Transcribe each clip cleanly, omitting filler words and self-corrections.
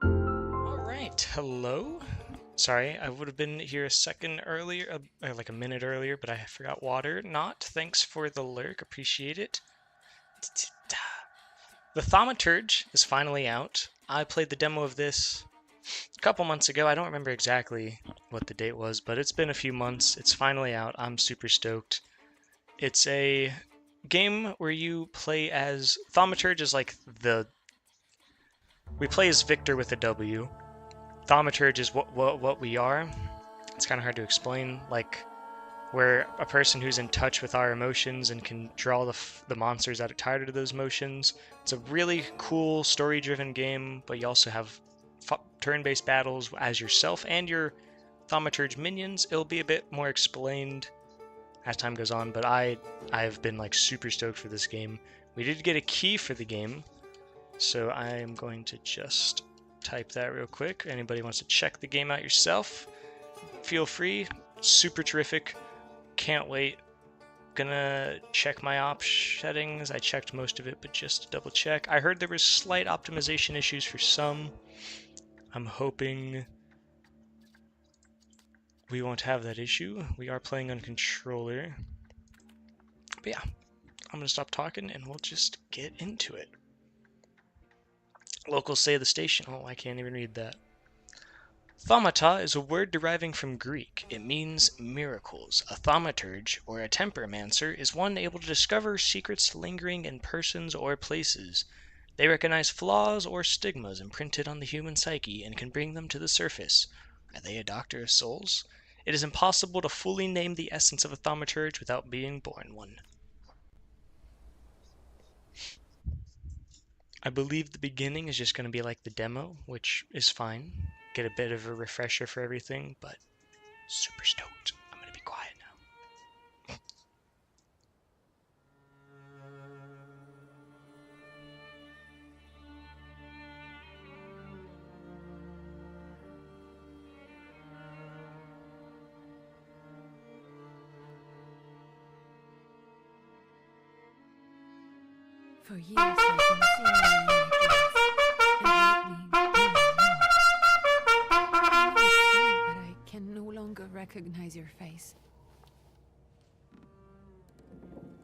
Alright, hello. Sorry, I would have been here a second earlier, or like a minute earlier, but I forgot water. Not. Thanks for the lurk, appreciate it. The Thaumaturge is finally out. I played the demo of this a couple months ago. I don't remember exactly what the date was, but it's been a few months. It's finally out. I'm super stoked. It's a game where you play as... Thaumaturge is like the... We play as Victor with a W. Thaumaturge is what we are. It's kind of hard to explain. Like, we're a person who's in touch with our emotions and can draw the monsters that are tied to those emotions. It's a really cool story-driven game, but you also have turn-based battles as yourself and your Thaumaturge minions. It'll be a bit more explained as time goes on, but I've been like super stoked for this game. We did get a key for the game, so I'm going to just type that real quick. Anybody wants to check the game out yourself, feel free. Super terrific. Can't wait. Gonna check my ops settings. I checked most of it, but just to double check. I heard there was slight optimization issues for some. I'm hoping we won't have that issue. We are playing on controller. But yeah, I'm gonna stop talking and we'll just get into it. Locals say the station. Oh, I can't even read that. Thaumata is a word deriving from Greek. It means miracles. A thaumaturge, or a temperomancer, is one able to discover secrets lingering in persons or places. They recognize flaws or stigmas imprinted on the human psyche and can bring them to the surface. Are they a doctor of souls? It is impossible to fully name the essence of a thaumaturge without being born one. I believe the beginning is just going to be like the demo, which is fine. Get a bit of a refresher for everything, but super stoked. I'm going to be quiet now. For years I've been seeing you in my dreams, and lately more and more. I know it's you, but I can no longer recognize your face.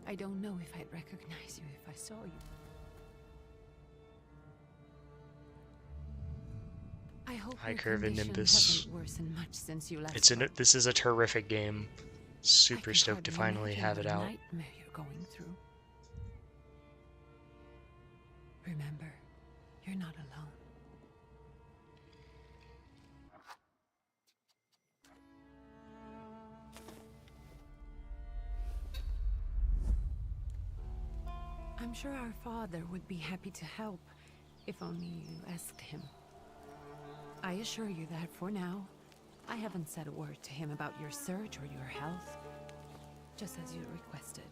I don't know if I'd recognize you if I saw you. I hope High your curve and condition Nimbus. hasn't worsened much since you left. This is a terrific game. Super I can stoked to hardly finally imagine have what it a out. nightmare you're going through. Remember, you're not alone. I'm sure our father would be happy to help, if only you asked him. I assure you that for now, I haven't said a word to him about your search or your health, just as you requested.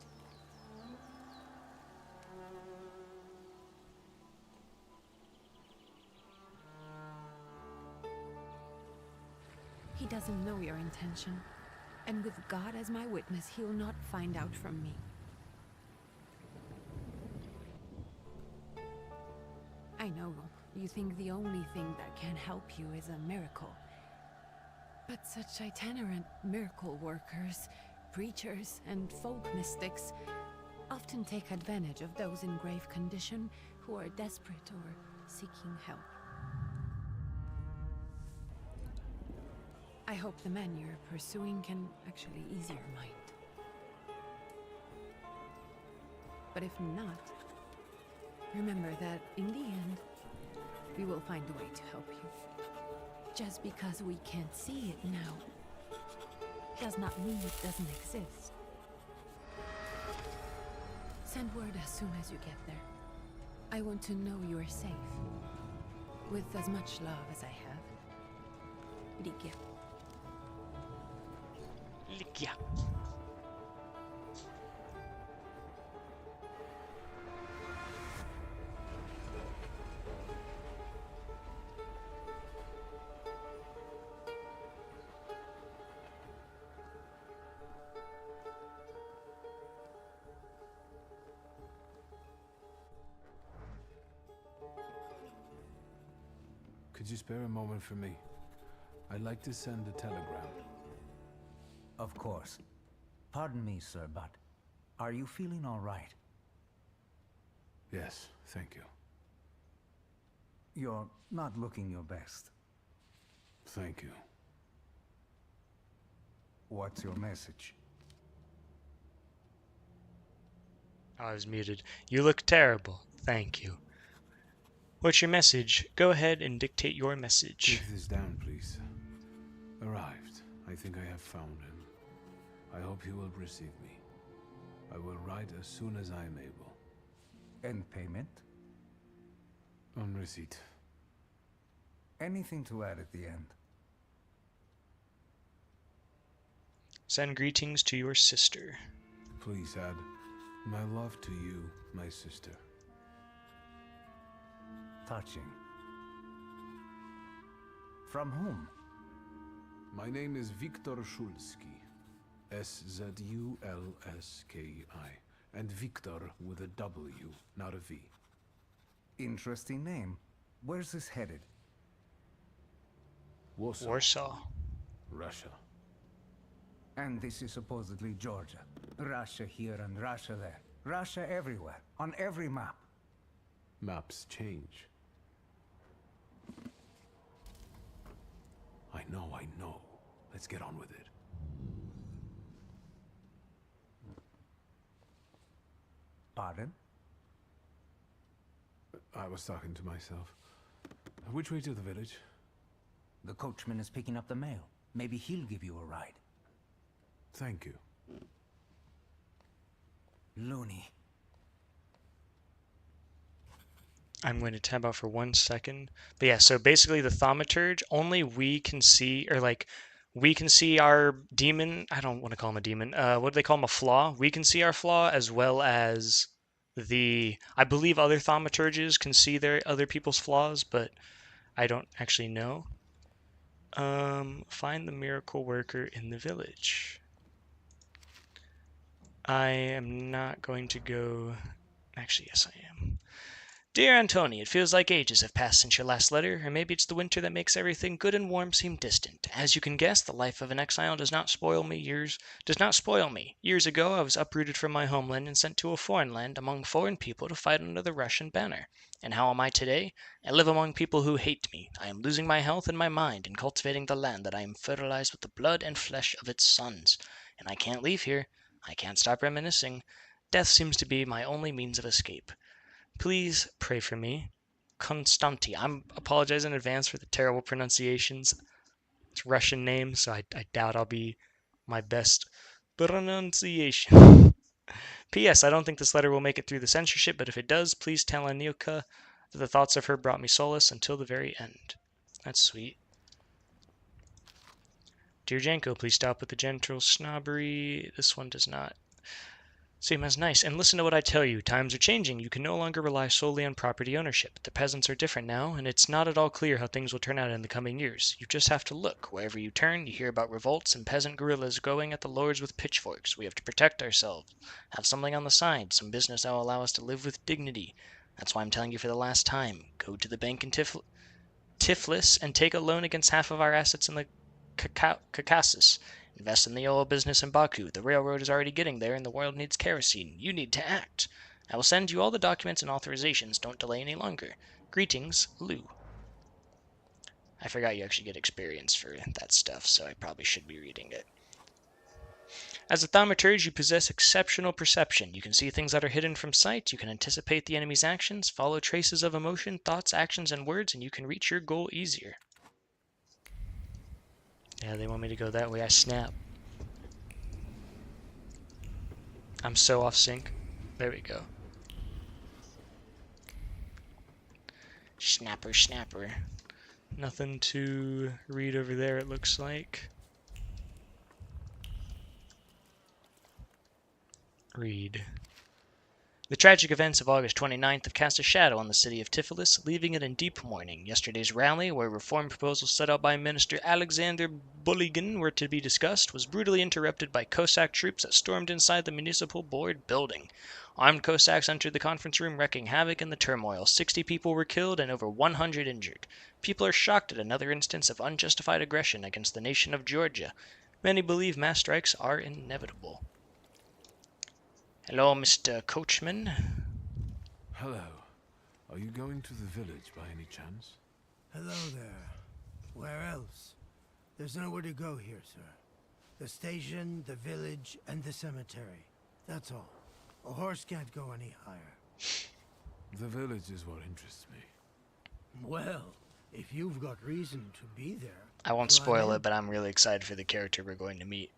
He doesn't know your intention, and with God as my witness, he'll not find out from me. I know you think the only thing that can help you is a miracle. But such itinerant miracle workers, preachers, and folk mystics often take advantage of those in grave condition who are desperate or seeking help. I hope the man you're pursuing can actually ease your mind. But if not, remember that in the end, we will find a way to help you. Just because we can't see it now, does not mean it doesn't exist. Send word as soon as you get there. I want to know you are safe. With as much love as I have. Ligia. Ligia. Could you spare a moment for me? I'd like to send a telegram. Of course. Pardon me, sir, but are you feeling all right? Yes, thank you. You're not looking your best. Thank you. What's your message? I was muted. You look terrible. Thank you. What's your message? Go ahead and dictate your message. Take this down, please. Arrived. I think I have found him. I hope he will receive me. I will write as soon as I am able. And payment? On receipt. Anything to add at the end? Send greetings to your sister. Please add my love to you, my sister. Touching. From whom? My name is Viktor Szulski. S-Z-U-L-S-K-I. And Viktor with a W, not a V. Interesting name. Where's this headed? Warsaw. Russia. And this is supposedly Georgia. Russia here and Russia there. Russia everywhere. On every map. Maps change. I know. Let's get on with it. Pardon? I was talking to myself. Which way to the village? The coachman is picking up the mail. Maybe he'll give you a ride. Thank you. Loony. I'm going to tab out for 1 second. But yeah, so basically the Thaumaturge, only we can see, or like, we can see our demon. I don't want to call him a demon. What do they call him? A flaw? We can see our flaw, as well as I believe other Thaumaturges can see their other people's flaws, but I don't actually know. Find the miracle worker in the village. I am not going to go... Actually, yes, I am. Dear Antoni, it feels like ages have passed since your last letter, or maybe it's the winter that makes everything good and warm seem distant. As you can guess, the life of an exile does not spoil me. Years ago, I was uprooted from my homeland and sent to a foreign land among foreign people to fight under the Russian banner. And how am I today? I live among people who hate me. I am losing my health and my mind in cultivating the land that I am fertilized with the blood and flesh of its sons. And I can't leave here. I can't stop reminiscing. Death seems to be my only means of escape. Please pray for me. Konstanty. I'm apologize in advance for the terrible pronunciations. It's Russian name, so I doubt I'll be my best pronunciation. P.S. I don't think this letter will make it through the censorship, but if it does, please tell Anilka that the thoughts of her brought me solace until the very end. That's sweet. Dear Janko, please stop with the gentle snobbery. This one does not seem as nice. And listen to what I tell you. Times are changing. You can no longer rely solely on property ownership. The peasants are different now, and it's not at all clear how things will turn out in the coming years. You just have to look. Wherever you turn, you hear about revolts and peasant guerrillas going at the lords with pitchforks. We have to protect ourselves. Have something on the side, some business that will allow us to live with dignity. That's why I'm telling you for the last time. Go to the bank in Tiflis and take a loan against half of our assets in the Caucasus. Invest in the oil business in Baku. The railroad is already getting there, and the world needs kerosene. You need to act. I will send you all the documents and authorizations. Don't delay any longer. Greetings, Lou. I forgot you actually get experience for that stuff, so I probably should be reading it. As a Thaumaturge, you possess exceptional perception. You can see things that are hidden from sight. You can anticipate the enemy's actions, follow traces of emotion, thoughts, actions, and words, and you can reach your goal easier. Yeah, they want me to go that way. I snap. I'm so off sync. There we go. Snapper, snapper. Nothing to read over there, it looks like. Read. The tragic events of August 29th have cast a shadow on the city of Tiflis, leaving it in deep mourning. Yesterday's rally, where reform proposals set out by Minister Alexander Buligin were to be discussed, was brutally interrupted by Cossack troops that stormed inside the municipal board building. Armed Cossacks entered the conference room, wreaking havoc in the turmoil. 60 people were killed and over 100 injured. People are shocked at another instance of unjustified aggression against the nation of Georgia. Many believe mass strikes are inevitable. Hello, Mr. Coachman. Hello. Are you going to the village by any chance? Hello there. Where else? There's nowhere to go here, sir. The station, the village, and the cemetery. That's all. A horse can't go any higher. The village is what interests me. Well, if you've got reason to be there... I won't spoil it, but I'm really excited for the character we're going to meet.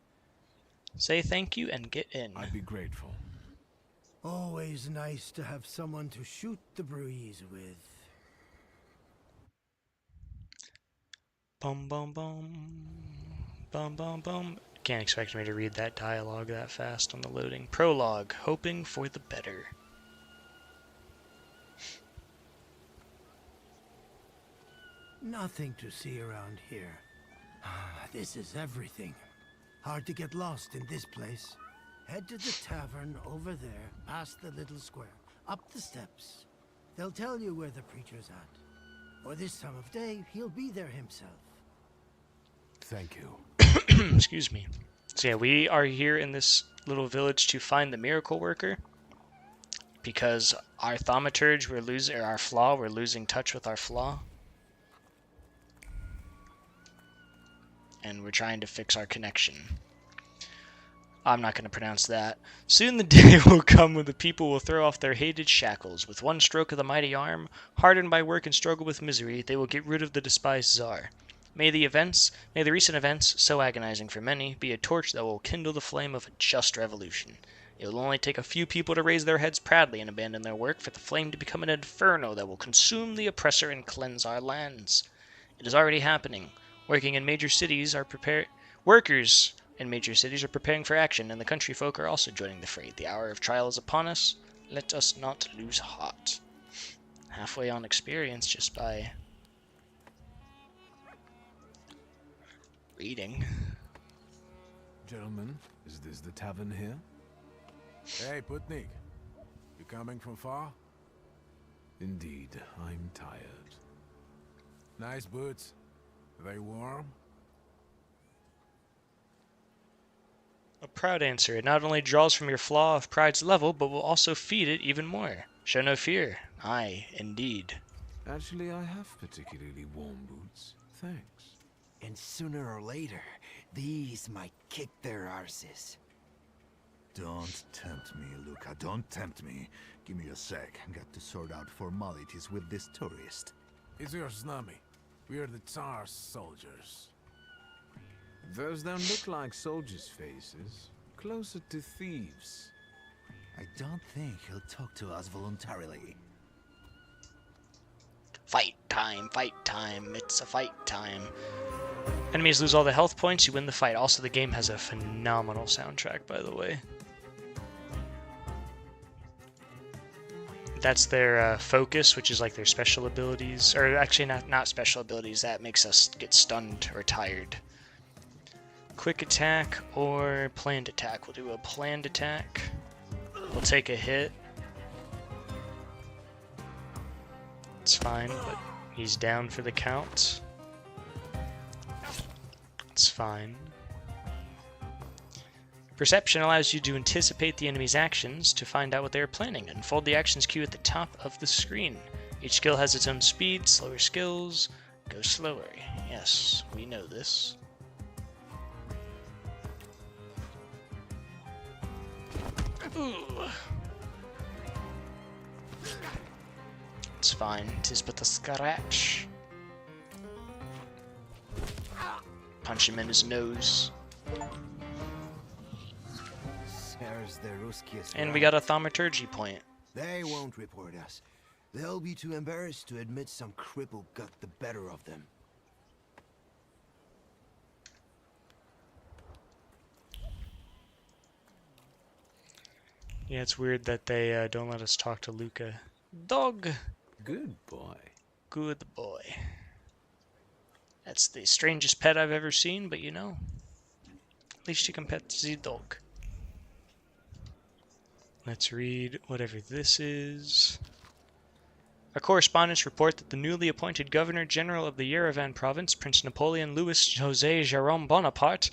Say thank you and get in. I'd be grateful. Always nice to have someone to shoot the breeze with. Bum bum bum. Bum bum bum. Can't expect me to read that dialogue that fast on the loading. Prologue. Hoping for the better. Nothing to see around here. This is everything. Hard to get lost in this place. Head to the tavern over there, past the little square, up the steps. They'll tell you where the preacher's at. Or this time of day, he'll be there himself. Thank you. Excuse me. So yeah, we are here in this little village to find the miracle worker. Because our Thaumaturge, we're losing touch with our flaw. And we're trying to fix our connection. I'm not going to pronounce that. Soon the day will come when the people will throw off their hated shackles. With one stroke of the mighty arm, hardened by work and struggle with misery, they will get rid of the despised Tsar. May the recent events, so agonizing for many, be a torch that will kindle the flame of a just revolution. It will only take a few people to raise their heads proudly and abandon their work for the flame to become an inferno that will consume the oppressor and cleanse our lands. It is already happening. Workers in major cities are preparing for action, and the country folk are also joining the fray. The hour of trial is upon us. Let us not lose heart. Halfway on experience just by reading. Gentlemen, is this the tavern here? Hey, Putnik. You coming from far? Indeed, I'm tired. Nice boots. Are they warm? A proud answer. It not only draws from your flaw of pride's level, but will also feed it even more. Show no fear. Aye, indeed. Actually, I have particularly warm boots. Thanks. And sooner or later, these might kick their arses. Don't tempt me, Luca. Don't tempt me. Give me a sec. Got to sort out formalities with this tourist. It's your snummy. We are the Tsar's soldiers. Those don't look like soldiers' faces. Closer to thieves. I don't think he'll talk to us voluntarily. Fight time, it's a fight time. Enemies lose all the health points, you win the fight. Also, the game has a phenomenal soundtrack, by the way. That's their focus, which is like their special abilities. Or actually, not special abilities. That makes us get stunned or tired. Quick attack or planned attack. We'll do a planned attack. We'll take a hit. It's fine, but he's down for the count. It's fine. Perception allows you to anticipate the enemy's actions to find out what they are planning. Unfold the actions queue at the top of the screen. Each skill has its own speed. Slower skills go slower. Yes, we know this. Ooh. It's fine. 'Tis but a scratch. Punch him in his nose. And we got a Thaumaturge point. They won't report us. They'll be too embarrassed to admit some cripple got the better of them. Yeah, it's weird that they don't let us talk to Luca. Dog! Good boy. Good boy. That's the strangest pet I've ever seen, but you know, at least you can pet the dog. Let's read whatever this is. Our correspondents report that the newly appointed Governor General of the Yerevan Province, Prince Napoleon Louis José Jérôme Bonaparte,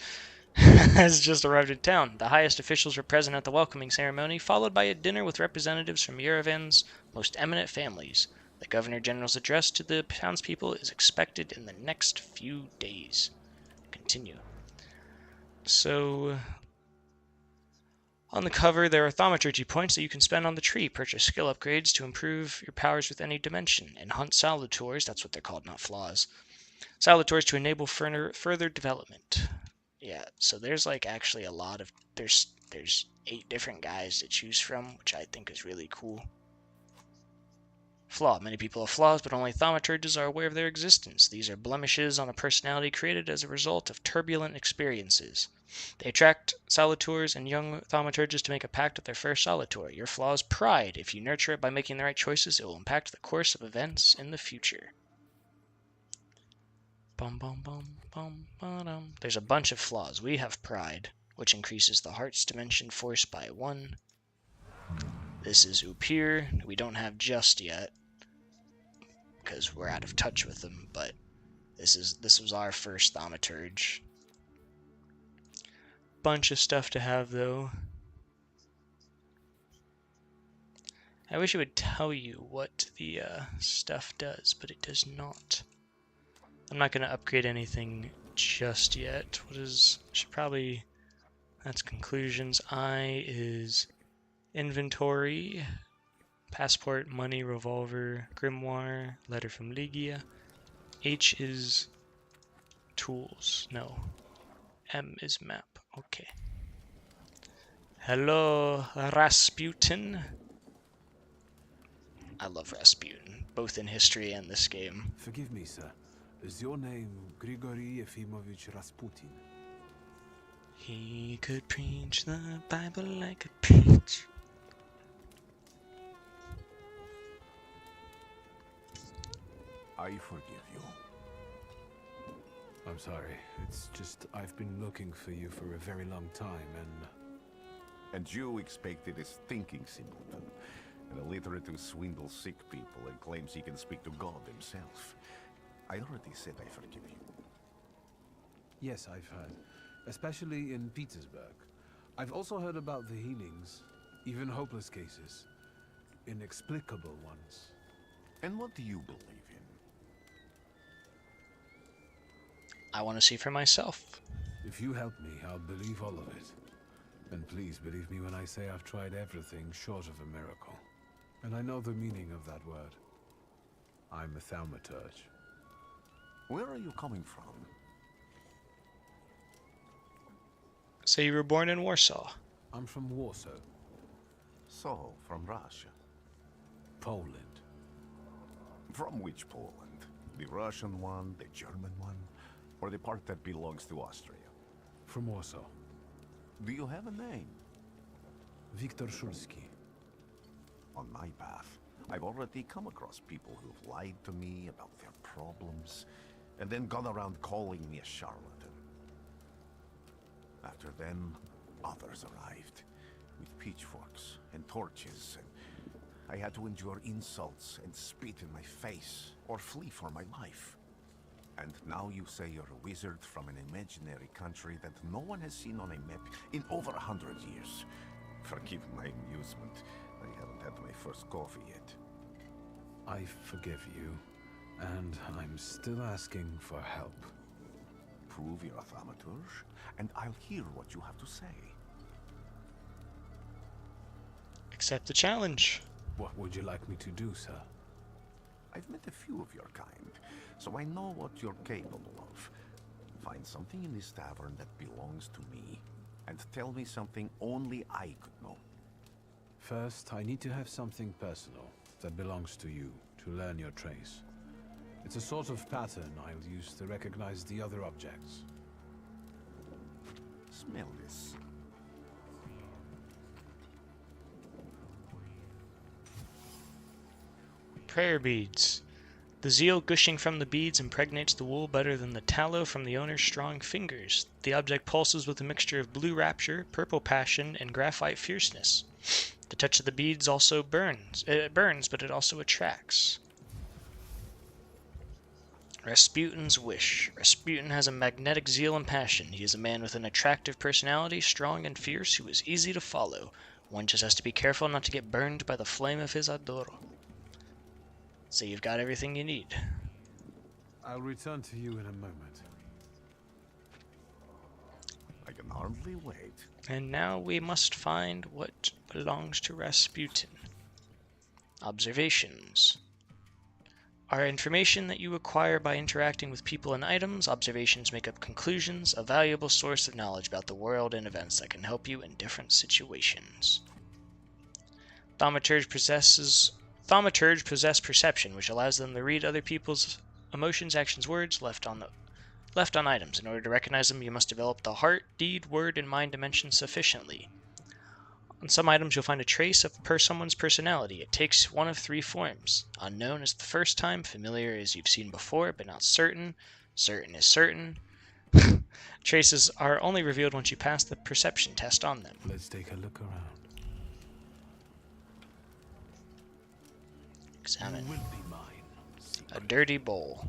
has just arrived in town. The highest officials were present at the welcoming ceremony, followed by a dinner with representatives from Yerevan's most eminent families. The Governor General's address to the townspeople is expected in the next few days. Continue. So, on the cover, there are Thaumaturge points that you can spend on the tree. Purchase skill upgrades to improve your powers with any dimension. And hunt Salvatores, that's what they're called, not flaws. Salvatores to enable further development. Yeah, so there's like actually a lot of... There's 8 different guys to choose from, which I think is really cool. Flaw. Many people have flaws, but only Thaumaturges are aware of their existence. These are blemishes on a personality created as a result of turbulent experiences. They attract Salvatores and young Thaumaturges to make a pact with their first Salvatore. Your flaw is pride. If you nurture it by making the right choices, it will impact the course of events in the future. Bum, bum, bum, bum, ba-dum. There's a bunch of flaws. We have pride, which increases the heart's dimension force by 1. This is Upir. We don't have just yet, because we're out of touch with them, but this was our first Thaumaturge. Bunch of stuff to have, though. I wish it would tell you what the stuff does, but it does not. I'm not going to upgrade anything just yet. That's conclusions. I is inventory, passport, money, revolver, grimoire, letter from Ligia. H is Tools. No. M is map. Okay. Hello, Rasputin. I love Rasputin, both in history and this game. Forgive me, sir. Is your name Grigory Efimovich Rasputin? He could preach the Bible like a preach. I forgive you. I'm sorry. It's just I've been looking for you for a very long time, And you expected a stinking simpleton, an illiterate who swindles sick people and claims he can speak to God himself. I already said I forgive you. Yes, I've heard. Especially in Petersburg. I've also heard about the healings, even hopeless cases. Inexplicable ones. And what do you believe in? I want to see for myself. If you help me, I'll believe all of it. And please believe me when I say I've tried everything short of a miracle. And I know the meaning of that word. I'm a Thaumaturge. Where are you coming from? So you were born in Warsaw. I'm from Warsaw, So, from Russia. Poland. From which Poland? The Russian one, the German one, or the part that belongs to Austria? From Warsaw. Do you have a name? Viktor Szulski. On my path, I've already come across people who've lied to me about their problems, and then gone around calling me a charlatan. After them, others arrived, with pitchforks and torches, and I had to endure insults and spit in my face, or flee for my life. And now you say you're a wizard from an imaginary country that no one has seen on a map in over 100 years. Forgive my amusement. I haven't had my first coffee yet. I forgive you, and I'm still asking for help. Prove you're a Thaumaturge, and I'll hear what you have to say. Accept the challenge. What would you like me to do, sir? I've met a few of your kind, so I know what you're capable of. Find something in this tavern that belongs to me, and tell me something only I could know. First, I need to have something personal that belongs to you to learn your trace. It's a sort of pattern I'll use to recognize the other objects. Smell this. Prayer beads. The zeal gushing from the beads impregnates the wool better than the tallow from the owner's strong fingers. The object pulses with a mixture of blue rapture, purple passion, and graphite fierceness. The touch of the beads also burns. It burns, but it also attracts. Rasputin's wish. Rasputin has a magnetic zeal and passion. He is a man with an attractive personality, strong and fierce, who is easy to follow. One just has to be careful not to get burned by the flame of his adoro. So you've got everything you need. I'll return to you in a moment. I can hardly wait. And now we must find what belongs to Rasputin. Observations are information that you acquire by interacting with people and items. Observations make up conclusions, a valuable source of knowledge about the world and events that can help you in different situations. Thaumaturge possess perception, which allows them to read other people's emotions, actions, words left on items. In order to recognize them, you must develop the heart, deed, word, and mind dimensions sufficiently. On some items, you'll find a trace of someone's personality. It takes one of three forms. Unknown is the first time, familiar is you've seen before, but not certain, certain is certain. Traces are only revealed once you pass the perception test on them. Let's take a look around. Examine. You will be mine. A dirty bowl.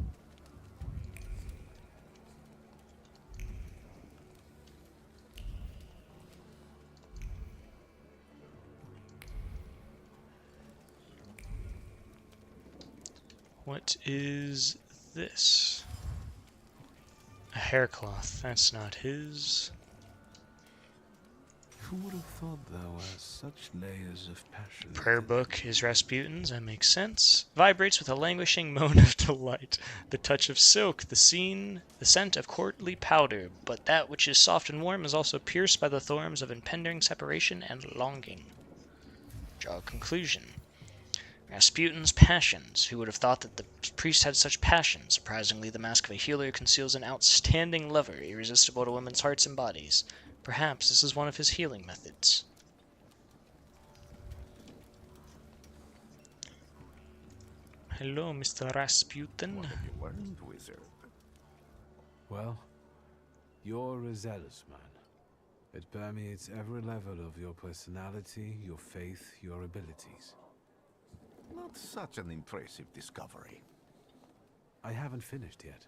What is this? A hair cloth. That's not his. who would have thought there were such layers of passion? Prayer book is Rasputin's, that makes sense. Vibrates with a languishing moan of delight. The touch of silk, the scent of courtly powder, but that which is soft and warm is also pierced by the thorns of impending separation and longing. Draw a conclusion. Rasputin's passions. Who would have thought that the priest had such passion? Surprisingly, the mask of a healer conceals an outstanding lover, irresistible to women's hearts and bodies. Perhaps this is one of his healing methods. Hello, Mr. Rasputin. What have you learned, wizard? Well, you're a zealous man. It permeates every level of your personality, your faith, your abilities. Not such an impressive discovery. I haven't finished yet.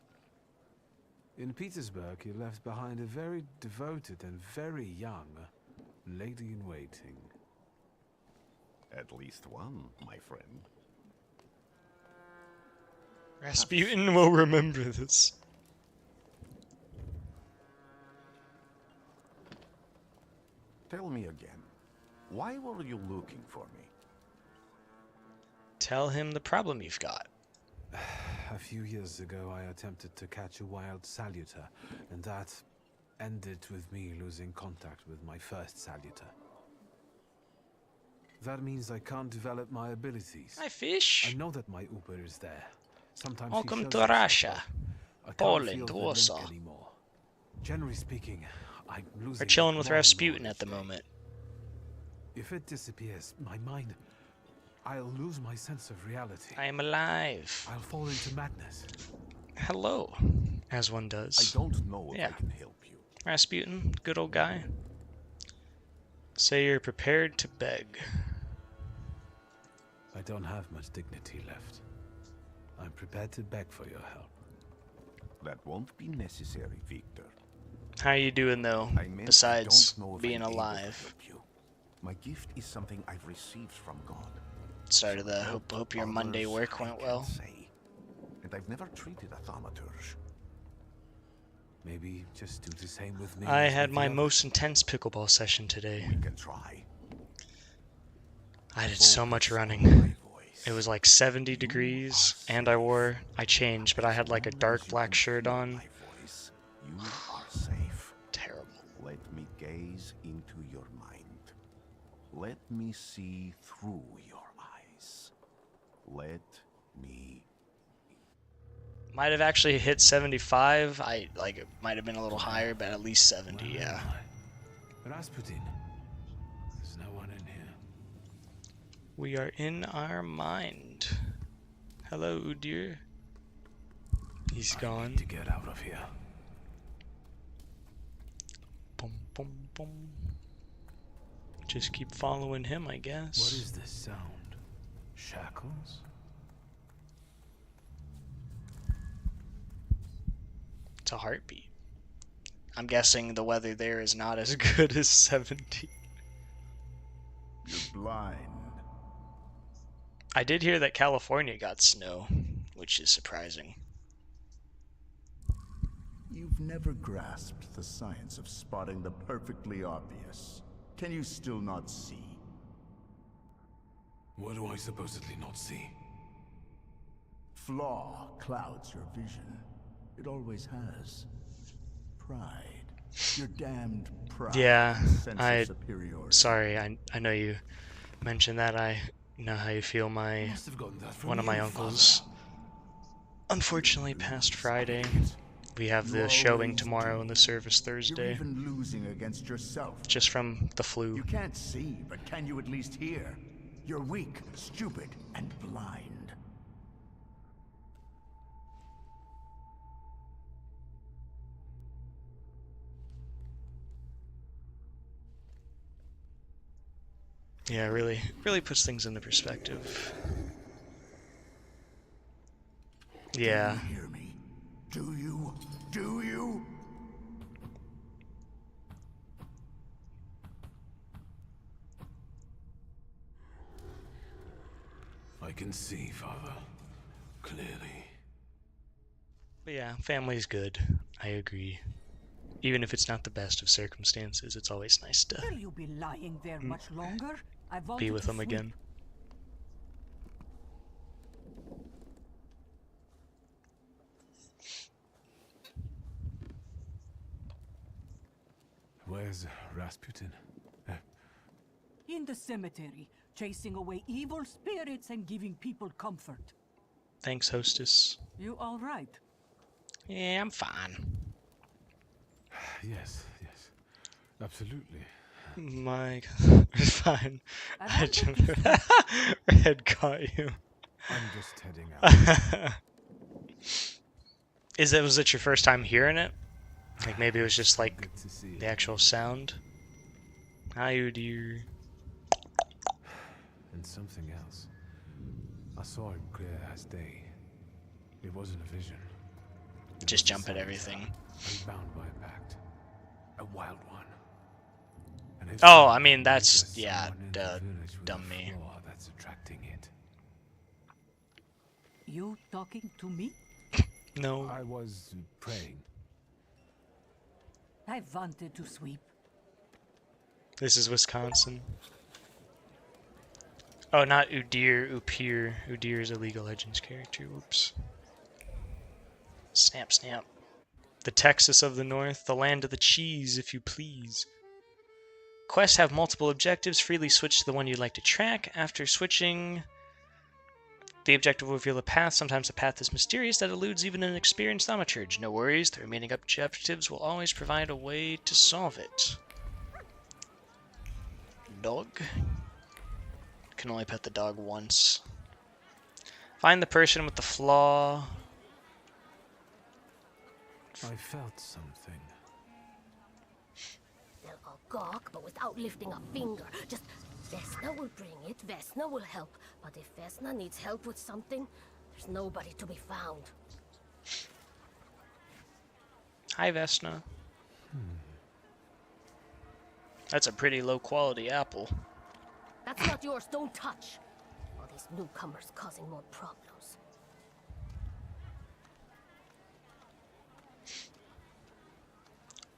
In Petersburg, you left behind a very devoted and very young lady-in-waiting. At least one, my friend. Rasputin will remember this. Tell me again, why were you looking for me? Tell him the problem you've got. A few years ago, I attempted to catch a wild saluter, and that ended with me losing contact with my first saluter. That means I can't develop my abilities. Hi, fish. I know that my Uber is there. Sometimes Welcome she shows to herself, Russia. but I can't Poland, feel the link Warsaw. anymore. Generally speaking, I'm losing. We're chilling it with more and Rasputin more at the each day. moment. If it disappears, my mind, I'll lose my sense of reality. I am alive. I'll fall into madness. Hello, as one I does. don't know if Yeah. I can help you. Rasputin, good old guy. Say you're prepared to beg. I don't have much dignity left. I'm prepared to beg for your help. That won't be necessary, Victor. How you doing though, I meant besides I don't know if being I'm able to alive? help you. My gift is something I've received from God. Start of the hope your Monday Others work I went can't well. say. And I've never treated a Thaumaturge. Maybe just do the same with me. I as had with my the most intense pickleball session today. We can try. I did so much Focus on running. my voice. It was like 70 degrees, and I changed, but I had like a dark black shirt on. My voice, you are safe. Terrible. Let me gaze into your mind. Let me see through your eyes. Let me. Might have actually hit 75. It might have been a little higher, but at least 70, Where yeah. am I? Rasputin. There's no one in here. We are in our mind. Hello, dear. He's I gone. need to get out of here. Boom, boom, boom. Just keep following him, I guess. What is this sound? Shackles? It's a heartbeat. I'm guessing the weather there is not as good as 70. You're blind. I did hear that California got snow, which is surprising. You've never grasped the science of spotting the perfectly obvious. Can you still not see? What do I supposedly not see? Flaw clouds your vision. It always has. Pride. Your damned pride. Yeah, Sense of superiority. Sorry, I know you mentioned that. I know how you feel. Must have gotten that from One of my you, uncles Father. unfortunately passed Friday. We have the showing tomorrow and the service You're Thursday, even losing against yourself. just from the flu. You can't see, but can you at least hear? You're weak, stupid, and blind. Yeah, really puts things into perspective. Yeah. Do you hear me? Do you? Do you? I can see, Father. Clearly. But yeah, family's good. I agree. Even if it's not the best of circumstances, it's always nice to Will you be lying there much longer? I be wanted with to them sleep. again. Where's Rasputin? In the cemetery, chasing away evil spirits and giving people comfort. Thanks, hostess. You all right? Yeah, I'm fine. Yes, yes. Absolutely. My God, it's fine. I I wanted jumped. to Red caught you. I'm just heading out. Was it your first time hearing it? Like maybe it was just like Good to see the you. actual sound. Hi, dear. And something else. I saw him clear as day. It wasn't a vision. It Just was a jump at sign. everything. I'm bound by a pact. A wild one. And if Oh, so, I mean, maybe that's- there's yeah, someone in the duh, village with dumb a me. flaw that's attracting it. You talking to me? No. I was praying. I wanted to sweep. This is Wisconsin. Oh, not Udir, Upir. Udir is a League of Legends character. Whoops. Snap, snap. The Texas of the North, the land of the cheese, if you please. Quests have multiple objectives. Freely switch to the one you'd like to track. After switching, the objective will reveal a path. Sometimes the path is mysterious that eludes even an experienced Thaumaturge. No worries, the remaining objectives will always provide a way to solve it. Dog. Can only pet the dog once. Find the person with the flaw. I felt something. They'll all gawk, but without lifting a finger. Just, Vesna will bring it, Vesna will help. But if Vesna needs help with something, there's nobody to be found. Hi, Vesna. That's a pretty low quality apple. That's not yours, don't touch. All these newcomers causing more problems.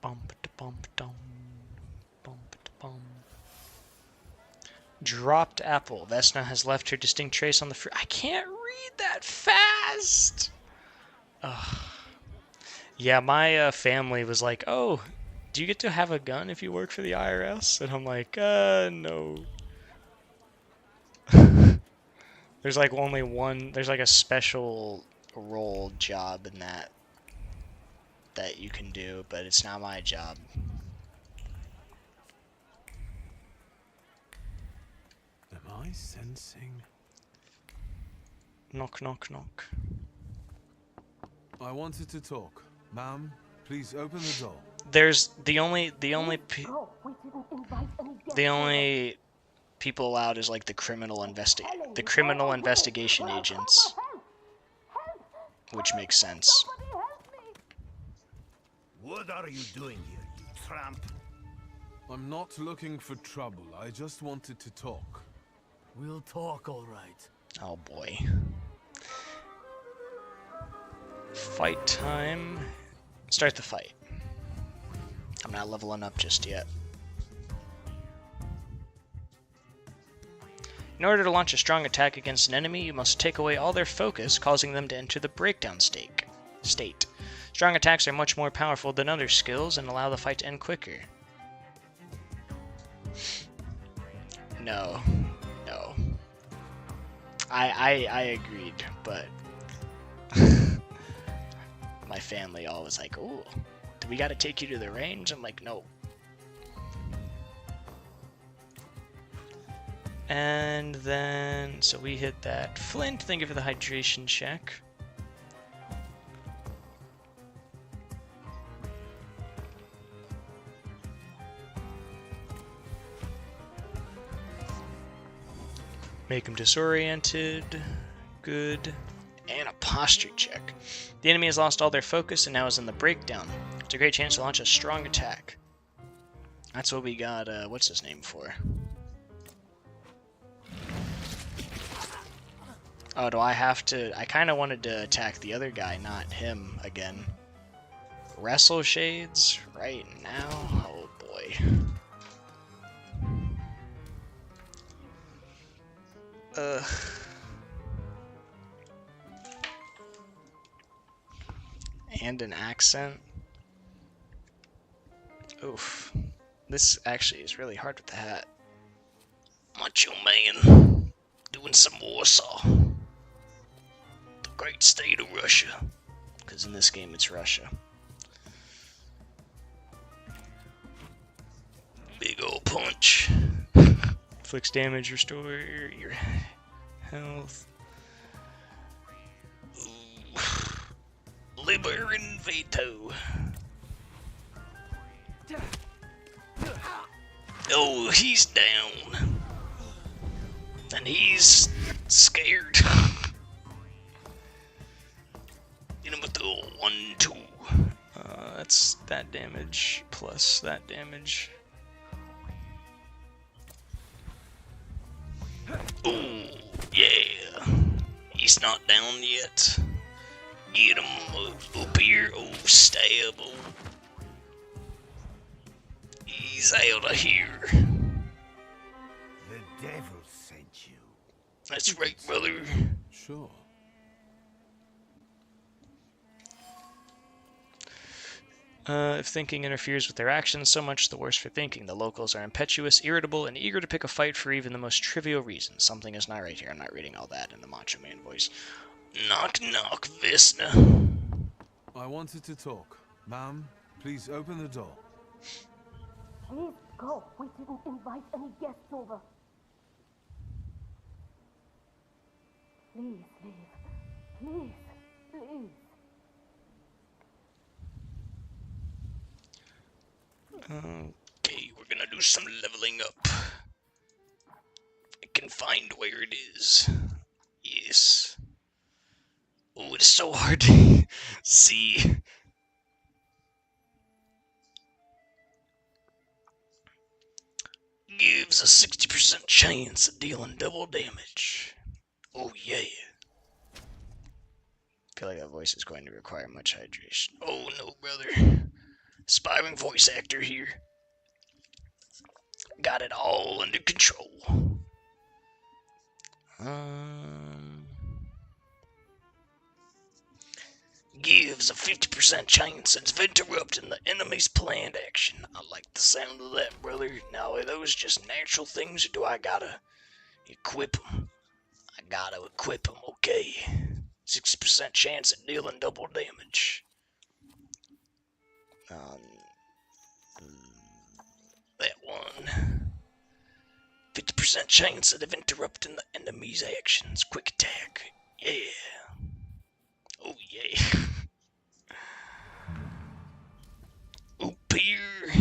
Bum-ba-da-bum-ba-dum. Bum-ba-da-bum. Dropped apple. Vesna has left her distinct trace on the fruit. I can't read that fast! Ugh. Yeah, my family was like, oh, do you get to have a gun if you work for the IRS? And I'm like, no. There's like only one, there's like a special role job in that you can do, but it's not my job. Am I sensing? Knock, knock, knock. I wanted to talk. Ma'am, please open the door. There's the only Oh, we didn't invite any guests. the only people allowed is like the criminal investigation agents, which makes sense. What are you doing here, you tramp? I'm not looking for trouble. I just wanted to talk. We'll talk, all right. Oh boy. Fight time. Start the fight. I'm not leveling up just yet. In order to launch a strong attack against an enemy, you must take away all their focus, causing them to enter the breakdown state. Strong attacks are much more powerful than other skills and allow the fight to end quicker. No. I agreed, but my family always like, ooh, do we gotta take you to the range? I'm like, no. And then, so we hit that. Flint, thank you for the hydration check. Make him disoriented. Good. And a posture check. The enemy has lost all their focus and now is in the breakdown. It's a great chance to launch a strong attack. That's what we got, what's his name for? Oh, do I have to? I kind of wanted to attack the other guy, not him again. wrestle shades right now? Oh boy. And an accent. Oof. This actually is really hard with the hat. Macho man. Doing some Warsaw. The great state of Russia. Because in this game it's Russia. Big ol' punch. Inflicts damage, restore your health. Ooh. Liber and veto. Oh, he's down. And he's scared. Hit him with the 1-2. That's that damage plus that damage. Oh, yeah. He's not down yet. Get him up here. Oh, stab. Oh. He's out of here. The devil sent you. That's right, brother. Sure. If thinking interferes with their actions, so much the worse for thinking. The locals are impetuous, irritable, and eager to pick a fight for even the most trivial reason. Something is not right here. I'm not reading all that in the Macho Man voice. Knock, knock, Vesna. I wanted to talk. Ma'am, please open the door. Please go. We didn't invite any guests over. Please leave. Please, please. Okay, we're gonna do some leveling up. I can find where it is. Yes. Oh, it's so hard to see. Gives a 60% chance of dealing double damage. Oh yeah. I feel like that voice is going to require much hydration. Oh no, brother. Aspiring voice actor here. Got it all under control. Gives a 50% chance of interrupting the enemy's planned action. I like the sound of that, brother. Now, are those just natural things, or do I gotta equip them? I gotta equip them, okay. 60% chance of dealing double damage. That one. 50% chance of interrupting the enemy's actions. Quick attack. Yeah. Oh yeah. Up here.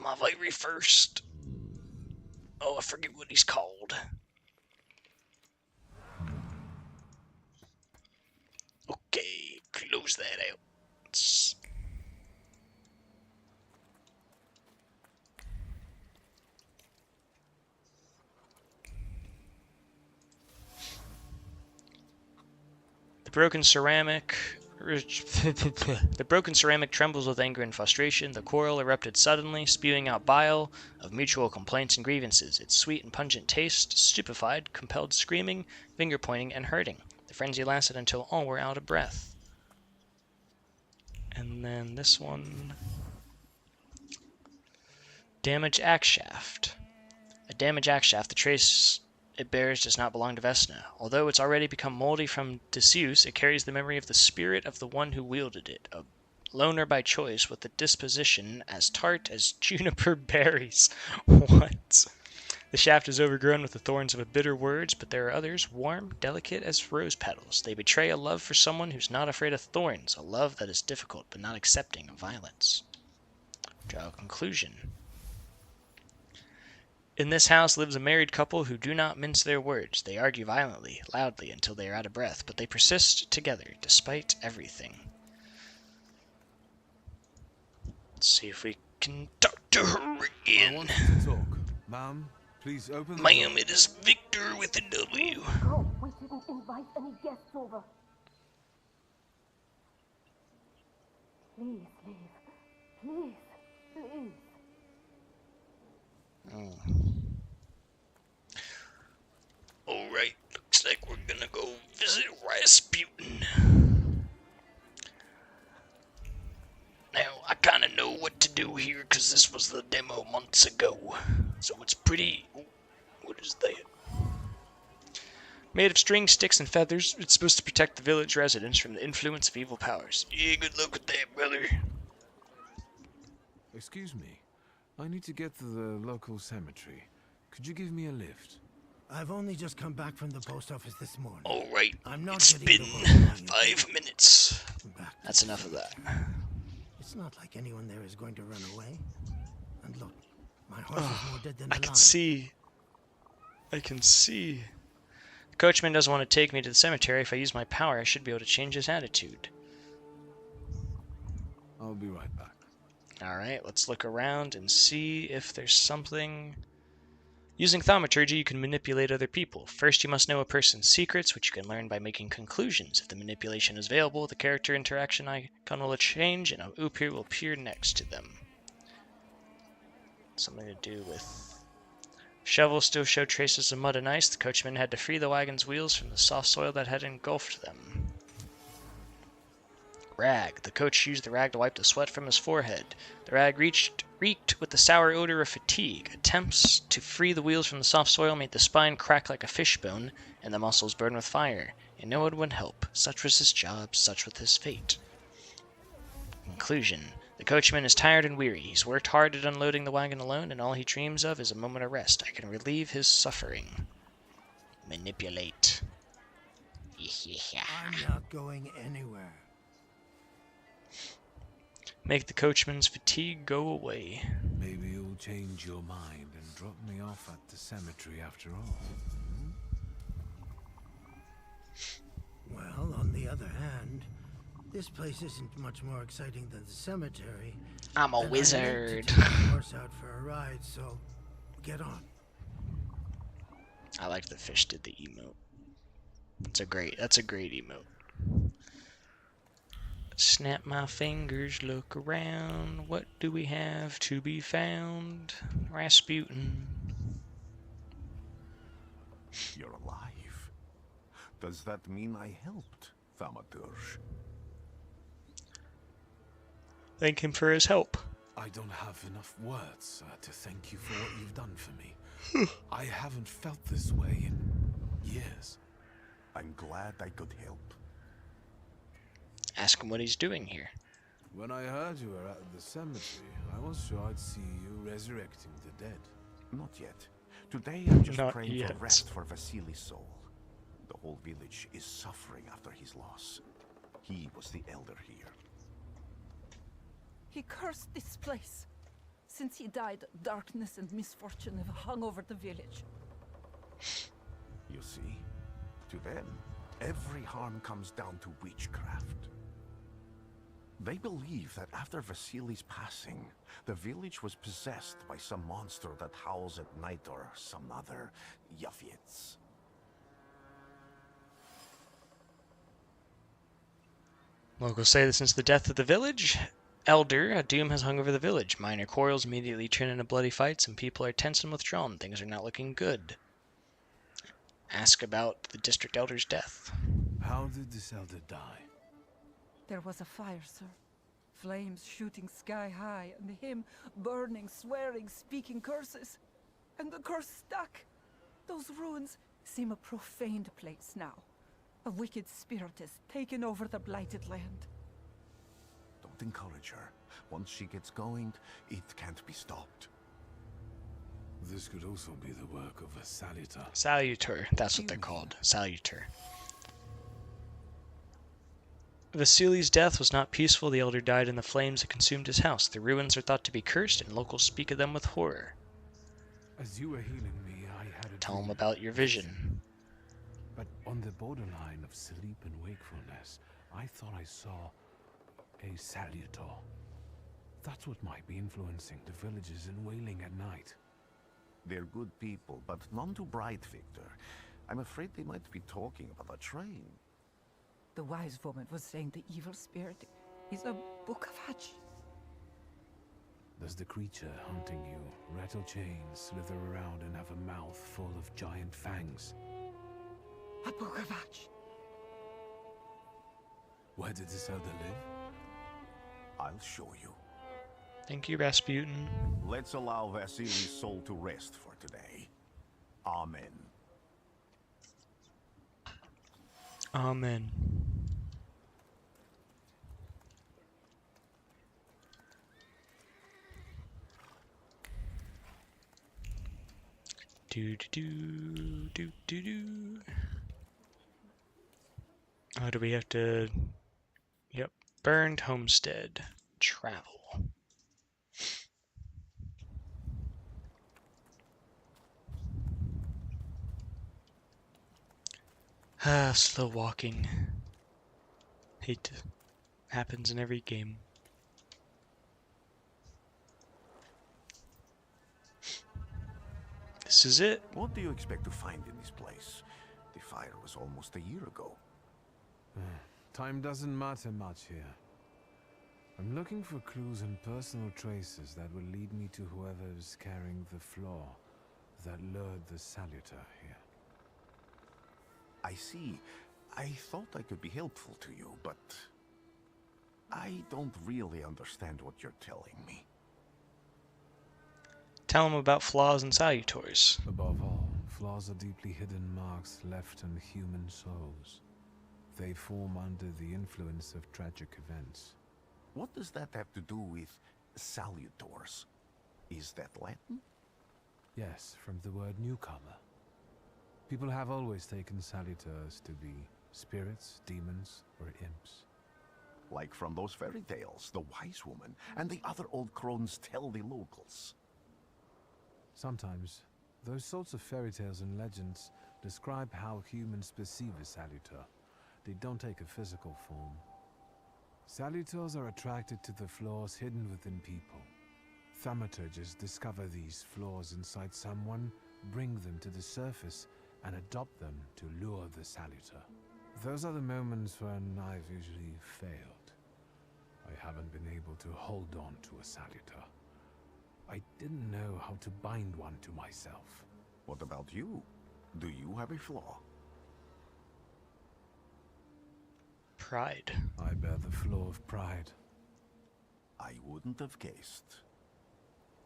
My very first. Oh, I forget what he's called. Okay, close that out. The broken ceramic trembles with anger and frustration. The quarrel erupted suddenly, spewing out bile of mutual complaints and grievances. Its sweet and pungent taste, stupefied, compelled screaming, finger-pointing, and hurting. The frenzy lasted until all were out of breath. And then this one... Damage axe shaft. A damage axe shaft, the trace it bears does not belong to Vesna. Although it's already become moldy from disuse, it carries the memory of the spirit of the one who wielded it. A loner by choice with a disposition as tart as juniper berries. What? The shaft is overgrown with the thorns of bitter words, but there are others, warm, delicate as rose petals. They betray a love for someone who's not afraid of thorns, a love that is difficult but not accepting of violence. Draw a conclusion. In this house lives a married couple who do not mince their words. They argue violently, loudly, until they are out of breath, but they persist together, despite everything. Let's see if we can talk to her again. I wanted to talk. Ma'am, please open the door. Ma'am, it is Victor with a W. Go. We didn't invite any guests over. Please leave. Please, please. Alright, looks like we're gonna go visit Rasputin. Now, I kinda know what to do here, because this was the demo months ago. So it's pretty... What is that? Made of string, sticks, and feathers, it's supposed to protect the village residents from the influence of evil powers. Yeah, good luck with that, brother. Excuse me. I need to get to the local cemetery. Could you give me a lift? I've only just come back from the post office this morning. Alright, I'm not it's getting been the work done 5 minutes. back. That's enough of that. It's not like anyone there is going to run away. And look, my horse is more dead than I alive. can see. I can see. The coachman doesn't want to take me to the cemetery. If I use my power, I should be able to change his attitude. I'll be right back. Alright, let's look around and see if there's something... Using Thaumaturge, you can manipulate other people. First, you must know a person's secrets, which you can learn by making conclusions. If the manipulation is available, the character interaction icon will change, and a Upir will appear next to them. Something to do with... Shovels still show traces of mud and ice. The coachman had to free the wagon's wheels from the soft soil that had engulfed them. Rag. The coach used the rag to wipe the sweat from his forehead. The rag reeked with the sour odor of fatigue. Attempts to free the wheels from the soft soil made the spine crack like a fishbone, and the muscles burn with fire. And no one would help. Such was his job, such was his fate. Conclusion. The coachman is tired and weary. He's worked hard at unloading the wagon alone, and all he dreams of is a moment of rest. I can relieve his suffering. Manipulate. I'm not going anywhere. Make the coachman's fatigue go away. Maybe you'll change your mind and drop me off at the cemetery after all. Well, on the other hand, this place isn't much more exciting than the cemetery. I'm a And wizard. I need to take the horse out for a ride, so get on. I like the fish did the emote. That's a great emote. Snap my fingers, look around. What do we have to be found? Rasputin. You're alive. Does that mean I helped, Thaumaturge? Thank him for his help. I don't have enough words to thank you for what you've done for me. I haven't felt this way in years. I'm glad I could help. Ask him what he's doing here. When I heard you were at the cemetery, I was sure I'd see you resurrecting the dead. Not yet. Today I'm just Not praying yet. for rest for Vasily's soul. The whole village is suffering after his loss. He was the elder here. He cursed this place. Since he died, darkness and misfortune have hung over the village. You see? To them, every harm comes down to witchcraft. They believe that after Vasily's passing, the village was possessed by some monster that howls at night or some other Yafits. Locals say that since the death of the village elder, a doom has hung over the village. Minor quarrels immediately turn into bloody fights, and people are tense and withdrawn. Things are not looking good. Ask about the district elder's death. How did this elder die? There was a fire, sir. Flames shooting sky high, and him burning, swearing, speaking curses. And the curse stuck. Those ruins seem a profaned place now. A wicked spirit has taken over the blighted land. Don't encourage her. Once she gets going, it can't be stopped. This could also be the work of a Salutar. Salutar, that's what they're called. Salutar. Vasily's death was not peaceful. The elder died in the flames that consumed his house. The ruins are thought to be cursed, and locals speak of them with horror. As you were healing me, I had a Tell them dream. about your vision. But on the borderline of sleep and wakefulness, I thought I saw a Salutar. That's what might be influencing the villagers in wailing at night. They're good people, but none too bright, Victor. I'm afraid they might be talking about a train. The wise woman was saying the evil spirit is a book of hatch. Does the creature hunting you rattle chains, slither around, and have a mouth full of giant fangs? A book of hatch. Where did this elder live? I'll show you. Thank you, Rasputin. Let's allow Vasily's soul to rest for today. Amen. Amen. Do do do do do do. Oh, do we have to? Yep. Burned homestead. Travel. Slow walking. Hate to happens in every game. This is it. What do you expect to find in this place? The fire was almost a year ago. Time doesn't matter much here. I'm looking for clues and personal traces that will lead me to whoever is carrying the flaw that lured the Salutor here. I see. I thought I could be helpful to you, but I don't really understand what you're telling me. Tell him about flaws and salutors. Above all, flaws are deeply hidden marks left on human souls. They form under the influence of tragic events. What does that have to do with salutors? Is that Latin? Yes, from the word newcomer. People have always taken salutors to be spirits, demons, or imps. Like from those fairy tales, the wise woman and the other old crones tell the locals. Sometimes, those sorts of fairy tales and legends describe how humans perceive a salutor. They don't take a physical form. Salutors are attracted to the flaws hidden within people. Thaumaturges discover these flaws inside someone, bring them to the surface, and adopt them to lure the salutor. Those are the moments when I've usually failed. I haven't been able to hold on to a salutor. I didn't know how to bind one to myself. What about you? Do you have a flaw? Pride. I bear the flaw of pride. I wouldn't have guessed.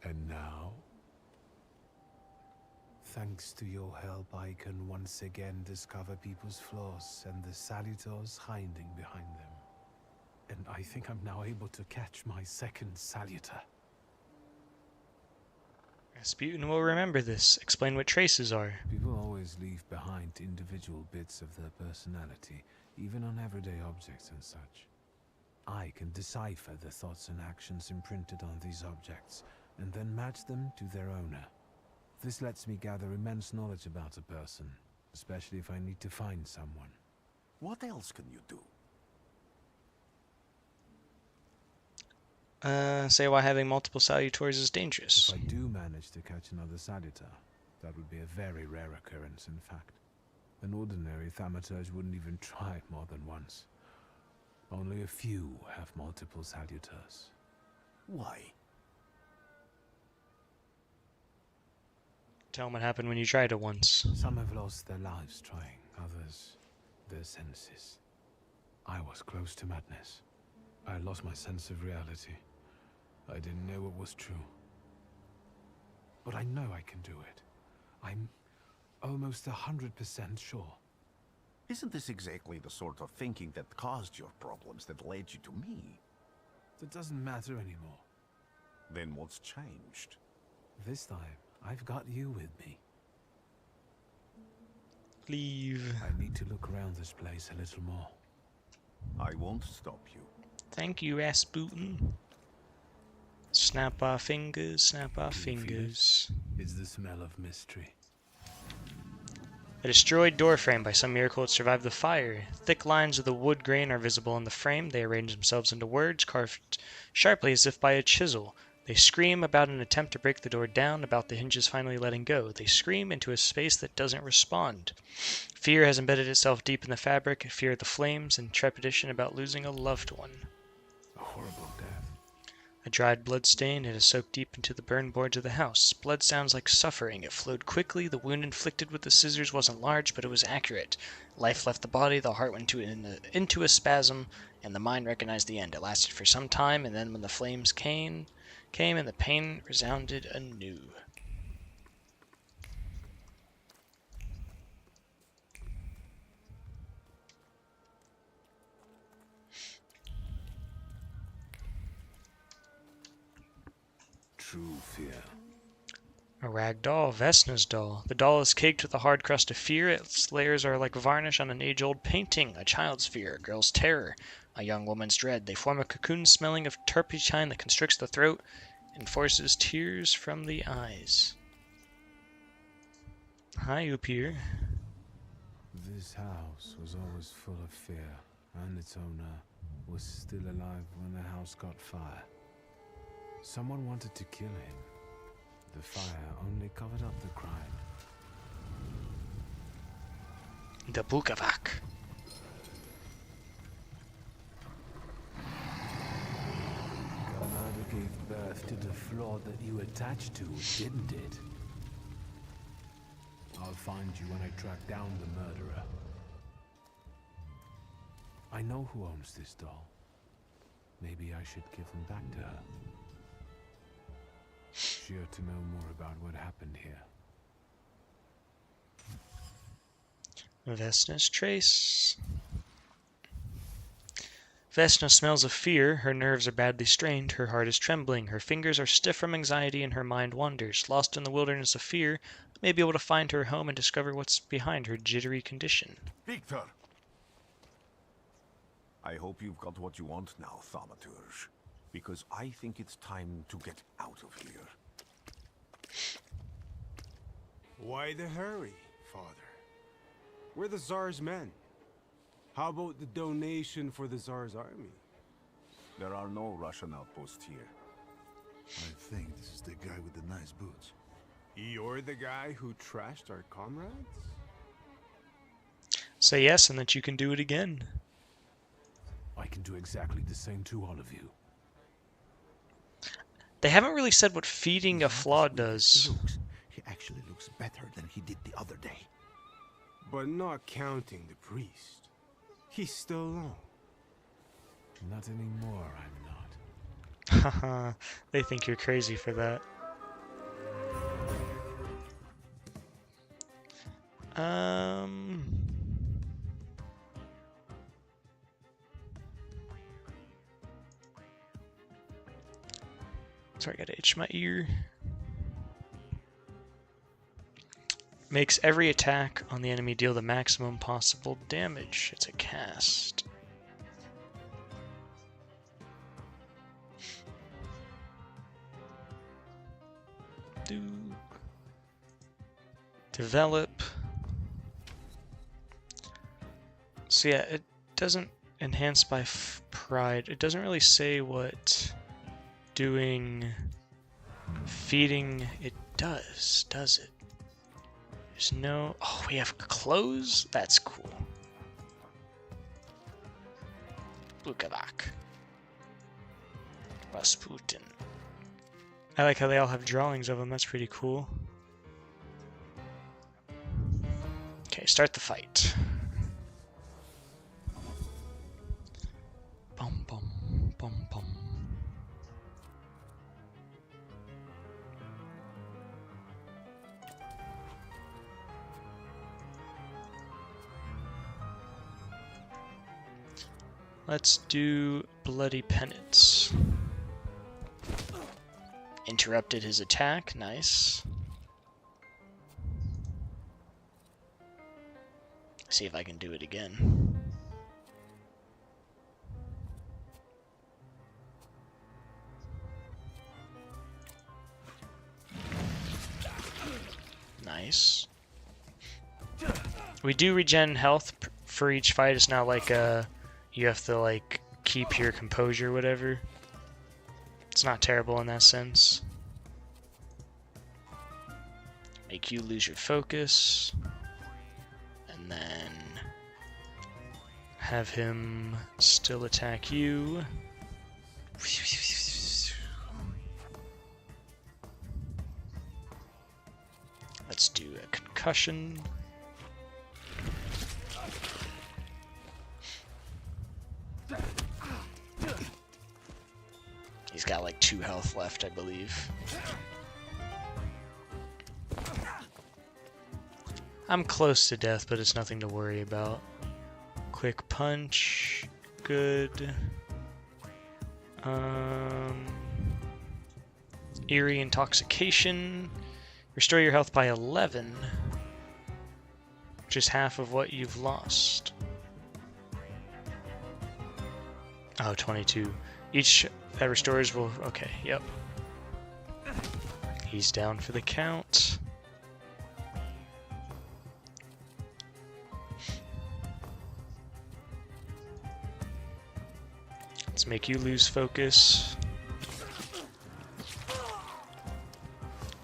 And now? Thanks to your help, I can once again discover people's flaws and the salutors hiding behind them. And I think I'm now able to catch my second salutor. Rasputin will remember this. Explain what traces are. People always leave behind individual bits of their personality, even on everyday objects and such. I can decipher the thoughts and actions imprinted on these objects, and then match them to their owner. This lets me gather immense knowledge about a person, especially if I need to find someone. What else can you do? Say why having multiple salutors is dangerous. If I do manage to catch another salutor, that would be a very rare occurrence, in fact. An ordinary Thaumaturge wouldn't even try more than once. Only a few have multiple salutors. Why? Tell him what happened when you tried it once. Some have lost their lives trying, others their senses. I was close to madness. I lost my sense of reality. I didn't know what was true. But I know I can do it. I'm almost 100% sure. Isn't this exactly the sort of thinking that caused your problems that led you to me? That doesn't matter anymore. Then what's changed? This time, I've got you with me. Leave. I need to look around this place a little more. I won't stop you. Thank you, Rasputin. Snap our fingers, snap our fingers. It's the smell of mystery. A destroyed doorframe. By some miracle it survived the fire. Thick lines of the wood grain are visible on the frame. They arrange themselves into words, carved sharply as if by a chisel. They scream about an attempt to break the door down, about the hinges finally letting go. They scream into a space that doesn't respond. Fear has embedded itself deep in the fabric, fear of the flames, and trepidation about losing a loved one. horrible death. A dried blood stain, it has soaked deep into the burned boards of the house. Blood sounds like suffering. It flowed quickly. The wound inflicted with the scissors wasn't large, but it was accurate. Life left the body, the heart went into a spasm, and the mind recognized the end. It lasted for some time, and then when the flames came and the pain resounded anew. True fear. A rag doll, Vesna's doll. The doll is caked with a hard crust of fear. Its layers are like varnish on an age-old painting. A child's fear, a girl's terror, a young woman's dread. They form a cocoon smelling of turpentine that constricts the throat and forces tears from the eyes. Hi, Upir. This house was always full of fear, and its owner was still alive when the house got fire. Someone wanted to kill him. The fire only covered up the crime. The Bukavak. Galmada gave birth to the flaw that you attached to, didn't it? I'll find you when I track down the murderer. I know who owns this doll. Maybe I should give them back to her. She ought to know more about what happened here. Vesna's trace. Vesna smells of fear. Her nerves are badly strained. Her heart is trembling. Her fingers are stiff from anxiety and her mind wanders. Lost in the wilderness of fear, may be able to find her home and discover what's behind her jittery condition. Victor! I hope you've got what you want now, Thaumaturge. Because I think it's time to get out of here. Why the hurry, Father? We're the Tsar's men. How about the donation for the Tsar's army? There are no Russian outposts here. I think this is the guy with the nice boots. You're the guy who trashed our comrades? Say yes and that you can do it again. I can do exactly the same to all of you. They haven't really said what feeding a flaw does. He actually looks better than he did the other day. But not counting the priest. He's still alone. Not anymore, I'm not. Haha, they think you're crazy for that. Sorry, I gotta itch my ear. Makes every attack on the enemy deal the maximum possible damage. It's a cast. Develop. So yeah, it doesn't enhance by pride. It doesn't really say what doing feeding it does it? There's no... Oh, we have clothes? That's cool. Bukavak. Rasputin. I like how they all have drawings of him. That's pretty cool. Okay, start the fight. Bum bum bum bum. Let's do Bloody Penance. Interrupted his attack, nice. See if I can do it again. Nice. We do regen health for each fight. It's not like you have to like keep your composure or whatever. It's not terrible in that sense. Make you lose your focus. And then have him still attack you. Let's do a concussion. He's got like 2 health left, I believe. I'm close to death, but it's nothing to worry about. Quick punch. Good. Eerie intoxication. Restore your health by 11. Which is half of what you've lost. Oh, 22. Each that restores will... Okay, yep. He's down for the count. Let's make you lose focus.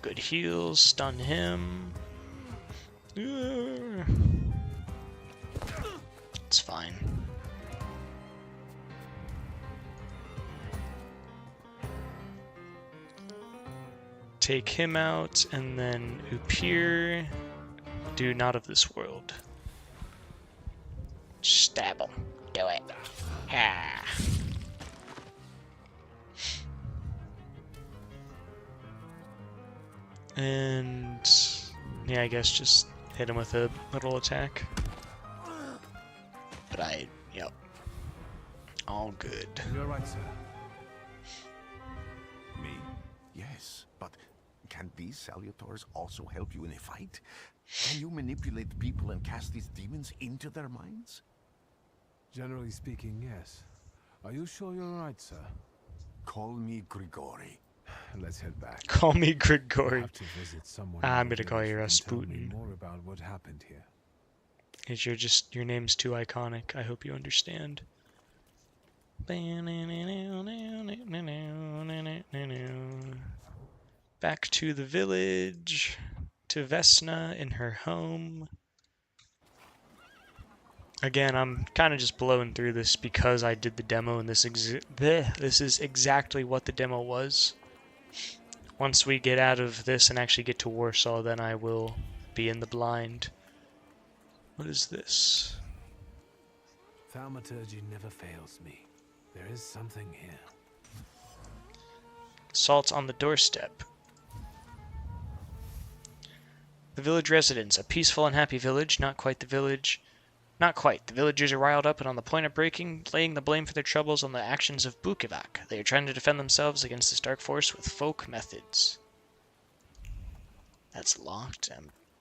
Good heals, stun him. It's fine. Take him out, and then Upir, do not of this world. Stab him. Do it. Ah. And yeah, I guess just hit him with a little attack. But yep. All good. You're right, sir. Me? Yes, but can these salutors also help you in a fight? Can you manipulate people and cast these demons into their minds? Generally speaking, yes. Are you sure you're right, sir? Call me Grigori. Let's head back. Call me I Grigori. have to visit someone I'm in the gonna call you village who can tell me Rasputin. more about what happened here. Is your name's too iconic. I hope you understand. Back to the village, to Vesna in her home. Again, I'm kind of just blowing through this because I did the demo, and this is exactly what the demo was. Once we get out of this and actually get to Warsaw, then I will be in the blind. What is this? Thaumaturge never fails me. There is something here. Salt on the doorstep. The village residents. A peaceful and happy village. Not quite the village. Not quite. The villagers are riled up and on the point of breaking, laying the blame for their troubles on the actions of Bukivak. They are trying to defend themselves against this dark force with folk methods. That's locked.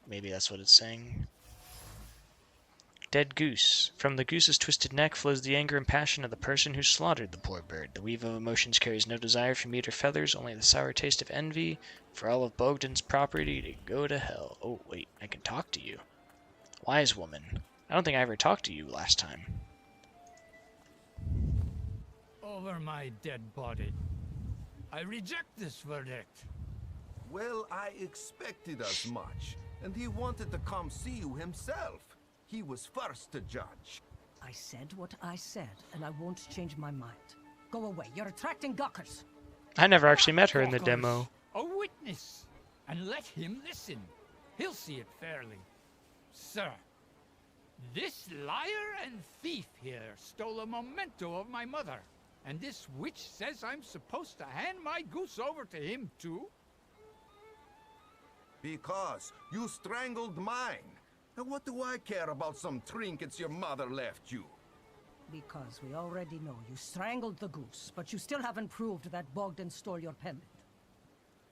Maybe that's what it's saying. Dead goose. From the goose's twisted neck flows the anger and passion of the person who slaughtered the poor bird. The weave of emotions carries no desire for meat or feathers, only the sour taste of envy for all of Bogdan's property to go to hell. Oh, wait, I can talk to you. Wise woman. I don't think I ever talked to you last time. Over my dead body. I reject this verdict. Well, I expected as much. And he wanted to come see you himself. He was first to judge. I said what I said, and I won't change my mind. Go away. You're attracting gawkers. I never actually met her in the demo. A witness. And let him listen. He'll see it fairly. Sir, this liar and thief here stole a memento of my mother. And this witch says I'm supposed to hand my goose over to him too? Because you strangled mine. And what do I care about some trinkets your mother left you? Because we already know you strangled the goose, but you still haven't proved that Bogdan stole your pendant.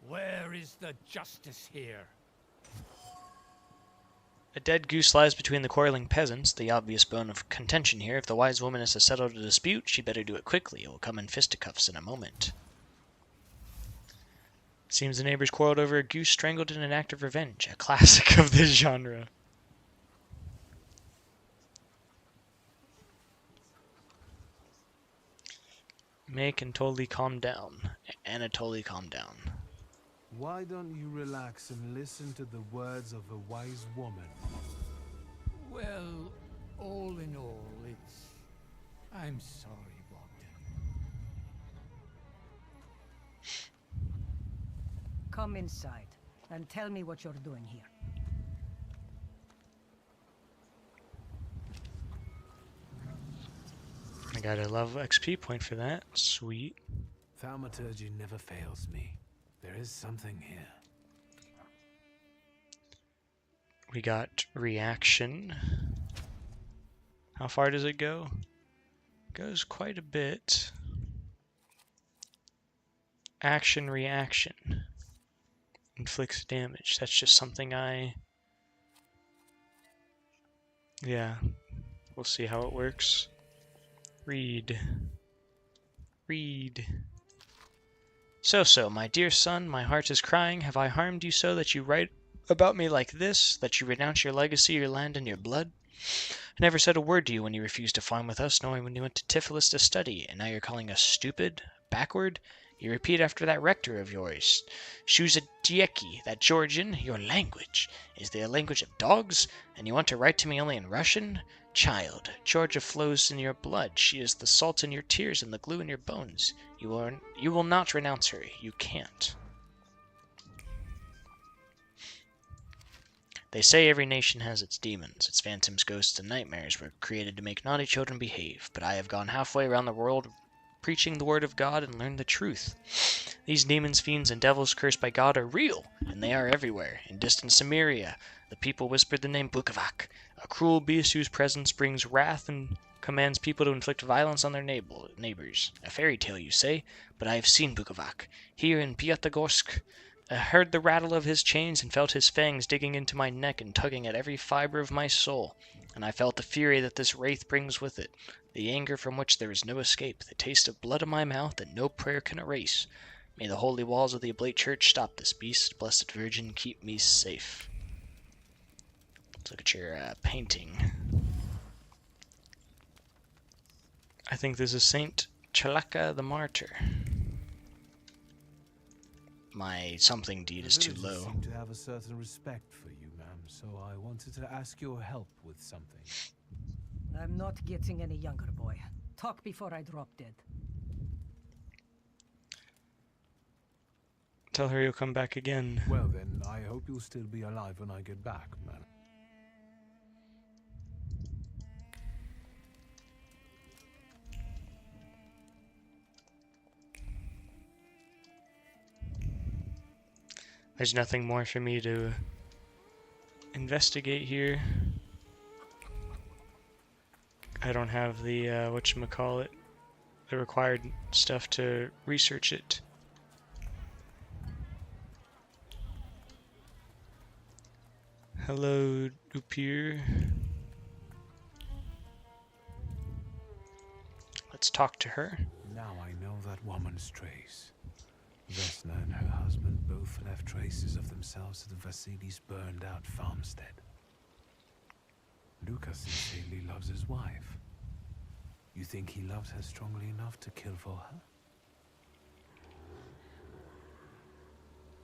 Where is the justice here? A dead goose lies between the quarreling peasants, the obvious bone of contention here. If the wise woman is to settle the dispute, she better do it quickly. It will come in fisticuffs in a moment. Seems the neighbors quarreled over a goose strangled in an act of revenge, a classic of this genre. Make and totally calm down. Anatoly, calm down. Why don't you relax and listen to the words of a wise woman? Well, all in all, I'm sorry, Bogdan. Come inside, and tell me what you're doing here. I got a level XP point for that. Sweet. Thaumaturge never fails me. There is something here. We got reaction. How far does it go? Goes quite a bit. Action, reaction. Inflicts damage. That's just something yeah. We'll see how it works. Read. Read. So, my dear son, my heart is crying. Have I harmed you so that you write about me like this? That you renounce your legacy, your land, and your blood? I never said a word to you when you refused to farm with us, nor when you went to Tiflis to study, and now you're calling us stupid? Backward? You repeat after that rector of yours. Shuzadziecki, that Georgian, your language. Is the language of dogs? And you want to write to me only in Russian? Child, Georgia flows in your blood. She is the salt in your tears and the glue in your bones. You will not renounce her. You can't. They say every nation has its demons. Its phantoms, ghosts, and nightmares were created to make naughty children behave. But I have gone halfway around the world preaching the word of God and learned the truth. These demons, fiends, and devils cursed by God are real, and they are everywhere. In distant Samaria, the people whispered the name Bukovac, a cruel beast whose presence brings wrath and commands people to inflict violence on their neighbors. A fairy tale, you say? But I have seen Bukovac. Here in Piatagorsk, I heard the rattle of his chains and felt his fangs digging into my neck and tugging at every fiber of my soul. And I felt the fury that this wraith brings with it, the anger from which there is no escape, the taste of blood in my mouth that no prayer can erase. May the holy walls of the oblate church stop this beast. Blessed Virgin, keep me safe. Let's look at your painting. I think this is Saint Chalaka the Martyr. My something deed is too low. seem to have a certain respect for you, ma'am, so I wanted to ask your help with something. I'm not getting any younger, boy. Talk before I drop dead. Tell her you'll come back again. Well then, I hope you'll still be alive when I get back, madam. There's nothing more for me to investigate here. I don't have the, whatchamacallit, the required stuff to research it. Hello, Upir. Let's talk to her. Now I know that woman's trace. Vesna and her husband both left traces of themselves at the Vasily's burned-out farmstead. Luka sincerely loves his wife. You think he loves her strongly enough to kill for her?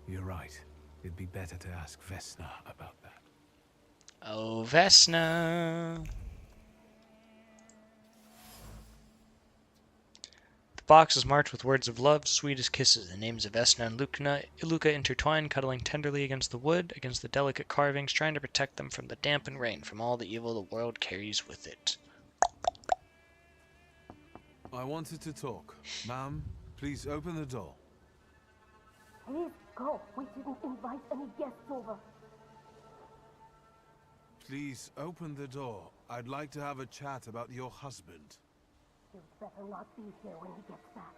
You're right. It'd be better to ask Vesna about that. Oh, Vesna! The box is marked with words of love, sweet as kisses. The names of Vesna and Luka intertwined, cuddling tenderly against the wood, against the delicate carvings, trying to protect them from the damp and rain, from all the evil the world carries with it. I wanted to talk. Ma'am, please open the door. Please go. We didn't invite any guests over. Please open the door. I'd like to have a chat about your husband. You'd better not be here when he gets back.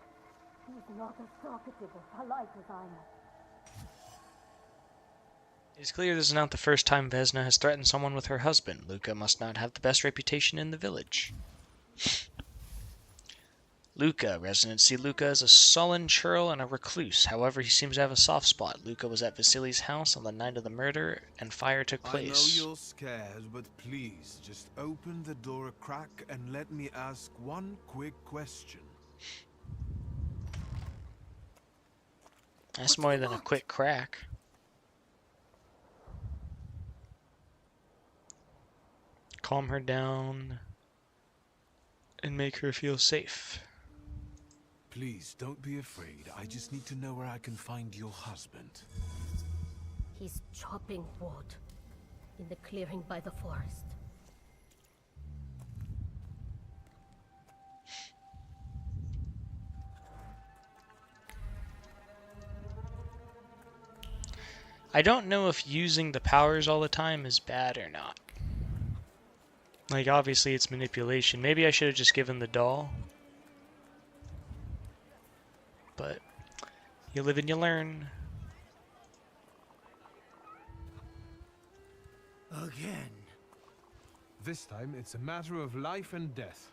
He's not as talkative or polite as I am. It's clear this is not the first time Vesna has threatened someone with her husband. Luka must not have the best reputation in the village. Luka. Resident Luka is a sullen churl and a recluse. However, he seems to have a soft spot. Luka was at Vasily's house on the night of the murder, and fire took place. I know you're scared, but please, just open the door a crack and let me ask one quick question. That's more than a quick crack. Calm her down and make her feel safe. Please, don't be afraid. I just need to know where I can find your husband. He's chopping wood in the clearing by the forest. I don't know if using the powers all the time is bad or not. Like, obviously it's manipulation. Maybe I should have just given the doll. But you live and you learn. Again. This time, it's a matter of life and death.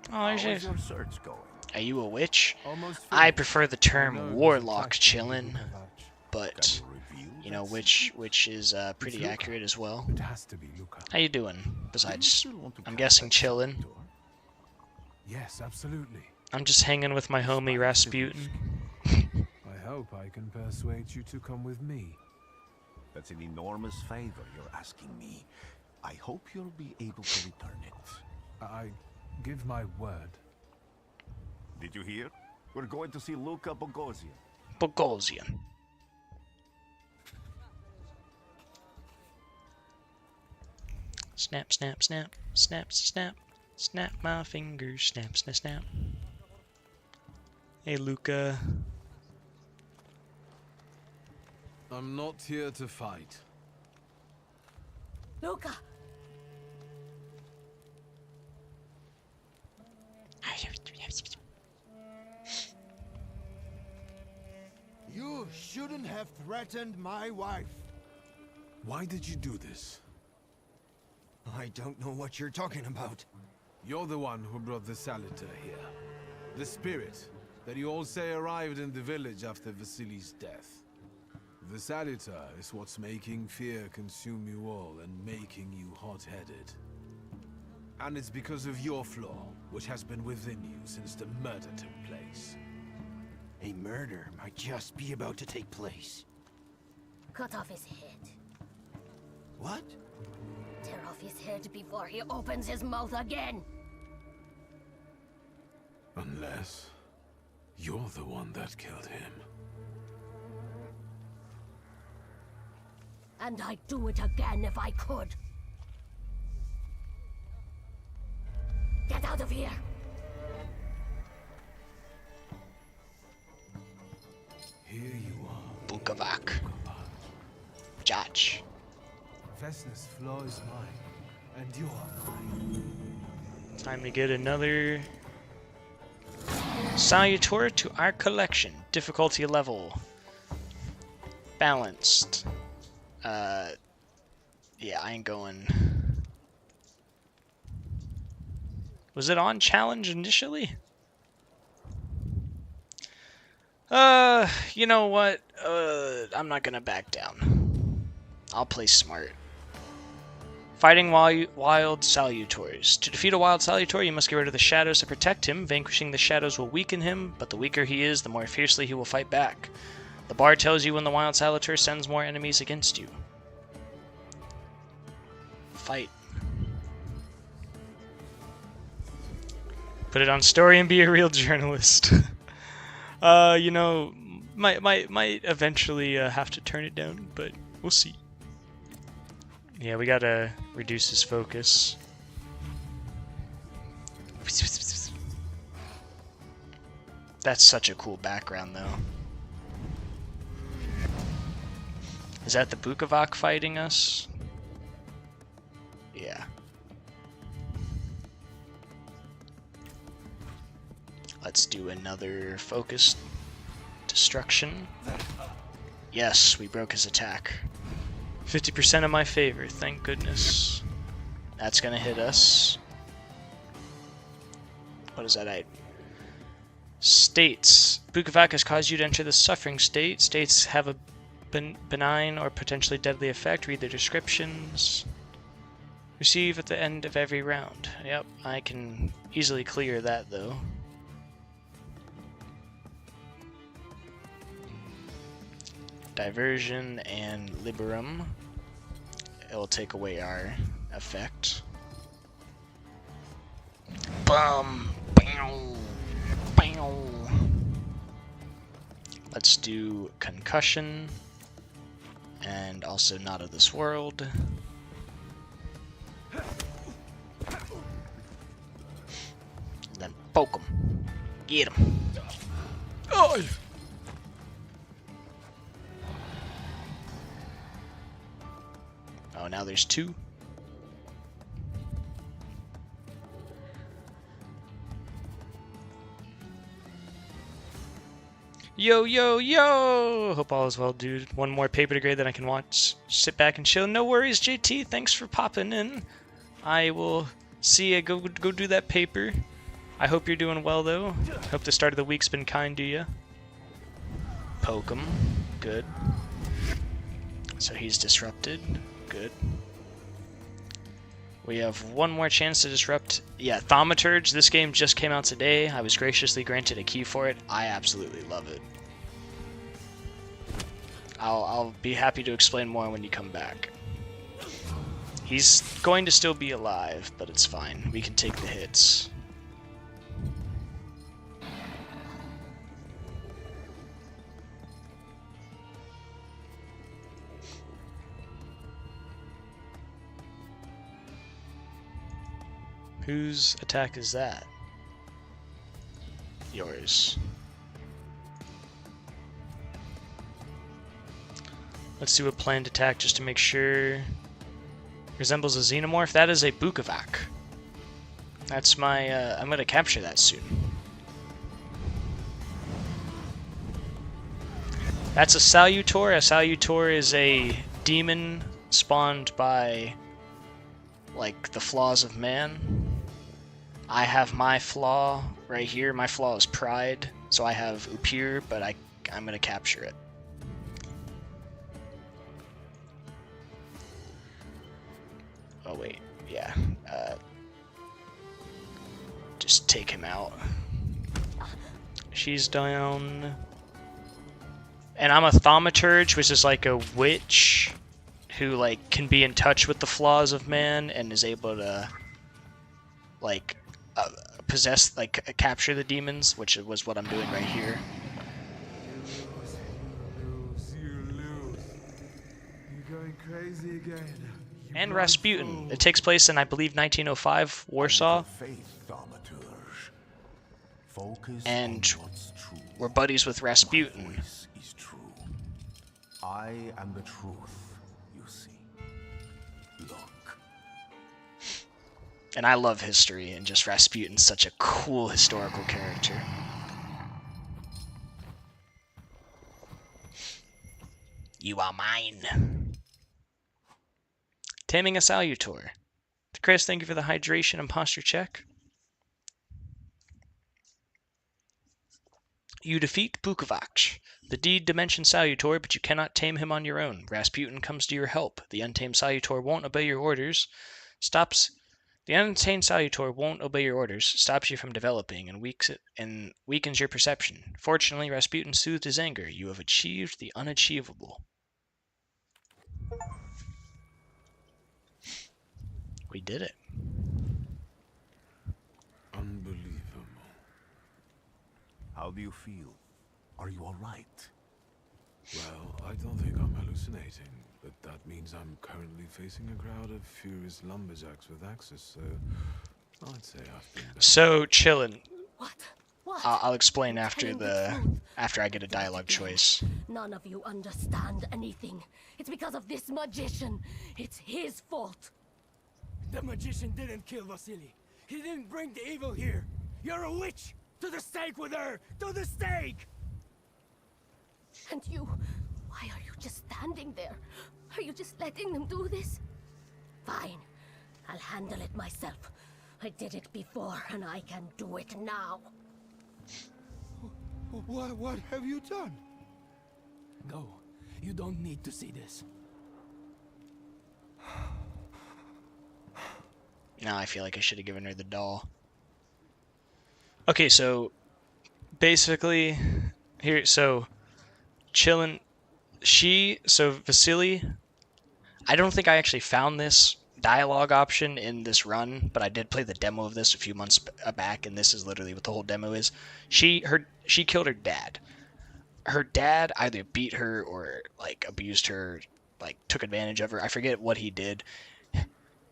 Oh, How is your search going? Are you a witch? Almost I finished. prefer the I term know it was warlock, attached to chillin', Thaumaturge. but you know, witch is pretty Luca. accurate as well. It has to be Luca. How you doing? Besides, still want to I'm catch guessing that chillin'. saboteur? Yes, absolutely. I'm just hanging with my homie Rasputin. I hope I can persuade you to come with me. That's an enormous favor you're asking me. I hope you'll be able to return it. I give my word. Did you hear? We're going to see Luca Bogosian. Bogosian. Snap, snap, snap, snap, snap, snap my fingers, snap, snap, snap. Hey, Luca. I'm not here to fight. Luca! You shouldn't have threatened my wife. Why did you do this? I don't know what you're talking about. You're the one who brought the Salutor here. The spirit that you all say arrived in the village after Vasily's death. The Salutor is what's making fear consume you all and making you hot-headed. And it's because of your flaw, which has been within you since the murder took place. A murder might just be about to take place. Cut off his head. What? Tear off his head before he opens his mouth again. Unless you're the one that killed him. And I'd do it again if I could. Get out of here! Here you are. Bukovac. Judge. Vesna's flaw is mine, and you are mine. Time to get another Salutor to our collection. Difficulty level. Balanced. Yeah, I ain't going. Was it on challenge initially? You know what? I'm not gonna back down. I'll play smart. Fighting wild Salutors. To defeat a wild Salutor, you must get rid of the shadows to protect him. Vanquishing the shadows will weaken him, but the weaker he is, the more fiercely he will fight back. The bard tells you when the wild Salutor sends more enemies against you. Fight. Put it on story and be a real journalist. You know, might eventually have to turn it down, but we'll see. Yeah, we gotta reduce his focus. That's such a cool background, though. Is that the Bukovac fighting us? Yeah. Let's do another focused destruction. Yes, we broke his attack. 50% in my favor, thank goodness. That's gonna hit us. What is that? States. Bukovac has caused you to enter the suffering state. States have a benign or potentially deadly effect. Read the descriptions. Receive at the end of every round. Yep, I can easily clear that though. Diversion and Liberum. It will take away our effect. Bum! Let's do concussion. And also not of this world. Then poke him. Get him. Oh! Oh, now there's two. Yo, yo, yo! Hope all is well, dude. One more paper to grade that I can watch. Sit back and chill. No worries, JT. Thanks for popping in. I will see you. Go do that paper. I hope you're doing well, though. Hope the start of the week's been kind to you. Poke him. Good. So he's disrupted. Good. We have one more chance to disrupt. Yeah, Thaumaturge. This game just came out today. I was graciously granted a key for it. I absolutely love it. I'll be happy to explain more when you come back. He's going to still be alive, but it's fine. We can take the hits. Whose attack is that? Yours. Let's do a planned attack just to make sure. Resembles a xenomorph. That is a Bukovac. That's my. I'm gonna capture that soon. That's a Salutor. A Salutor is a demon spawned by, like, the flaws of man. I have my flaw right here. My flaw is pride, so I have Upir, but I'm gonna capture it. Oh wait, yeah. Just take him out. She's down. And I'm a Thaumaturge, which is like a witch who like can be in touch with the flaws of man and is able to like possess, like capture the demons, which was what I'm doing right here. You lose. You're going crazy again. And Rasputin. It takes place in, I believe, 1905, Warsaw. And we're buddies with Rasputin. I am the truth, you see. Look. And I love history, and just Rasputin's such a cool historical character. You are mine. Taming a Salutor. Chris, thank you for the hydration and posture check. You defeat Bukovac, the D-Dimension Salutor, but you cannot tame him on your own. Rasputin comes to your help. The untamed Salutor won't obey your orders. The untamed Salutor won't obey your orders, stops you from developing, and weakens your perception. Fortunately, Rasputin soothed his anger. You have achieved the unachievable. We did it. Unbelievable. How do you feel? Are you all right? Well, I don't think I'm hallucinating, but that means I'm currently facing a crowd of furious lumberjacks with axes, so I'd say I've been better. So, chillin'. What? What? I'll explain after I get a dialogue choice. None of you understand anything. It's because of this magician. It's his fault. The magician didn't kill Vasily. He didn't bring the evil here. You're a witch! To the stake with her! To the stake! And you, why are you just standing there? Are you just letting them do this? Fine, I'll handle it myself. I did it before, and I can do it now. What have you done? Go. You don't need to see this. Now I feel like I should have given her the doll. Okay, so basically here, so chillin', so Vasily, I don't think I actually found this dialogue option in this run, but I did play the demo of this a few months back, and this is literally what the whole demo is. She killed her dad. Her dad either beat her or like abused her, like took advantage of her. I forget what he did.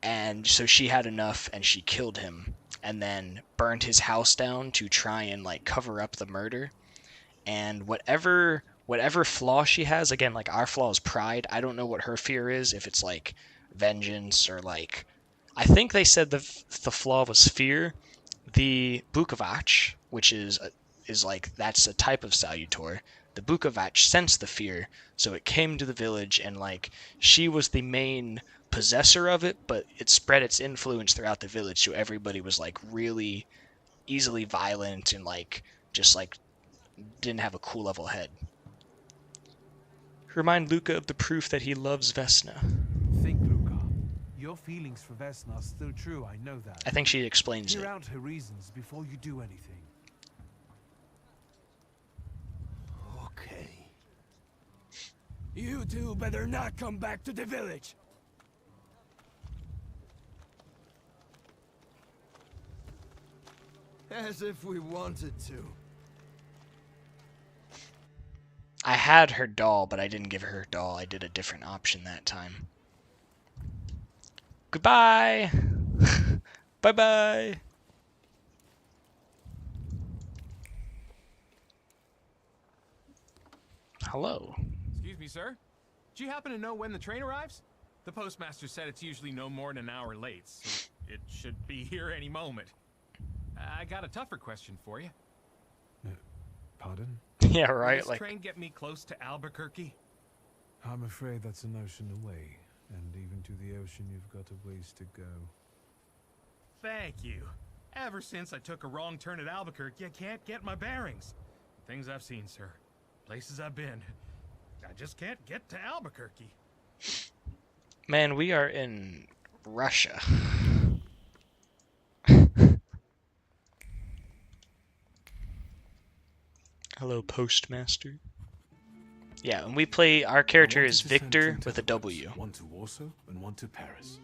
And so she had enough and she killed him and then burned his house down to try and like cover up the murder. And whatever flaw she has, again, like our flaw is pride. I don't know what her fear is, if it's like vengeance or like, I think they said the flaw was fear. The Bukovac, which is like, that's a type of Salutor. The Bukovac sensed the fear, so it came to the village, and like she was the main possessor of it, but it spread its influence throughout the village, so everybody was like really easily violent and like just like didn't have a cool level head. Remind Luca of the proof that he loves Vesna. Think, Luca. Your feelings for Vesna are still true, I know that. I think she explains Hear it. out her reasons before you do anything. Okay. You two better not come back to the village. As if we wanted to. I had her doll, but I didn't give her doll. I did a different option that time. Goodbye! Bye-bye! Hello. Excuse me, sir. Do you happen to know when the train arrives? The postmaster said it's usually no more than an hour late, so it should be here any moment. I got a tougher question for you. Pardon? Yeah, right. Will this Like, train get me close to Albuquerque? I'm afraid that's an ocean away, and even to the ocean you've got a ways to go. Thank you. Ever since I took a wrong turn at Albuquerque, I can't get my bearings. Things I've seen, sir. Places I've been. I just can't get to Albuquerque. man, we are in Russia. Hello, Postmaster. Yeah, and we play, our character is Victor with a W. One to Warsaw and one to Paris.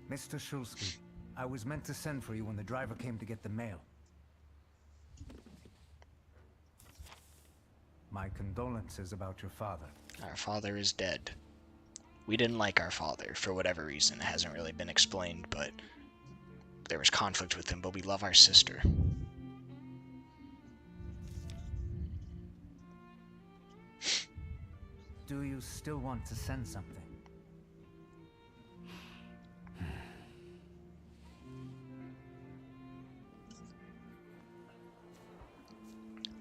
Mr. Shulsky, I was meant to send for you when the driver came to get the mail. My condolences about your father. Our father is dead. We didn't like our father, for whatever reason. It hasn't really been explained, but there was conflict with him, but we love our sister. Do you still want to send something?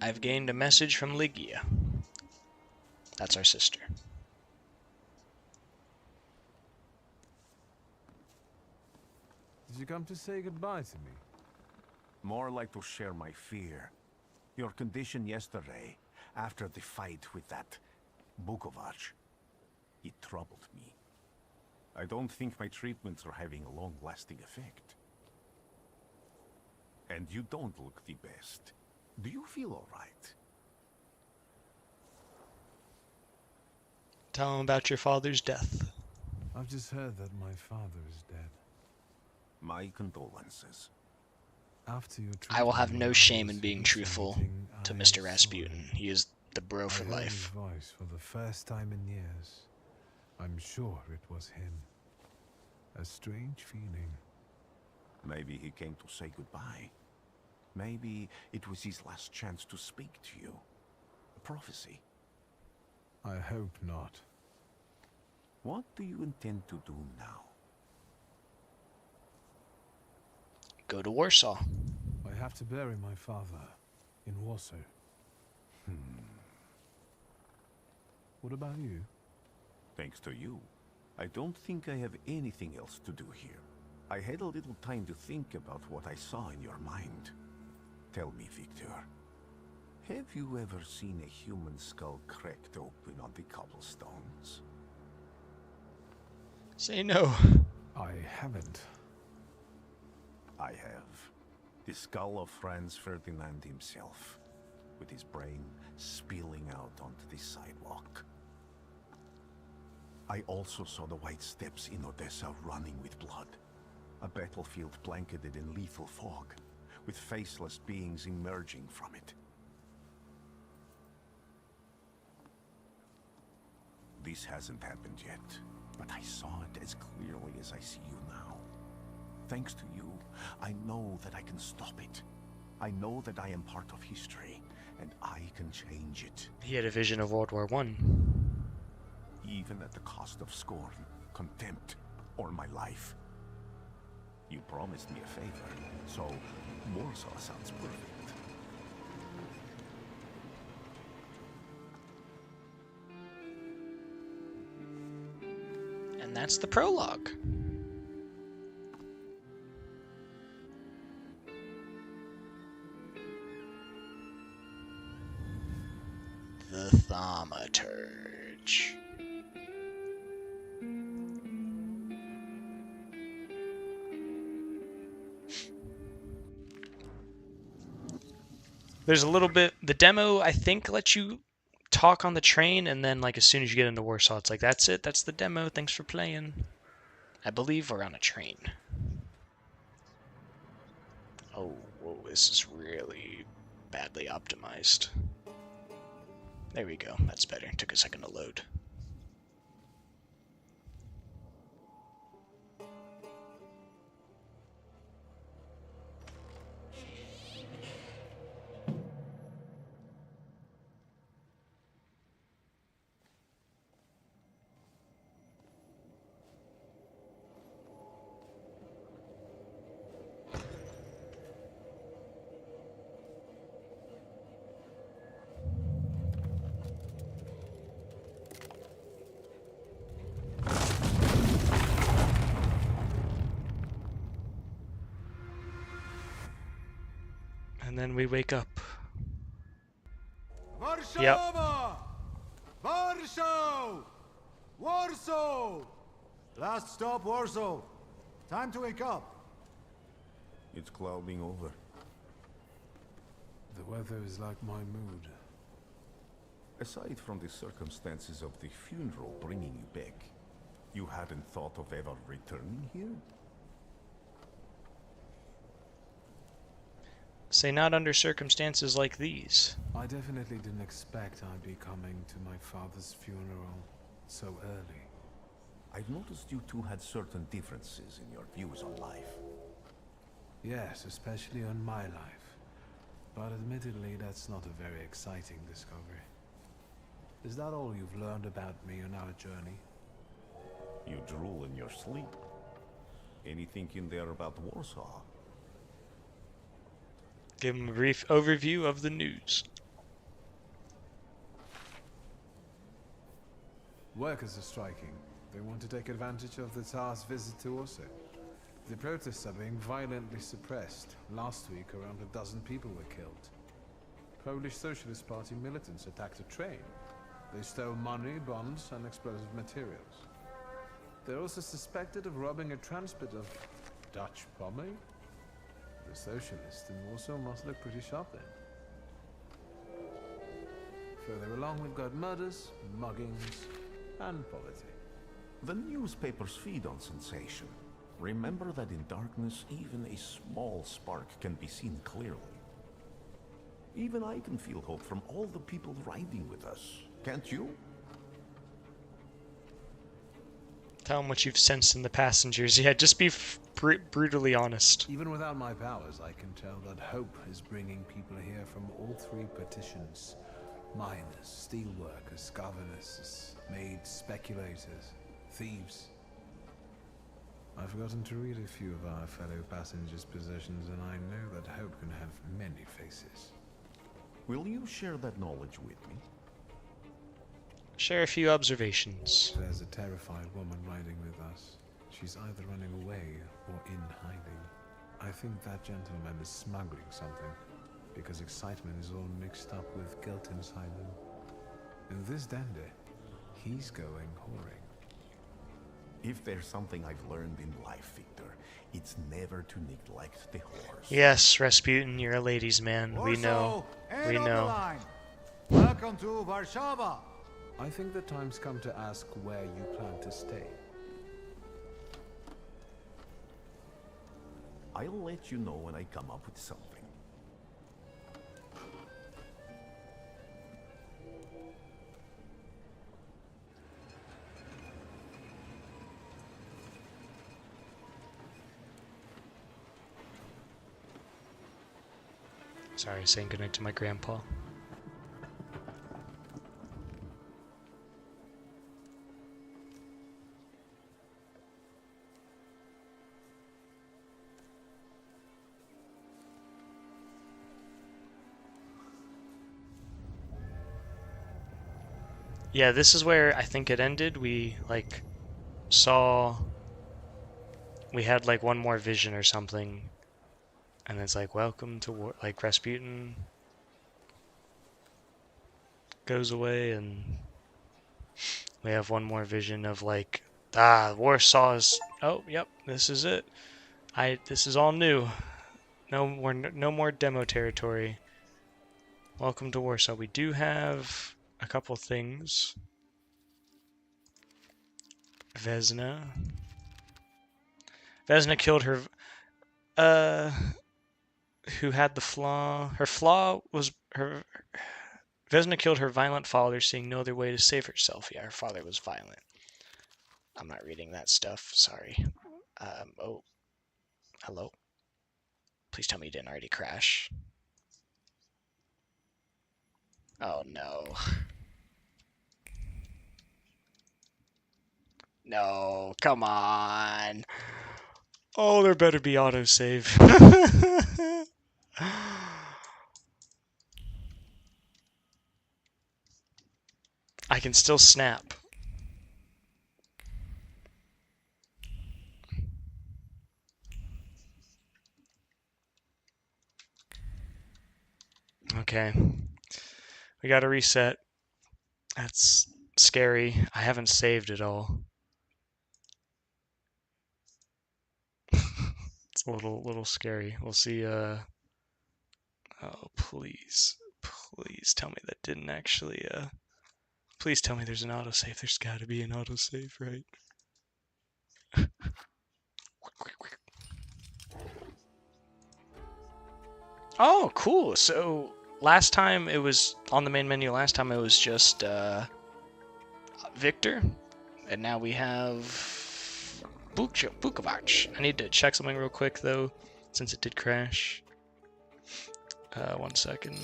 I've gained a message from Ligia. That's our sister. Did you come to say goodbye to me? More like to share my fear. Your condition yesterday, after the fight with that Bukovac, it troubled me. I don't think my treatments are having a long-lasting effect. And you don't look the best. Do you feel all right? Tell him about your father's death. I've just heard that my father is dead. My condolences. After your I will have treatment, no I shame was in being truthful hallucinating. to I Mr. saw Rasputin. him. He is the bro for I heard his life. voice for the first time in years. I'm sure it was him. A strange feeling. Maybe he came to say goodbye. Maybe it was his last chance to speak to you. A prophecy. I hope not. What do you intend to do now? Go to Warsaw. I have to bury my father in Warsaw. What about you? Thanks to you, I don't think I have anything else to do here. I had a little time to think about what I saw in your mind. Tell me, Victor, have you ever seen a human skull cracked open on the cobblestones? Say no. I haven't. I have. The skull of Franz Ferdinand himself, with his brain spilling out onto the sidewalk. I also saw the white steppes in Odessa running with blood. A battlefield blanketed in lethal fog, with faceless beings emerging from it. This hasn't happened yet, but I saw it as clearly as I see you now. Thanks to you, I know that I can stop it. I know that I am part of history, and I can change it. He had a vision of World War I. Even at the cost of scorn, contempt, or my life. You promised me a favor, so Warsaw sounds perfect. And that's the prologue. The Thaumaturge. There's a little bit, the demo I think lets you talk on the train, and then like as soon as you get into Warsaw it's like that's it, that's the demo, thanks for playing. I believe we're on a train. Oh, whoa, this is really badly optimized. There we go, that's better. It took a second to load. And then we wake up. Warsaw! Yep. Warsaw! Warsaw! Last stop, Warsaw. Time to wake up. It's clouding over. The weather is like my mood. Aside from the circumstances of the funeral bringing you back, you hadn't thought of ever returning here? Say not under circumstances like these. I definitely didn't expect I'd be coming to my father's funeral so early. I've noticed you two had certain differences in your views on life. Yes, especially on my life. But admittedly, that's not a very exciting discovery. Is that all you've learned about me on our journey? You drool in your sleep. Anything in there about Warsaw? Give him a brief overview of the news. Workers are striking. They want to take advantage of the Tsar's visit to Warsaw. The protests are being violently suppressed. Last week, around a dozen people were killed. Polish Socialist Party militants attacked a train. They stole money, bonds, and explosive materials. They're also suspected of robbing a transport of Dutch pomade. The socialists in Warsaw must look pretty sharp then. Further along, we've got murders, muggings, and poverty. The newspapers feed on sensation. Remember that in darkness, even a small spark can be seen clearly. Even I can feel hope from all the people riding with us. Can't you? Tell him what you've sensed in the passengers. Yeah, just be brutally honest. Even without my powers, I can tell that hope is bringing people here from all three petitions. Miners, steelworkers, governors, maids, speculators, thieves. I've forgotten to read a few of our fellow passengers' possessions, and I know that hope can have many faces. Will you share that knowledge with me? Share a few observations. There's a terrified woman riding with us. She's either running away or in hiding. I think that gentleman is smuggling something, because excitement is all mixed up with guilt inside him. And this dandy, he's going whoring. If there's something I've learned in life, Victor, it's never to neglect the horse. Yes, Rasputin, you're a ladies' man. Warsaw, We know. head We on the know. line. Welcome to Warsaw. I think the time's come to ask where you plan to stay. I'll let you know when I come up with something. Sorry, saying goodnight to my grandpa. Yeah, this is where I think it ended. We, like, saw... We had, like, one more vision or something. And it's like, welcome to war... Like, Rasputin goes away, and we have one more vision of, like, Warsaw is... Oh, yep, this is it. This is all new. No more demo territory. Welcome to Warsaw. We do have a couple things. Vesna. Vesna killed her... Who had the flaw... Her flaw was... Vesna killed her violent father, seeing no other way to save herself. Yeah, her father was violent. I'm not reading that stuff. Sorry. Oh. Hello? Please tell me you didn't already crash. Oh, no. No, come on. Oh, there better be autosave. I can still snap. Okay. We gotta reset. That's scary. I haven't saved it all. It's a little scary. We'll see, Oh, please. Please tell me that didn't actually, Please tell me there's an autosave. There's gotta be an autosave, right? Oh, cool. So, last time it was, on the main menu, last time it was just, Victor. And now we have Bukovac. I need to check something real quick, though, since it did crash. 1 second.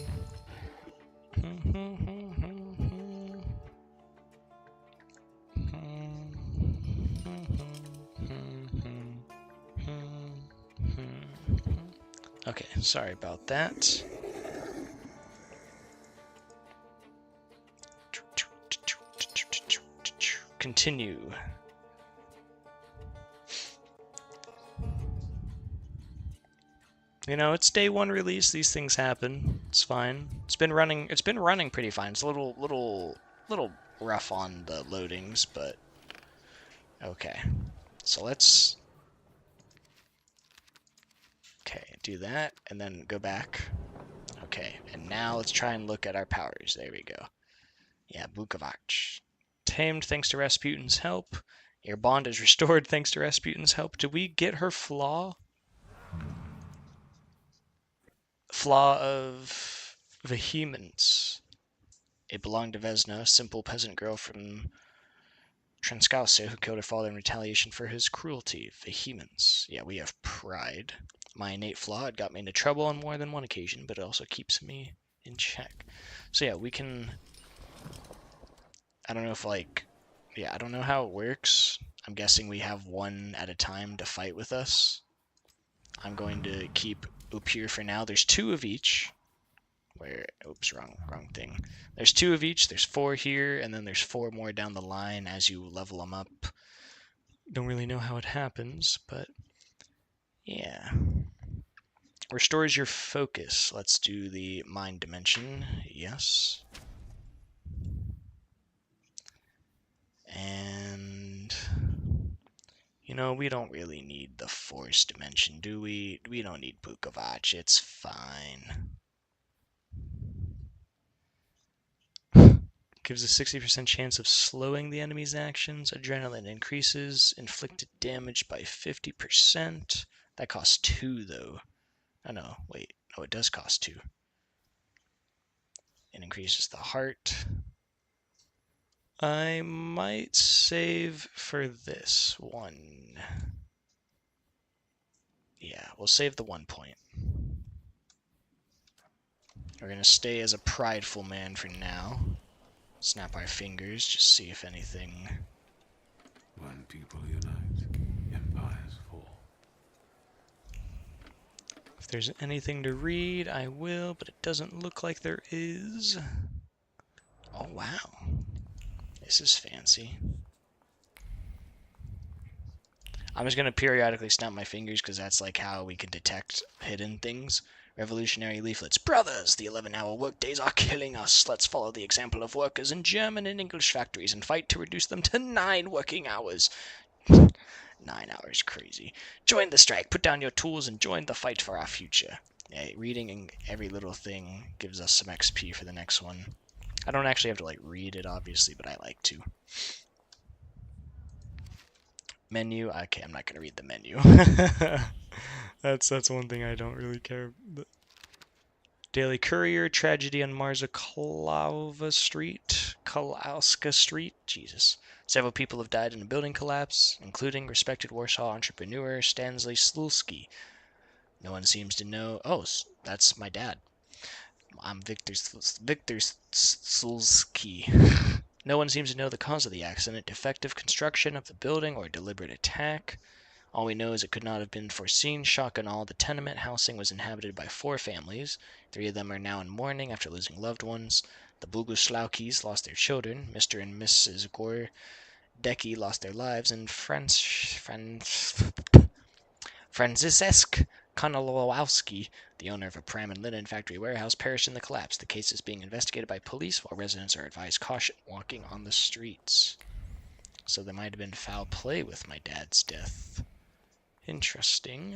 Okay, sorry about that. Continue. You know, it's day 1 release. These things happen. It's fine. It's been running pretty fine. It's a little rough on the loadings, but okay. So let's do that and then go back. Okay, and now let's try and look at our powers. There we go. Yeah, Bukovac. Tamed thanks to Rasputin's help. Your bond is restored thanks to Rasputin's help. Did we get her flaw? Flaw of vehemence. It belonged to Vesna, a simple peasant girl from Transkausa who killed her father in retaliation for his cruelty. Vehemence. Yeah, we have pride. My innate flaw, it got me into trouble on more than one occasion, but it also keeps me in check. So yeah, we can... I don't know if, like... Yeah, I don't know how it works. I'm guessing we have one at a time to fight with us. I'm going to keep Upir for now. There's 2 of each. Where... Oops, wrong thing. There's 2 of each. There's 4 here, and then there's 4 more down the line as you level them up. Don't really know how it happens, but... Yeah. Restores your focus. Let's do the mind dimension. Yes. And... You know, we don't really need the force dimension, do we? We don't need Bukovac. It's fine. Gives a 60% chance of slowing the enemy's actions. Adrenaline increases inflicted damage by 50%. That costs 2, though. Oh, no. Wait. No, it does cost 2. It increases the heart. I might save for this 1. Yeah, we'll save the 1 point. We're going to stay as a prideful man for now. Snap our fingers, just see if anything... When people unite, empires fall. If there's anything to read, I will, but it doesn't look like there is. Oh, wow. This is fancy. I'm just going to periodically snap my fingers because that's like how we can detect hidden things. Revolutionary leaflets. Brothers, the 11-hour workdays are killing us. Let's follow the example of workers in German and English factories and fight to reduce them to 9 working hours. 9 hours, crazy. Join the strike, put down your tools, and join the fight for our future. Yeah, reading every little thing gives us some XP for the next one. I don't actually have to like read it, obviously, but I like to. Menu. Okay, I'm not going to read the menu. That's one thing I don't really care about. Daily Courier, tragedy on Kalauska Street. Jesus. Several people have died in a building collapse, including respected Warsaw entrepreneur Stanley Slulski. No one seems to know... Oh, that's my dad. I'm Victor Slulski. No one seems to know the cause of the accident, defective construction of the building, or deliberate attack. All we know is it could not have been foreseen. Shock and all, the tenement housing was inhabited by 4 families. 3 of them are now in mourning after losing loved ones. The Boguslawskis lost their children. Mr. and Mrs. Gordecki lost their lives, and Franciszek Konolowski, the owner of a pram and linen factory warehouse, perished in the collapse. The case is being investigated by police, while residents are advised caution walking on the streets. So there might have been foul play with my dad's death. Interesting.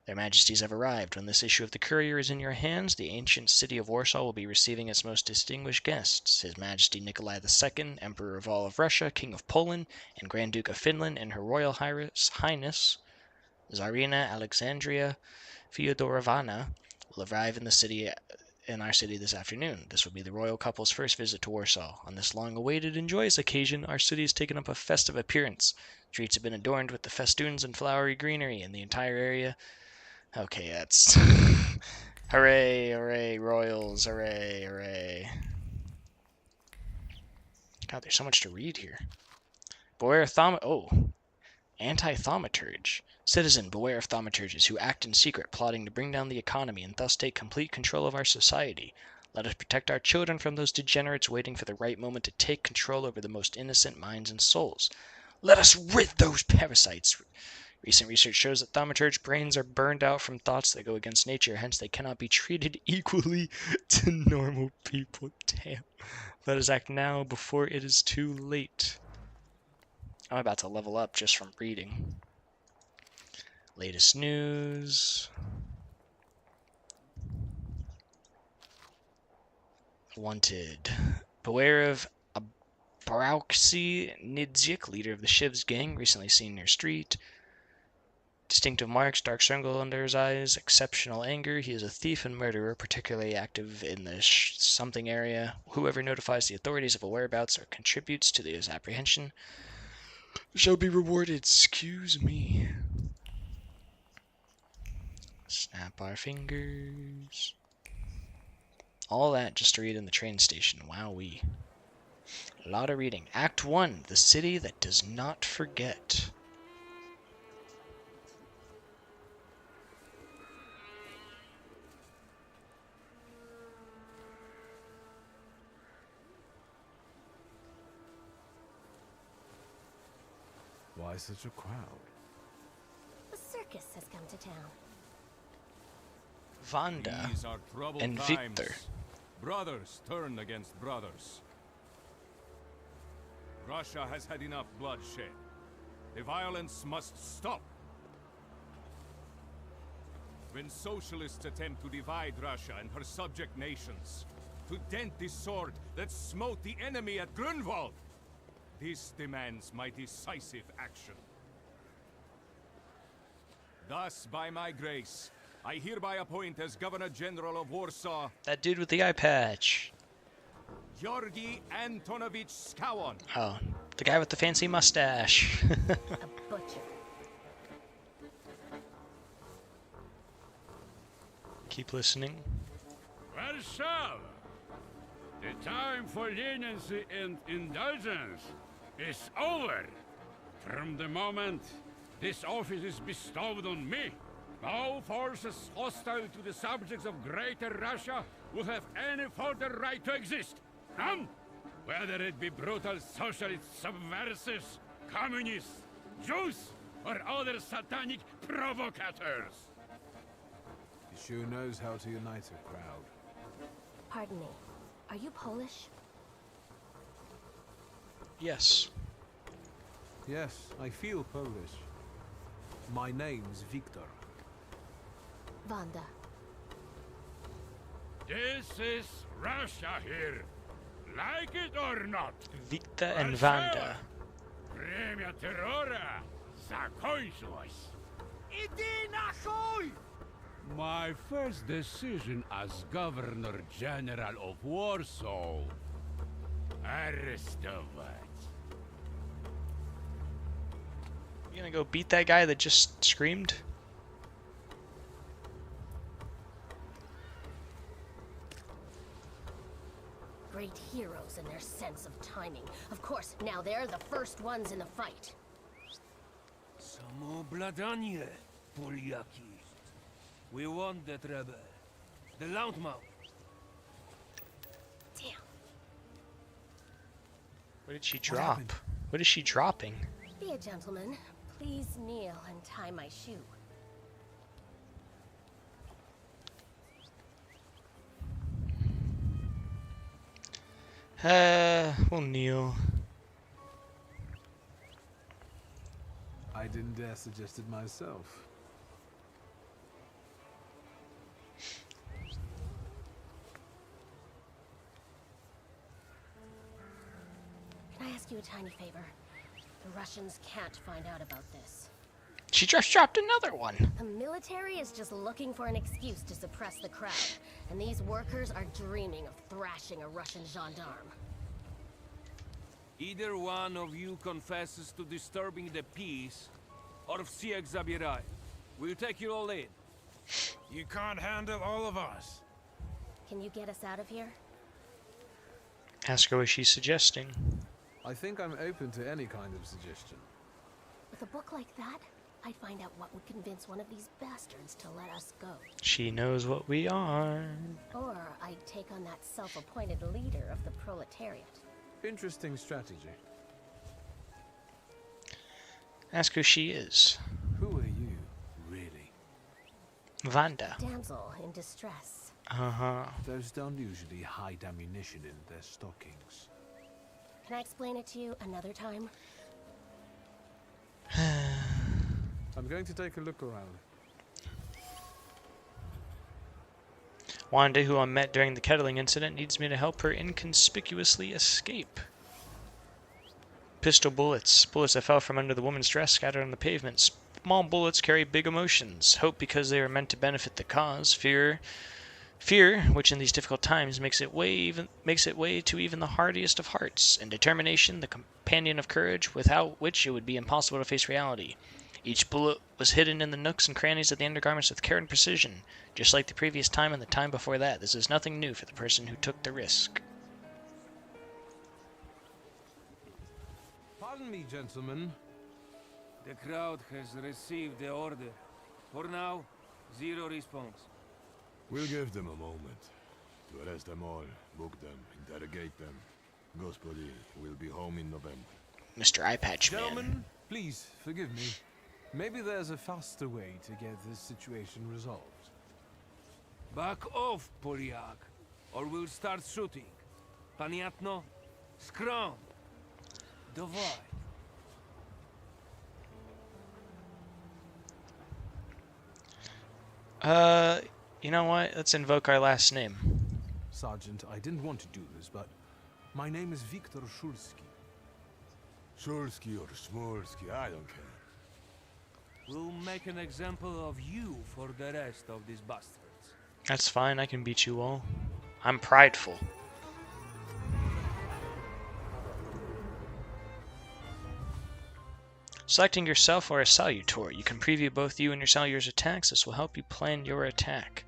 Their Majesties have arrived. When this issue of the Courier is in your hands, the ancient city of Warsaw will be receiving its most distinguished guests. His Majesty Nikolai II, Emperor of all of Russia, King of Poland, and Grand Duke of Finland, and Her Royal Highness, Tsarina Alexandria Fyodorovna, will arrive in our city this afternoon. This will be the royal couple's first visit to Warsaw. On this long-awaited and joyous occasion, our city has taken up a festive appearance. Streets have been adorned with the festoons and flowery greenery in the entire area. Okay, that's... Hooray, hooray, royals, hooray, hooray. God, there's so much to read here. Beware anti-Thaumaturge. Citizen, beware of thaumaturges who act in secret, plotting to bring down the economy and thus take complete control of our society. Let us protect our children from those degenerates waiting for the right moment to take control over the most innocent minds and souls. Let us rid those parasites. Recent research shows that thaumaturge brains are burned out from thoughts that go against nature, hence they cannot be treated equally to normal people. Damn. Let us act now before it is too late. I'm about to level up just from reading. Latest news. Wanted. Beware of Brauxi Nidzik, leader of the Shiv's gang, recently seen near street. Distinctive marks, dark circle under his eyes, exceptional anger. He is a thief and murderer, particularly active in the something area. Whoever notifies the authorities of a whereabouts or contributes to his apprehension shall be rewarded. Excuse me. Snap our fingers. All that just to read in the train station. Wowee. A lot of reading. Act 1. The city that does not forget. Why such a crowd? A circus has come to town. Vanda These are troubled and times. Victor. Brothers turn against brothers. Russia has had enough bloodshed. The violence must stop. When socialists attempt to divide Russia and her subject nations, to dent the sword that smote the enemy at Grunwald. This demands my decisive action. Thus, by my grace, I hereby appoint as Governor General of Warsaw That dude with the eye patch. Georgi Antonovich Skowon. Oh, the guy with the fancy mustache. A butcher. Keep listening. Warsaw! The time for leniency and indulgence is over. From the moment this office is bestowed on me, no forces hostile to the subjects of Greater Russia will have any further right to exist. None! Whether it be brutal socialist subversives, communists, Jews, or other satanic provocators. He sure knows how to unite a crowd. Pardon me. Are you Polish? Yes. Yes, I feel Polish. My name's Victor. Wanda. This is Russia here. Like it or not. Victor and Wanda. Время террора закончилось. Иди нахуй! My first decision as Governor General of Warsaw. Arrestować. You gonna go beat that guy that just screamed? Great heroes in their sense of timing. Of course, now they're the first ones in the fight. Samoobladanie, Poliaki. We want that rebel. The Loudmouth. Damn. What did she drop? What is she dropping? Be a gentleman. Please kneel and tie my shoe. We'll kneel. I didn't dare suggest it myself. Can I ask you a tiny favor? The Russians can't find out about this. She just dropped another one. The military is just looking for an excuse to suppress the crowd, and these workers are dreaming of thrashing a Russian gendarme. Either one of you confesses to disturbing the peace, or всех забирай. We'll take you all in. You can't handle all of us. Can you get us out of here? Ask her what she's suggesting. I think I'm open to any kind of suggestion. With a book like that, I'd find out what would convince one of these bastards to let us go. She knows what we are. Or I'd take on that self-appointed leader of the proletariat. Interesting strategy. Ask who she is. Who are you, really? Wanda. Damsel in distress. Uh-huh. Those don't usually hide ammunition in their stockings. Can I explain it to you another time? I'm going to take a look around. Wanda, who I met during the kettling incident, needs me to help her inconspicuously escape. Pistol bullets. Bullets that fell from under the woman's dress scattered on the pavement. Small bullets carry big emotions. Hope because they are meant to benefit the cause. Fear, which in these difficult times makes it way to even the hardiest of hearts. And determination, the companion of courage, without which it would be impossible to face reality. Each bullet was hidden in the nooks and crannies of the undergarments with care and precision, just like the previous time and the time before that. This is nothing new for the person who took the risk. Pardon me, gentlemen. The crowd has received the order. For now, zero response. We'll give them a moment. To arrest them all, book them, interrogate them. Gospody will be home in November. Mr. Eyepatch Man. Gentlemen, please, forgive me. Maybe there's a faster way to get this situation resolved. Back off, Polyak, or we'll start shooting. Paniatno? Scrum! Dawaj. You know what? Let's invoke our last name. Sergeant, I didn't want to do this, but my name is Viktor Shulsky. Shulsky or Smolsky, I don't care. We'll make an example of you for the rest of these bastards. That's fine, I can beat you all. I'm prideful. Selecting yourself or a Salutor. You can preview both you and your Salutor's attacks. This will help you plan your attack.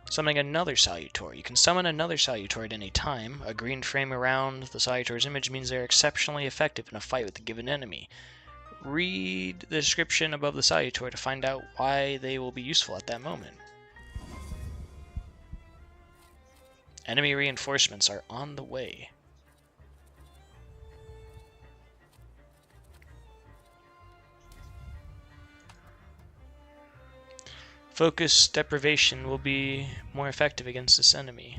Summoning another Salutor. You can summon another Salutor at any time. A green frame around the Salutor's image means they're exceptionally effective in a fight with a given enemy. Read the description above the Salutor to find out why they will be useful at that moment. Enemy reinforcements are on the way. Focus deprivation will be more effective against this enemy.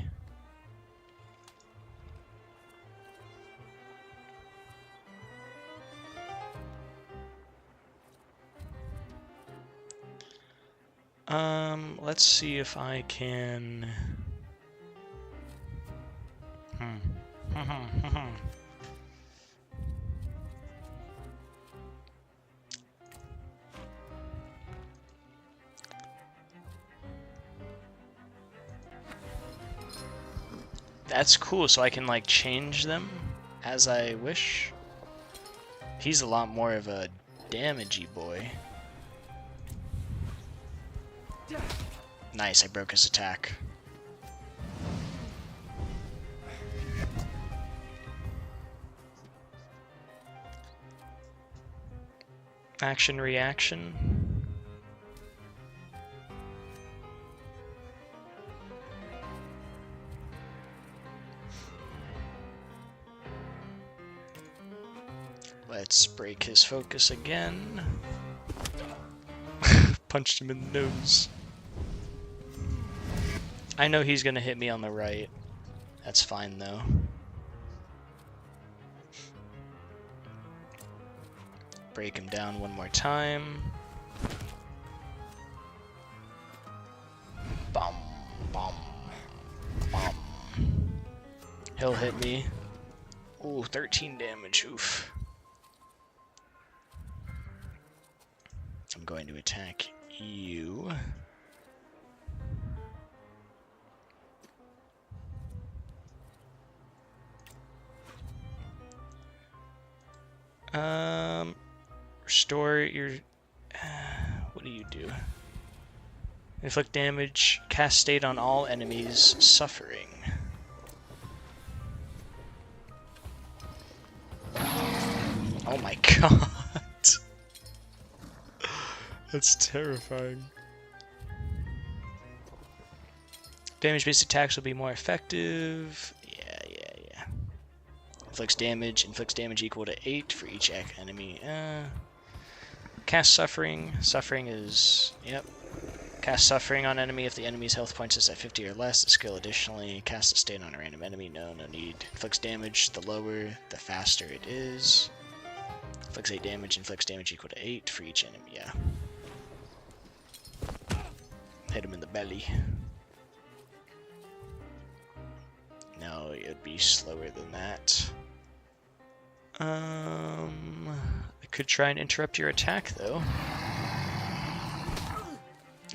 Let's see if I can... That's cool, so I can like change them as I wish. He's a lot more of a damagey boy. Nice, I broke his attack. Action, reaction. Let's break his focus again. Punched him in the nose. I know he's gonna hit me on the right. That's fine though. Break him down one more time. Bum, bum, bum. He'll hit me. Ooh, 13 damage, oof. I'm going to attack you. Restore your... what do you do? Inflict damage, cast state on all enemies suffering. Oh my god. That's terrifying. Damage-based attacks will be more effective. Yeah. Inflicts damage equal to 8 for each enemy. Cast Suffering. Suffering is... yep. Cast Suffering on enemy if the enemy's health points is at 50 or less. The skill additionally casts a state on a random enemy. No need. Inflicts damage. The lower, the faster it is. Inflicts 8 damage. Inflicts damage equal to 8 for each enemy. Yeah. Hit him in the belly. No, it would be slower than that. I could try and interrupt your attack, though.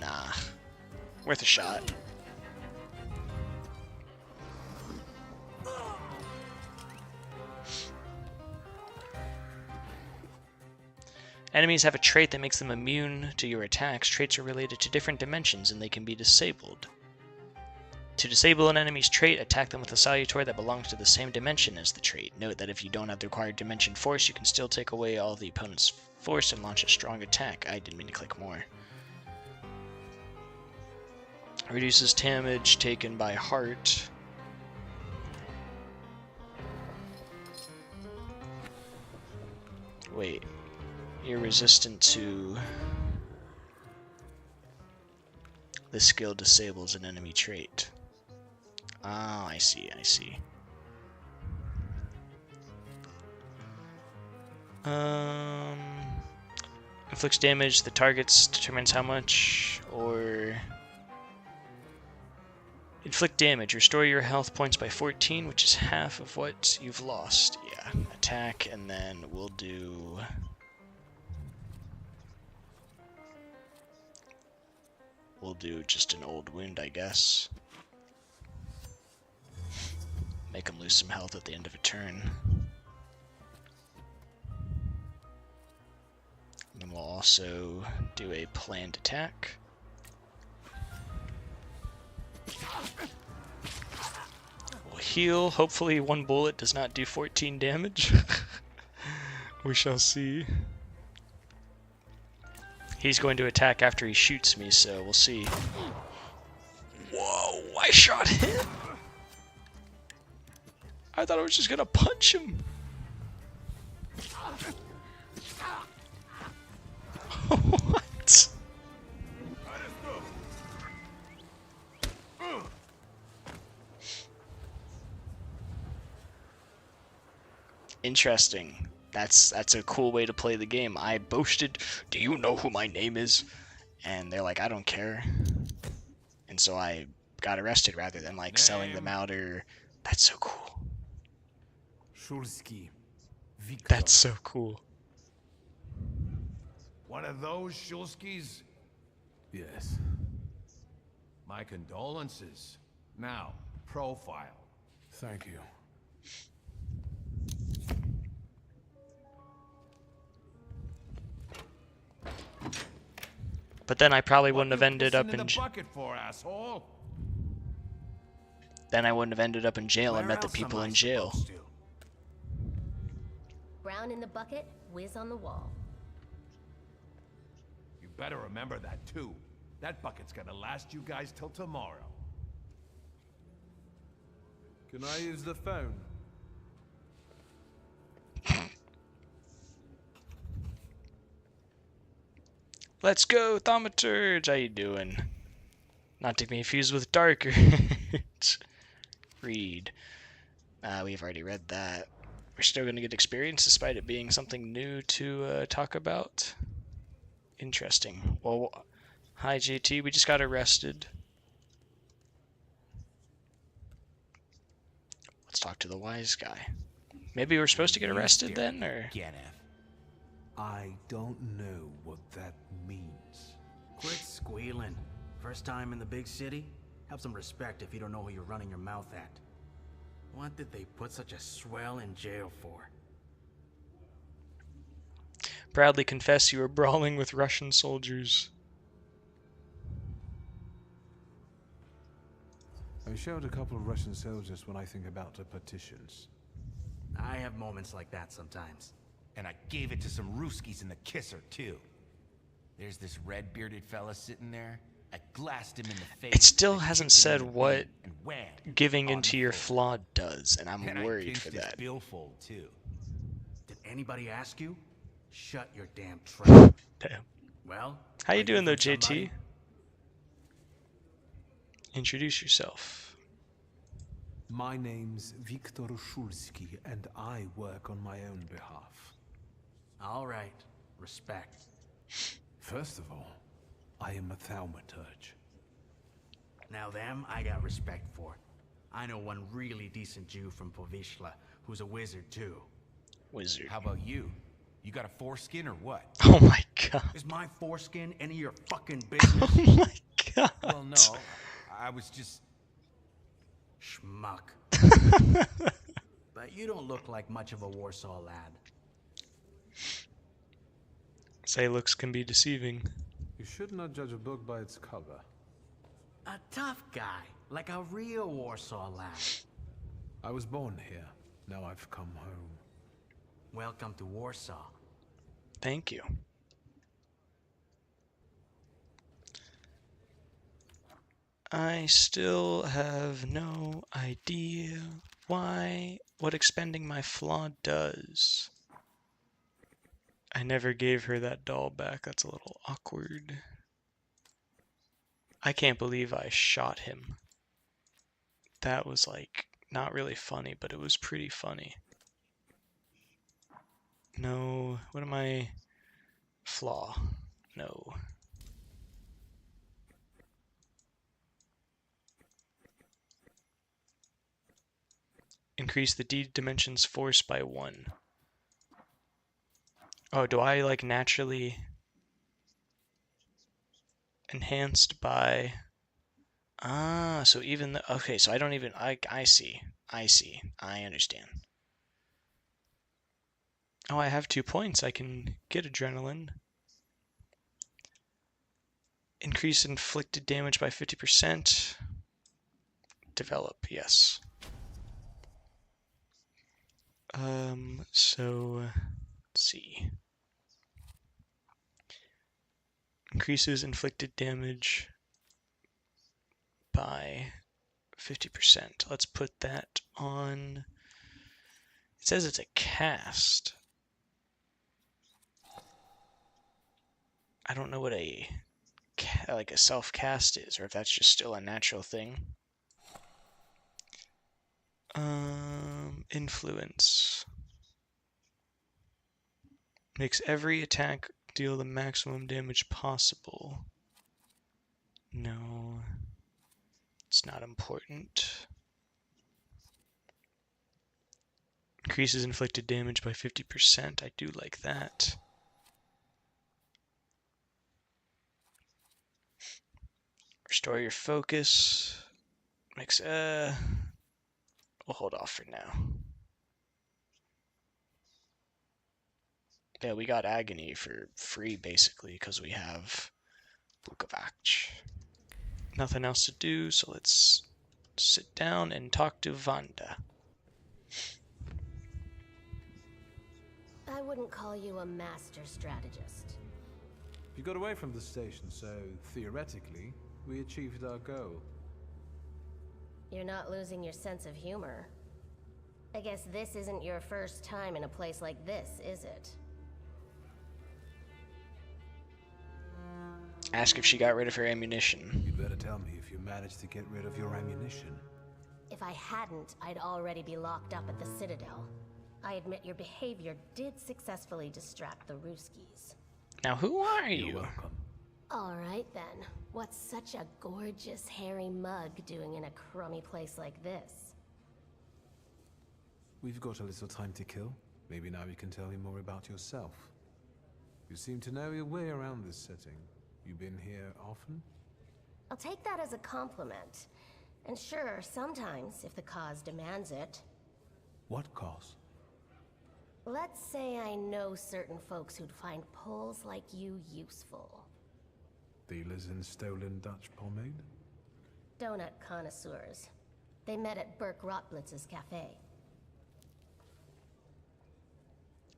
Nah. Worth a shot. Enemies have a trait that makes them immune to your attacks. Traits are related to different dimensions and they can be disabled. To disable an enemy's trait, attack them with a Salutor that belongs to the same dimension as the trait. Note that if you don't have the required dimension force, you can still take away all the opponent's force and launch a strong attack. I didn't mean to click more. Reduces damage taken by heart. Wait. You're resistant to... the skill disables an enemy trait. Ah, I see. Inflicts damage, the target determines how much, or... it Inflict damage. Restore your health points by 14, which is half of what you've lost. Yeah, attack, and then we'll do... We'll do just an old wound, I guess. Make him lose some health at the end of a turn. And then we'll also do a planned attack. We'll heal. Hopefully one bullet does not do 14 damage. We shall see. He's going to attack after he shoots me, so we'll see. Whoa, I shot him! I thought I was just gonna punch him. What? Interesting. That's a cool way to play the game. I boasted, "Do you know who my name is?" And they're like, "I don't care." And so I got arrested rather than like selling them out or... That's so cool. Shulski. Victor. That's so cool. One of those Shulskis? Yes. My condolences. Now, profile. Thank you. But then I probably wouldn't have ended up in the bucket for, asshole? Then I wouldn't have ended up in jail and met the people in jail. Brown in the bucket, whiz on the wall. You better remember that too. That bucket's gonna last you guys till tomorrow. Can I use the phone? Let's go, Thaumaturge! How you doing? Not to be confused with Darker. Read. We've already read that. We're still going to get experience despite it being something new to talk about. Interesting. Well, hi JT, we just got arrested. Let's talk to the wise guy. Maybe we're supposed to get arrested then, or... I don't know what that means. Quit squealing. First time in the big city? Have some respect if you don't know who you're running your mouth at. What did they put such a swell in jail for? Proudly confess you were brawling with Russian soldiers. I showed a couple of Russian soldiers when I think about the petitions. I have moments like that sometimes. And I gave it to some Ruskies in the kisser, too. There's this red-bearded fella sitting there. I glassed him in the face. It still hasn't said what giving into your flaw does, and I'm worried for that. Billfold, too. Did anybody ask you? Shut your damn trap. Damn. Well, how you doing though, JT? Introduce yourself. My name's Viktor Shulski, and I work on my own behalf. All right. Respect. First of all, I am a Thaumaturge. Now them, I got respect for. I know one really decent Jew from Povishla, who's a wizard too. Wizard. How about you? You got a foreskin or what? Oh my god. Is my foreskin any of your fucking business? Oh my god. Well, no. I was just... Schmuck. But you don't look like much of a Warsaw lad. Say looks can be deceiving. You should not judge a book by its cover. A tough guy, like a real Warsaw lad. I was born here. Now I've come home. Welcome to Warsaw. Thank you. I still have no idea what expending my flaw does. I never gave her that doll back. That's a little awkward. I can't believe I shot him. That was like not really funny, but it was pretty funny. No, what am I? Flaw. No. Increase the D dimensions force by 1. Oh, do I like naturally enhanced by... Ah, so even the... Okay, so I don't even... I see. I understand. Oh, I have 2 points. I can get adrenaline. Increase inflicted damage by 50%. Develop, yes. So... Let's see. Increases inflicted damage by 50%. Let's put that on... It says it's a cast. I don't know what a self-cast is, or if that's just still a natural thing. Influence. Makes every attack deal the maximum damage possible. No. It's not important. Increases inflicted damage by 50%. I do like that. Restore your focus. Makes we'll hold off for now. Yeah, we got Agony for free basically because we have Book of Act. Nothing else to do, so let's sit down and talk to Vanda. I wouldn't call you a master strategist. You got away from the station, so theoretically, we achieved our goal. You're not losing your sense of humor. I guess this isn't your first time in a place like this, is it? Ask if she got rid of her ammunition. You'd better tell me if you managed to get rid of your ammunition. If I hadn't, I'd already be locked up at the Citadel. I admit your behavior did successfully distract the Ruskies. Now who are you? You're welcome. Alright then. What's such a gorgeous hairy mug doing in a crummy place like this? We've got a little time to kill. Maybe now you can tell me more about yourself. You seem to know your way around this setting. You been here often? I'll take that as a compliment. And sure, sometimes, if the cause demands it. What cause? Let's say I know certain folks who'd find poles like you useful. Dealers in stolen Dutch pomade? Donut connoisseurs. They met at Burke Rotblitz's cafe.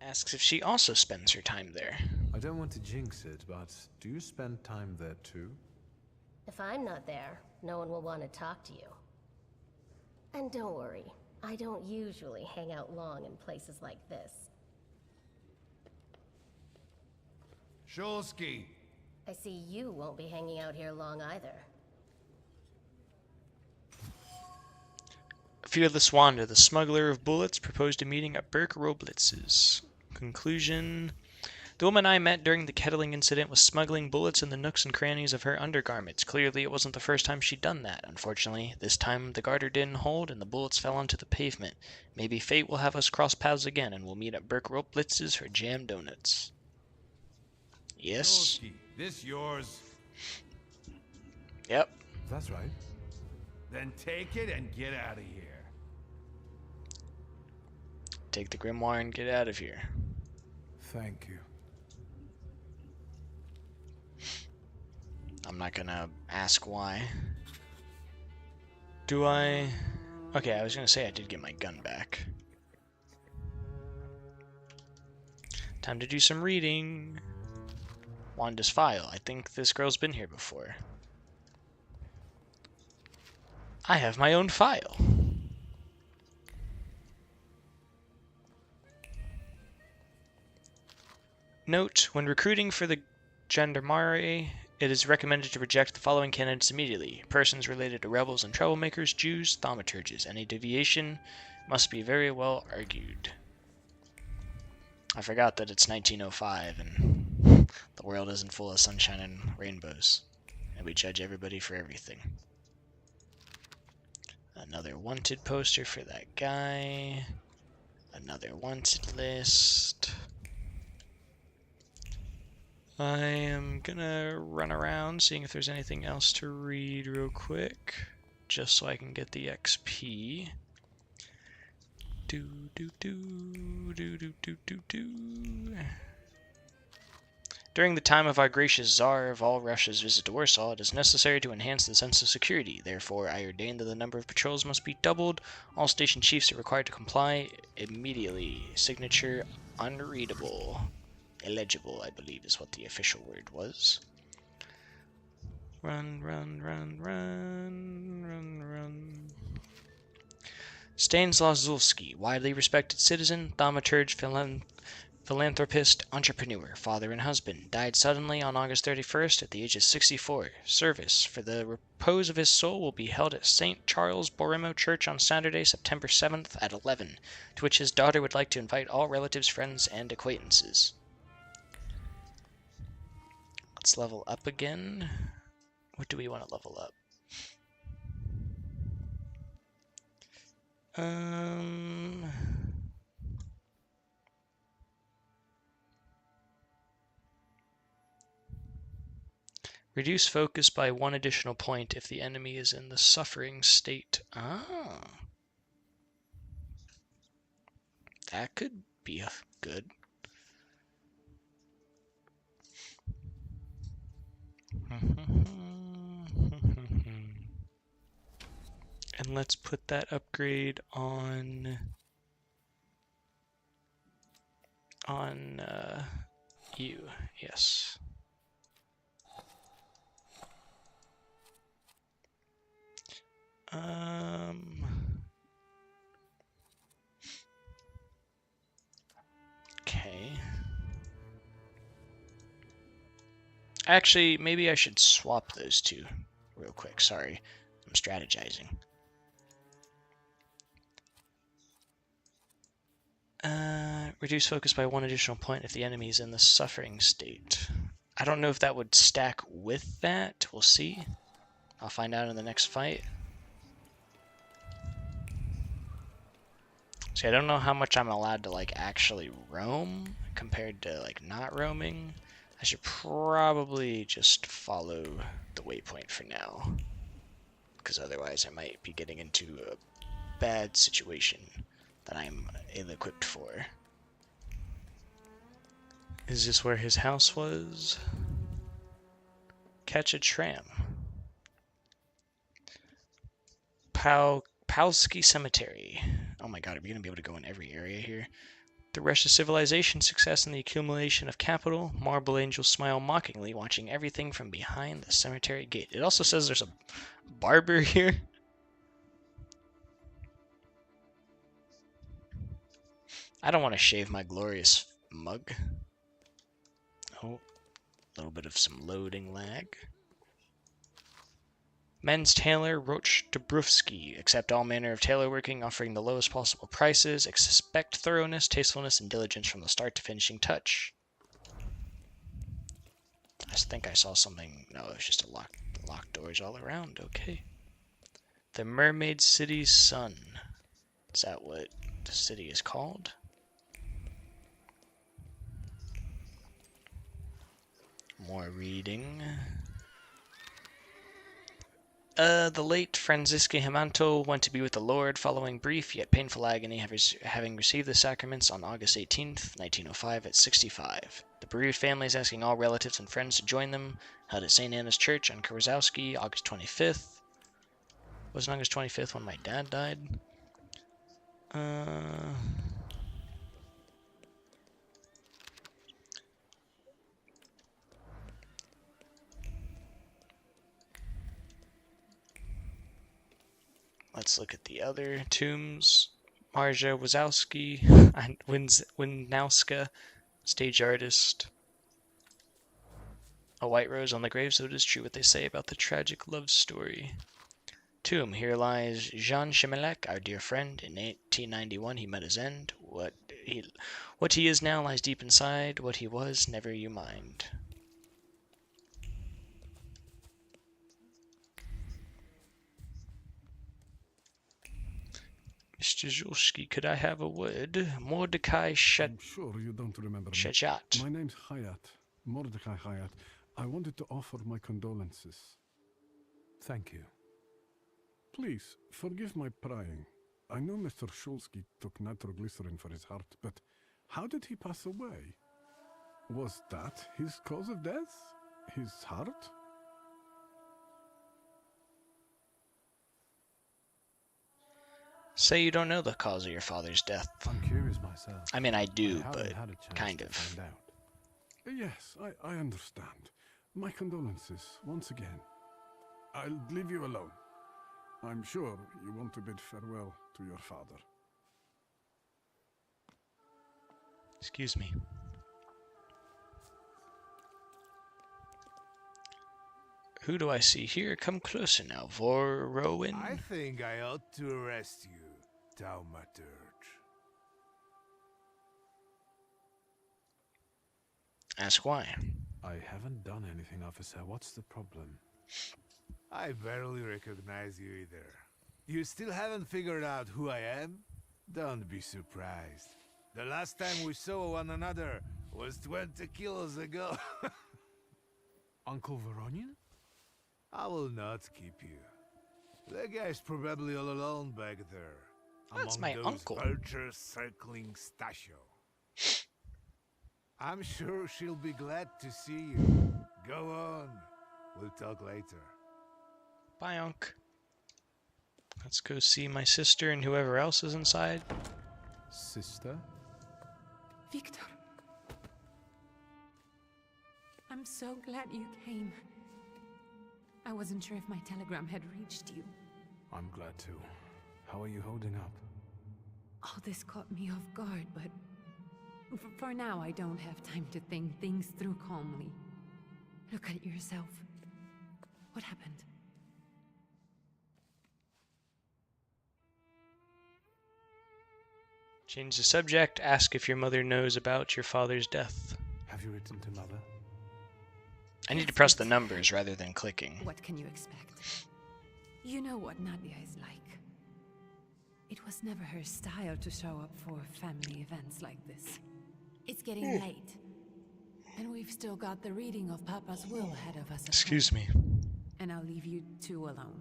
Asks if she also spends her time there. I don't want to jinx it, but do you spend time there too? If I'm not there, no one will want to talk to you. And don't worry, I don't usually hang out long in places like this. Shulsky! I see you won't be hanging out here long either. Fearless Wanda, the smuggler of bullets, proposed a meeting at Burke Roblitz's. Conclusion. The woman I met during the kettling incident was smuggling bullets in the nooks and crannies of her undergarments. Clearly, it wasn't the first time she'd done that. Unfortunately, this time the garter didn't hold and the bullets fell onto the pavement. Maybe fate will have us cross paths again and we'll meet at Burke Roblitz's for jam donuts. Yes? Shulsky, this yours? Yep. That's right. Then take it and get out of here. Take the grimoire and get out of here. Thank you. I'm not gonna ask why. Do I? Okay, I was gonna say I did get my gun back. Time to do some reading. Wanda's file. I think this girl's been here before. I have my own file. Note, when recruiting for the Gendarmerie, it is recommended to reject the following candidates immediately. Persons related to rebels and troublemakers, Jews, thaumaturges. Any deviation must be very well argued. I forgot that it's 1905 and the world isn't full of sunshine and rainbows. And we judge everybody for everything. Another wanted poster for that guy. Another wanted list. I am gonna run around seeing if there's anything else to read real quick, just so I can get the XP. During the time of our gracious Tsar of all Russia's visit to Warsaw, it is necessary to enhance the sense of security. Therefore, I ordain that the number of patrols must be doubled. All station chiefs are required to comply immediately. Signature unreadable. Illegible, I believe, is what the official word was. Run, run, run, run, run, run. Stanislaw Zulski, widely respected citizen, thaumaturge, philanthropist, entrepreneur, father and husband, died suddenly on August 31st at the age of 64. Service for the repose of his soul will be held at St. Charles Borromeo Church on Saturday, September 7th at 11, to which his daughter would like to invite all relatives, friends, and acquaintances. Let's level up again. What do we want to level up? Reduce focus by 1 additional point if the enemy is in the suffering state. Ah. That could be good. And let's put that upgrade on you. Yes. Okay. Actually, maybe I should swap those two real quick. Sorry, I'm strategizing. Reduce focus by 1 additional point if the enemy is in the suffering state. I don't know if that would stack with that. We'll see. I'll find out in the next fight. See, I don't know how much I'm allowed to like actually roam compared to like not roaming. I should probably just follow the waypoint for now, because otherwise I might be getting into a bad situation that I'm ill-equipped for. Is this where his house was? Catch a tram. Palsky Cemetery. Oh my god, are we going to be able to go in every area here? The Russian civilization success and the accumulation of capital. Marble angels smile mockingly, watching everything from behind the cemetery gate. It also says there's a barber here. I don't want to shave my glorious mug. Oh, a little bit of some loading lag. Men's tailor Roch Dubrovsky. Accept all manner of tailor working, offering the lowest possible prices. Expect thoroughness, tastefulness, and diligence from the start to finishing touch. I think I saw something. No, it was just a locked doors all around. Okay. The Mermaid City's Sun. Is that what the city is called? More reading. The late Franziska Himanto went to be with the Lord following brief yet painful agony, having received the sacraments on August 18th, 1905 at 65. The bereaved family is asking all relatives and friends to join them, held at St. Anna's Church on Kurosowski, August 25th. Wasn't August 25th when my dad died? Let's look at the other tombs. Marja Wazowski and Winowska, stage artist. A white rose on the grave, so it is true what they say about the tragic love story. Tomb. Here lies Jean Chemelec, our dear friend. In 1891 he met his end. What he is now lies deep inside. What he was, never you mind. Mr. Zulski, could I have a word? Mordecai I'm sure you don't remember me. Shajat. My name's Hayat. Mordecai Hayat. I wanted to offer my condolences. Thank you. Please, forgive my prying. I know Mr. Shulsky took nitroglycerin for his heart, but how did he pass away? Was that his cause of death? His heart? Say you don't know the cause of your father's death. I'm curious myself. I mean, I do, I but haven't had a chance kind to of. find out. Yes, I understand. My condolences, once again. I'll leave you alone. I'm sure you want to bid farewell to your father. Excuse me. Who do I see here? Come closer now, Vorrowen. I think I ought to arrest you, Thaumaturge. Ask why. I haven't done anything, officer. What's the problem? I barely recognize you either. You still haven't figured out who I am? Don't be surprised. The last time we saw one another was 20 kilos ago. Uncle Voronian? I will not keep you. That guy's probably all alone back there. That's among my those uncle. vultures circling Stasio. I'm sure she'll be glad to see you. Go on. We'll talk later. Bye, Unc. Let's go see my sister and whoever else is inside. Sister? Victor. I'm so glad you came. I wasn't sure if my telegram had reached you. I'm glad too. How are you holding up? All this caught me off guard, but for now I don't have time to think things through calmly. Look at yourself. What happened? Change the subject. Ask if your mother knows about your father's death. Have you written to Mother? I need to press the numbers rather than clicking. What can you expect? You know what Nadia is like. It was never her style to show up for family events like this. It's getting late. And we've still got the reading of Papa's will ahead of us. Excuse me. And I'll leave you two alone.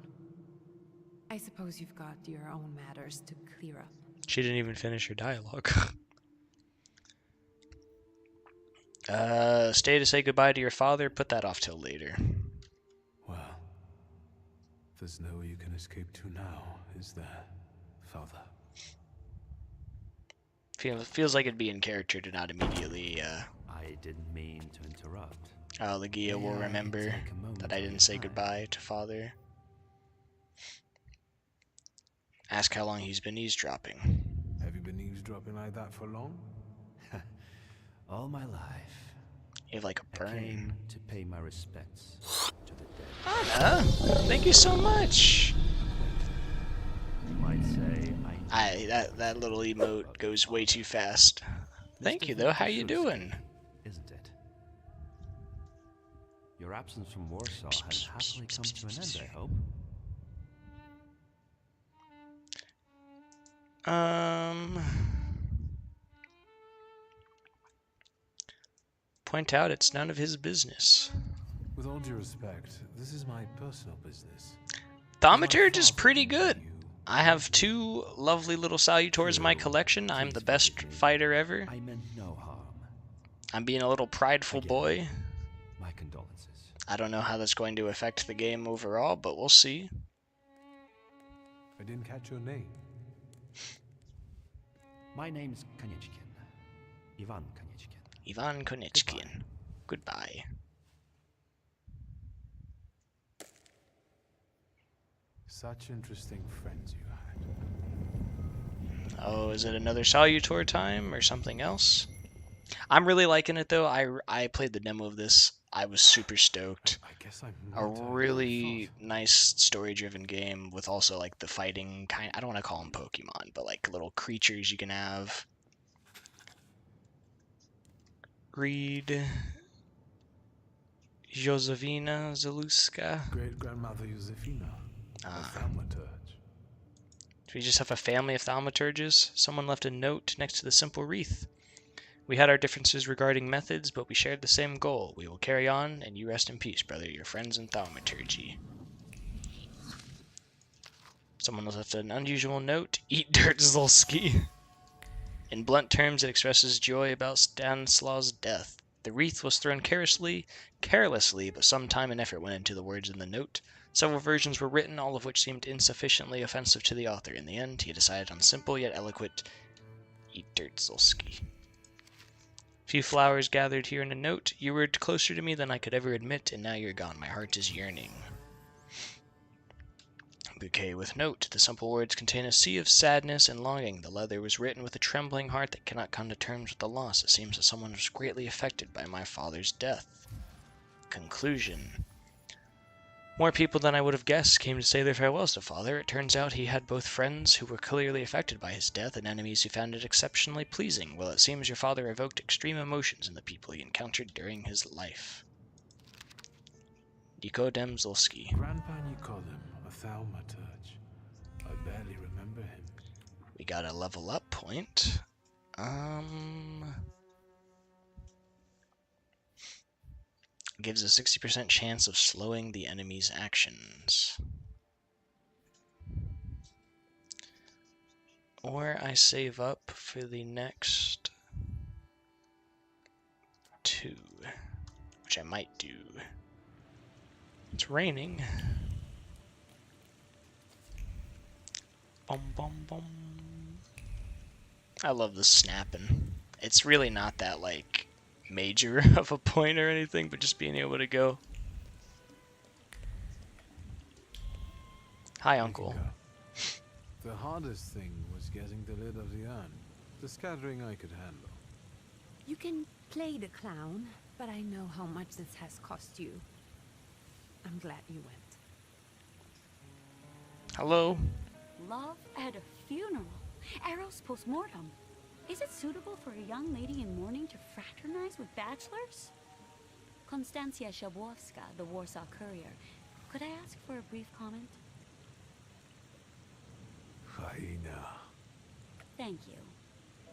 I suppose you've got your own matters to clear up. She didn't even finish her dialogue. Stay to say goodbye to your father? Put that off till later. Well, there's nowhere you can escape to now, is there, Father? Feels like it'd be in character to not immediately, I didn't mean to interrupt. Legia will remember that I didn't say goodbye to father. Ask how long he's been eavesdropping. Have you been eavesdropping like that for long? All my life. You have like a I burn. came to pay my respects to the dead. Anna, thank you so much. You might say that little emote goes way too fast. Thank you though. How you doing? Isn't it? Your absence from Warsaw has happily come to an end, I hope. Point out it's none of his business. With all due respect, this is my personal business. Thaumaturge is pretty good. I have two lovely little salutors in my collection. I'm the best fighter ever. I meant no harm. I'm being a little prideful boy. My condolences. I don't know how that's going to affect the game overall, but we'll see. I didn't catch your name. My name's Konechkin. Ivan Konechkin. Ivan Konechkin. Goodbye. Such interesting friends you had. Oh, is it another Salutor time or something else? I'm really liking it though. I played the demo of this. I was super stoked. I guess I'm A really nice story-driven game with also like the fighting kind. I don't want to call them Pokemon, but like little creatures you can have. Read Josefina Zaluska. Great grandmother Josefina. A Thaumaturge. we just have a family of thaumaturges. Someone left a note next to the simple wreath. We had our differences regarding methods, but we shared the same goal. We will carry on, and you rest in peace, brother. Your friends in thaumaturgy. Someone left an unusual note. Eat dirt, Zulski. In blunt terms, it expresses joy about Stanislaus' death. The wreath was thrown carelessly, but some time and effort went into the words in the note. Several versions were written, all of which seemed insufficiently offensive to the author. In the end, he decided on simple yet eloquent, "Eat dirt, Zulski." Few flowers gathered here in a note. You were closer to me than I could ever admit, and now you're gone. My heart is yearning. Bouquet with note. The simple words contain a sea of sadness and longing. The letter was written with a trembling heart that cannot come to terms with the loss. It seems that someone was greatly affected by my father's death. Conclusion. More people than I would have guessed came to say their farewells to father. It turns out he had both friends who were clearly affected by his death and enemies who found it exceptionally pleasing. Well, it seems your father evoked extreme emotions in the people he encountered during his life. Nikodem Zulski. Grandpa Nikodem, a Thaumaturge. I barely remember him. We got a level up point. Gives a 60% chance of slowing the enemy's actions. Or I save up for the next 2, which I might do. It's raining. Bum bum bum. I love the snapping. It's really not that, like, major of a point or anything, but just being able to go. Hi, Uncle. The hardest thing was getting the lid of the urn. The scattering I could handle. You can play the clown, but I know how much this has cost you. I'm glad you went. Hello? Love at a funeral. Arrows post-mortem. Is it suitable for a young lady in mourning to fraternize with bachelors? Konstancja Szabłowska, the Warsaw Courier. Could I ask for a brief comment? Hyena. Thank you.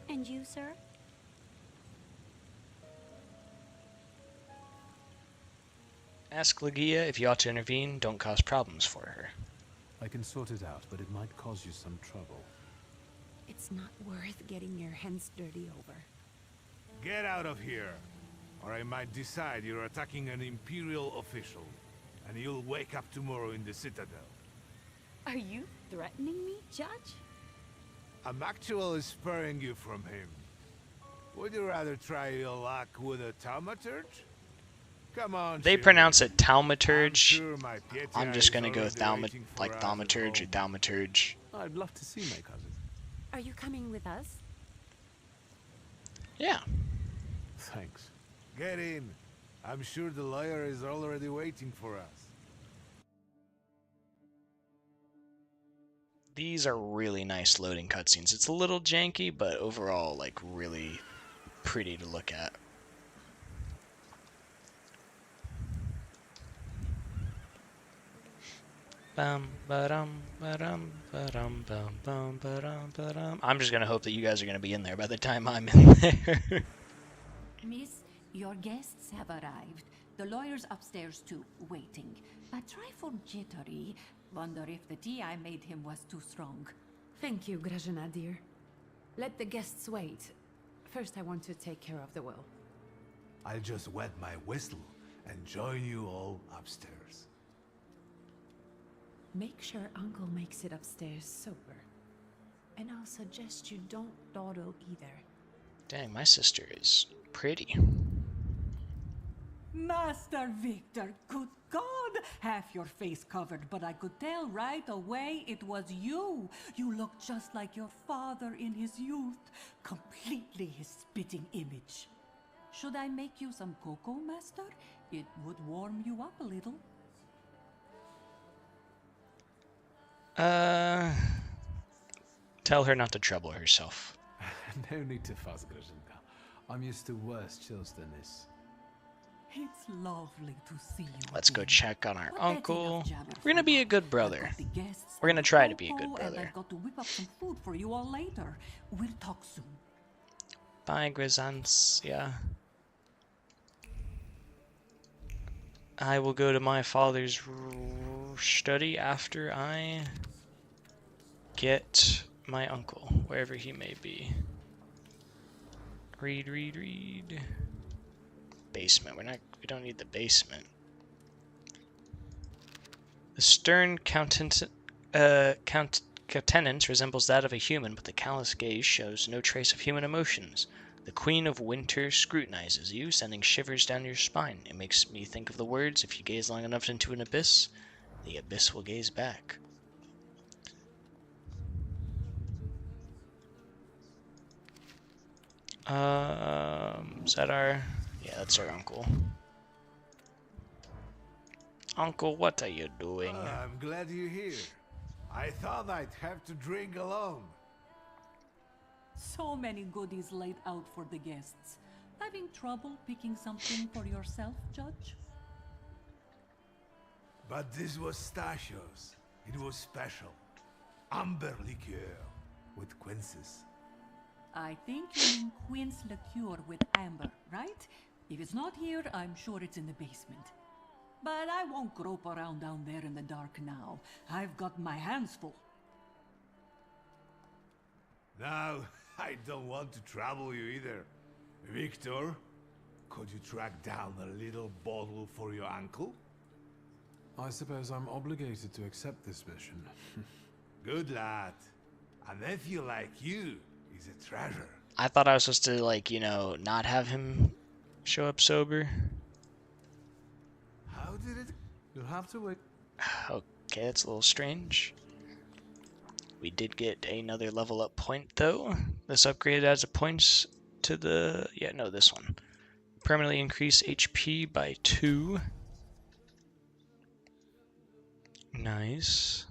And you, sir? Ask Legia if you ought to intervene. Don't cause problems for her. I can sort it out, but it might cause you some trouble. It's not worth getting your hands dirty over. Get out of here, or I might decide you're attacking an Imperial official, and you'll wake up tomorrow in the Citadel. Are you threatening me, Judge? I'm actually spurring you from him. Would you rather try your luck with a Thaumaturge? Come on, They Shirley. pronounce it Thaumaturge. I'm sure my Pietia I'm just is gonna go already waiting for us at Thaumaturge or home. Thaumaturge. I'd love to see my cousin. Are you coming with us? Yeah. Thanks. Get in. I'm sure the lawyer is already waiting for us. These are really nice loading cutscenes. It's a little janky, but overall, like, really pretty to look at. I'm just gonna hope that you guys are gonna be in there by the time I'm in there. Miss, your guests have arrived. The lawyer's upstairs too, waiting. A trifle jittery. Wonder if the tea I made him was too strong. Thank you, Grażyna dear. Let the guests wait. First, I want to take care of the will. I'll just wet my whistle and join you all upstairs. Make sure Uncle makes it upstairs sober. And I'll suggest you don't dawdle either. Dang, my sister is pretty. Master Victor, good God! Half your face covered, but I could tell right away it was you. You look just like your father in his youth. Completely his spitting image. Should I make you some cocoa, Master? It would warm you up a little. Tell her not to trouble herself. No need to fuss, Grażynka. I'm used to worse chills than this. It's lovely to see you. Let's go check on our But uncle. that's enough jabber We're gonna be a good brother. I've got the guests We're gonna and try to be a cocoa, good And brother. I've got to whip up some food for you all later. We'll talk soon. Bye, Grisance. Yeah. I will go to my father's study after I get my uncle, wherever he may be. Read. Basement. We don't need the basement. The stern countenance resembles that of a human, but the callous gaze shows no trace of human emotions. The Queen of Winter scrutinizes you, sending shivers down your spine. It makes me think of the words, if you gaze long enough into an abyss, the abyss will gaze back. Is that our... Yeah, that's our uncle. Uncle, what are you doing? I'm glad you're here. I thought I'd have to drink alone. So many goodies laid out for the guests. Having trouble picking something for yourself, Judge? But this was Stashio's. It was special. Amber liqueur with quinces. I think you mean quince liqueur with amber, right? If it's not here, I'm sure it's in the basement. But I won't grope around down there in the dark now. I've got my hands full. Now, I don't want to trouble you either. Victor, could you track down a little bottle for your uncle? I suppose I'm obligated to accept this mission. Good lad. A nephew like you is a treasure. I thought I was supposed to, like, you know, not have him show up sober. How did it... You'll have to wait. Okay, that's a little strange. We did get another level up point, though. This upgrade adds a points to the... Yeah, no, this one. Permanently increase HP by 2. Nice.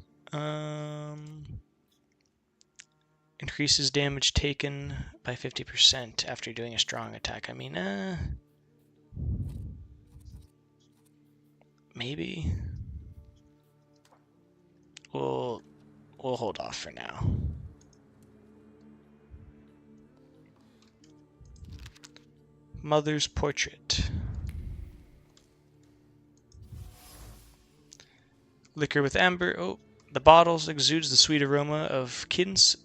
Increases damage taken by 50% after doing a strong attack. I mean, maybe. We'll hold off for now. Mother's portrait. Liquor with amber. Oh, the bottle exudes the sweet aroma of kinz.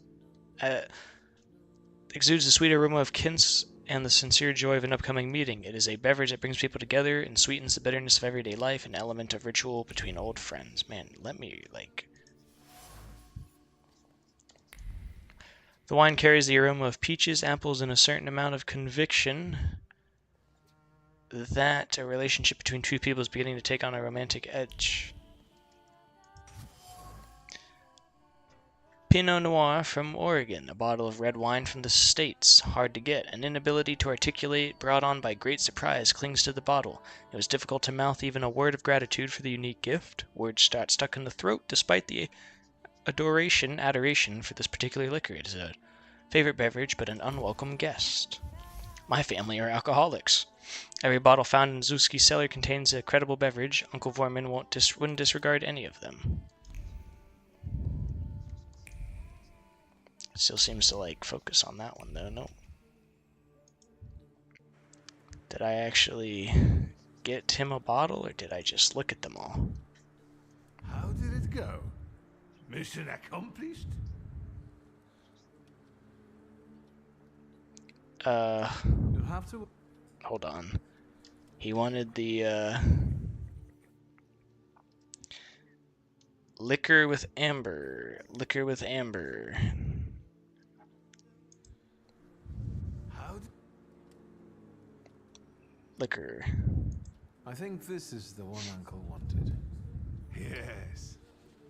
Exudes the sweet aroma of kinz and the sincere joy of an upcoming meeting. It is a beverage that brings people together and sweetens the bitterness of everyday life, an element of ritual between old friends. Man, let me, like... The wine carries the aroma of peaches, apples, and a certain amount of conviction that a relationship between two people is beginning to take on a romantic edge. Pinot Noir from Oregon, a bottle of red wine from the States. Hard to get. An inability to articulate, brought on by great surprise, clings to the bottle. It was difficult to mouth even a word of gratitude for the unique gift. Words got stuck in the throat despite the adoration for this particular liquor. It is a favorite beverage, but an unwelcome guest. My family are alcoholics. Every bottle found in Zuski's cellar contains a credible beverage. Uncle Vorman wouldn't disregard any of them. Still seems to, like, focus on that one, though. No. Did I actually get him a bottle, or did I just look at them all? How did it go? Mission accomplished? You'll have to... Hold on. He wanted the, liquor with amber. Liquor with amber. Liquor. I think this is the one Uncle wanted. Yes.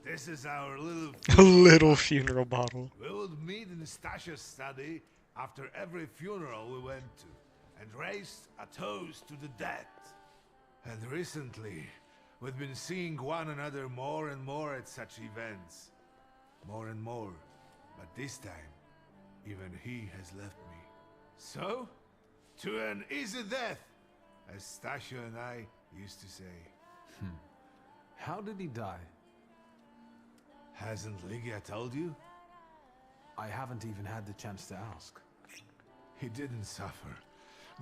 This is our little... A little funeral bottle. We would meet in Stasha's study after every funeral we went to, and raise a toast to the dead. And recently, we've been seeing one another more and more at such events. More and more. But this time, even he has left me. So, to an easy death! as Stasio and I used to say. How did he die? Hasn't Lygia told you? I haven't even had the chance to ask. He didn't suffer,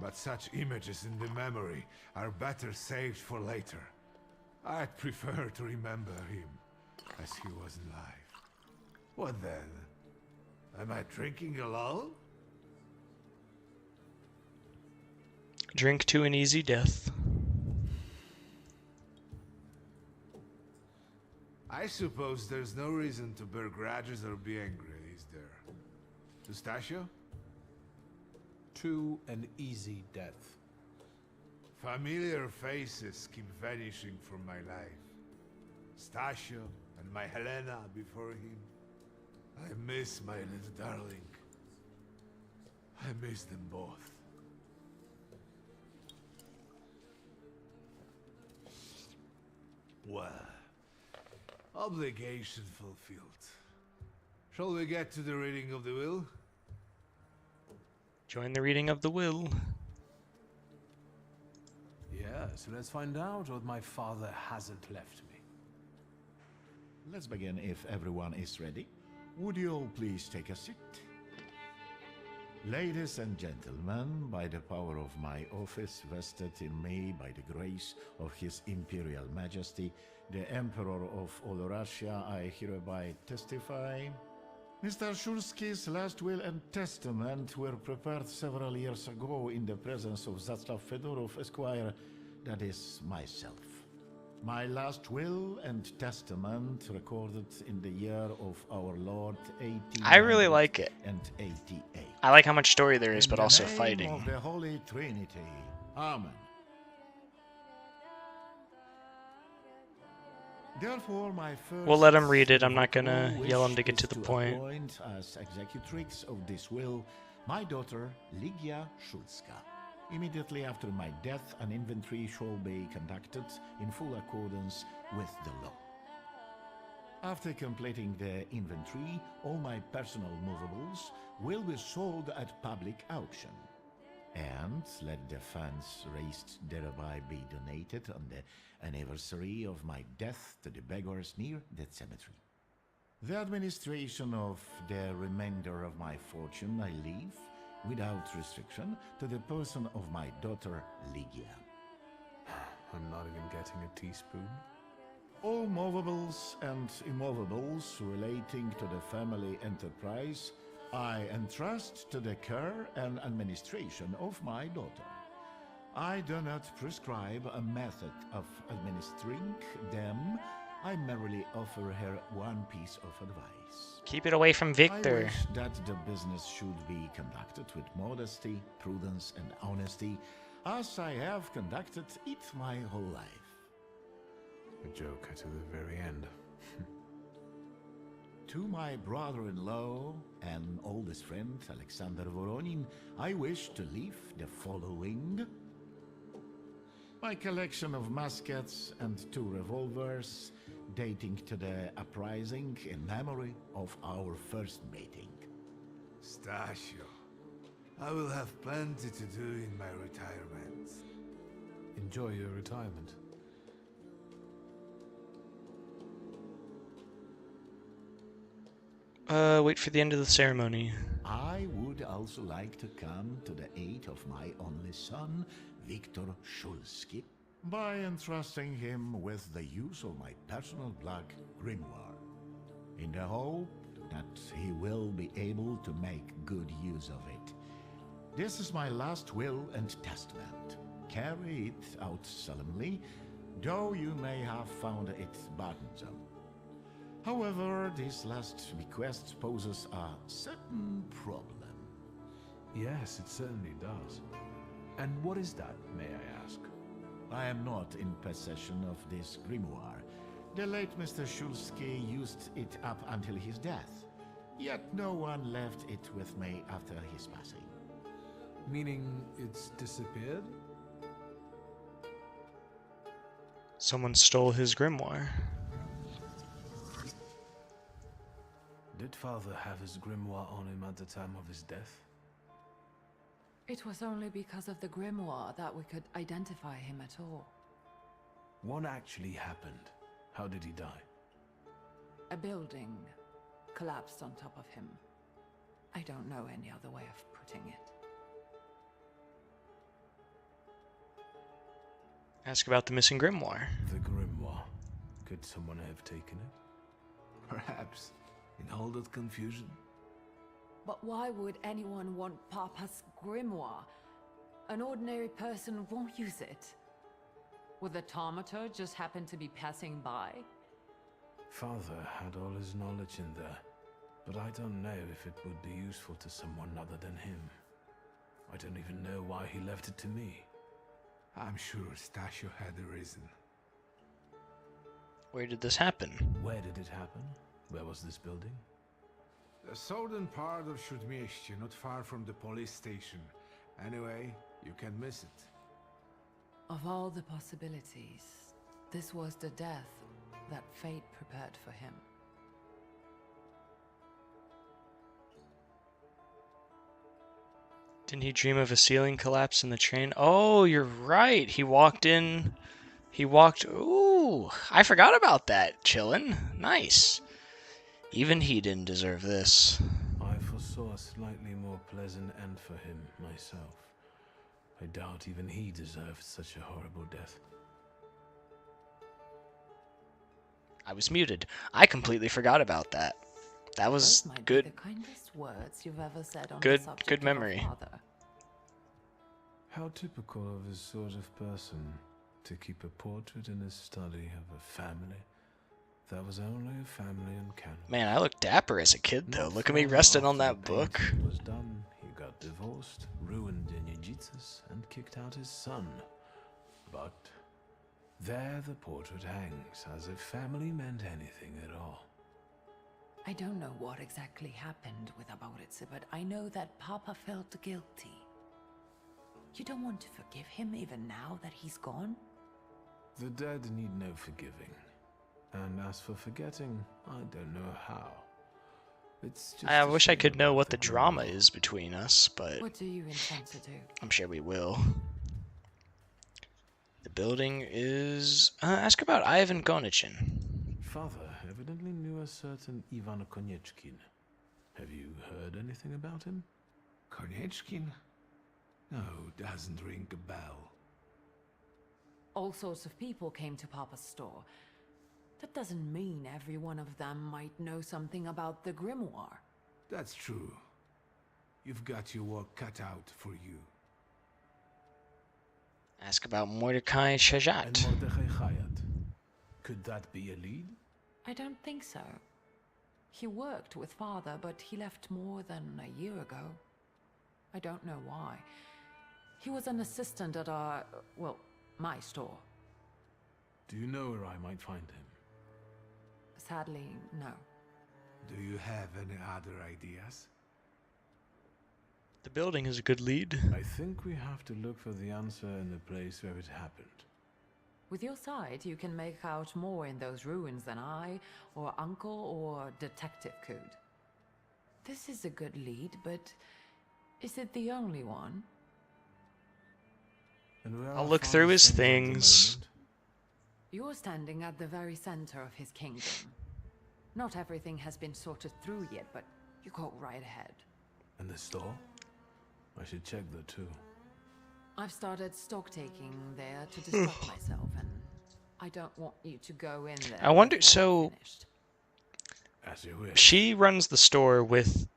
but such images in the memory are better saved for later. I'd prefer to remember him as he was alive. What then? Am I drinking alone? Drink to an easy death. I suppose there's no reason to bear grudges or be angry, is there? Stasio? To an easy death. Familiar faces keep vanishing from my life. Stasio and my Helena before him. I miss my little darling. I miss them both. Well, obligation fulfilled. Shall we get to the reading of the will? Join the reading of the will. Yeah, so let's find out what my father hasn't left me. Let's begin if everyone is ready. Would you all please take a seat? Ladies and gentlemen, by the power of my office vested in me by the grace of His Imperial Majesty, the Emperor of all Russia, I hereby testify. Mr. Shulski's last will and testament were prepared several years ago in the presence of Zaslav Fedorov, Esquire, that is, myself. My last will and testament recorded in the year of our Lord 1888. I really like it. I like how much story there is, but also fighting. In the name of the Holy Trinity. Amen. Therefore, my first We'll let him read it. I'm not gonna yell him to get to the point. Appoint as executrix of this will my daughter Lygia Szulska. Immediately after my death, an inventory shall be conducted in full accordance with the law. After completing the inventory, all my personal movables will be sold at public auction. And let the funds raised thereby be donated on the anniversary of my death to the beggars near that cemetery. The administration of the remainder of my fortune I leave, without restriction, to the person of my daughter Lygia. I'm not even getting a teaspoon. All movables and immovables relating to the family enterprise I entrust to the care and administration of my daughter. I do not prescribe a method of administering them. I merely offer her one piece of advice. Keep it away from Victor. I wish that the business should be conducted with modesty, prudence, and honesty, as I have conducted it my whole life. A joker to the very end. To my brother-in-law and oldest friend, Alexander Voronin, I wish to leave the following. My collection of muskets and 2 revolvers, dating to the uprising in memory of our first meeting. Stasio, I will have plenty to do in my retirement. Enjoy your retirement. Wait for the end of the ceremony. I would also like to come to the aid of my only son, Viktor Szulski, by entrusting him with the use of my personal black grimoire, in the hope that he will be able to make good use of it. This is my last will and testament. Carry it out solemnly, though you may have found it burdensome. However, this last bequest poses a certain problem. Yes, it certainly does. And what is that, may I ask? I am not in possession of this grimoire. The late Mr. Szulski used it up until his death, yet no one left it with me after his passing. Meaning it's disappeared? Someone stole his grimoire. Did father have his grimoire on him at the time of his death? It was only because of the grimoire that we could identify him at all. What actually happened? How did he die? A building collapsed on top of him. I don't know any other way of putting it. Ask about the missing grimoire. The grimoire. Could someone have taken it? Perhaps. In all that confusion. But why would anyone want Papa's grimoire? An ordinary person won't use it. Would the Thaumaturge just happen to be passing by? Father had all his knowledge in there, but I don't know if it would be useful to someone other than him. I don't even know why he left it to me. I'm sure Stasio had a reason. Where did this happen? Where did it happen? Where was this building? The southern part of Śródmieście, not far from the police station. Anyway, you can't miss it. Of all the possibilities, this was the death that fate prepared for him. Didn't he dream of a ceiling collapse in the train? Oh, you're right. He walked in. Ooh, I forgot about that. Chillin'. Nice. Even he didn't deserve this. I foresaw a slightly more pleasant end for him myself. I doubt even he deserved such a horrible death. I was muted. I completely forgot about that. That was good. The kindest words you've ever said on Good, the subject good of a memory. father. How typical of his sort of person to keep a portrait in his study of a family that was only a family in Canada. Man, I looked dapper as a kid, though. Look at me resting on that book. Was done. He got divorced, ruined Inujitsus, and kicked out his son. But there the portrait hangs, as if family meant anything at all. I don't know what exactly happened with Aboritse, but I know that Papa felt guilty. You don't want to forgive him even now that he's gone? The dead need no forgiving. And as for forgetting, I don't know how. It's just I wish I could know what the drama is between us, but What do you intend to do? I'm sure we will. The building is... ask about Ivan Gonichin. Father evidently knew a certain Ivan Konieczkin. Have you heard anything about him? Konieczkin? No, doesn't ring a bell. All sorts of people came to Papa's store. That doesn't mean every one of them might know something about the grimoire. That's true. You've got your work cut out for you. Ask about Mordecai Shajat. And Mordechai Chayat. Could that be a lead? I don't think so. He worked with Father, but he left more than a year ago. I don't know why. He was an assistant at our, well, my store. Do you know where I might find him? Sadly, no. Do you have any other ideas? The building is a good lead. I think we have to look for the answer in the place where it happened. With your sight, you can make out more in those ruins than I, or Uncle, or Detective could. This is a good lead, but is it the only one? I'll look through his things. You're standing at the very center of his kingdom. Not everything has been sorted through yet, but you go right ahead. And the store? I should check that too. I've started stock taking there to distract myself, and I don't want you to go in there. I wonder, before so I'm finished. As you wish. she runs the store with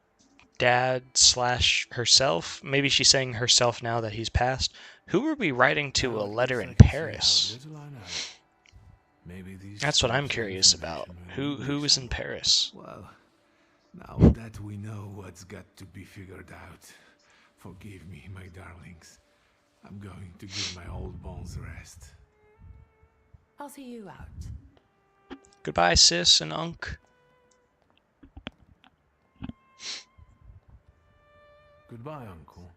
Dad / herself. Maybe she's saying herself now that he's passed. Who are we writing to a letter in Paris? Maybe these That's what I'm curious about. Who is in Paris? Well, now that we know what's got to be figured out, forgive me, my darlings. I'm going to give my old bones a rest. I'll see you out. Goodbye, sis and Unc. Goodbye, Uncle.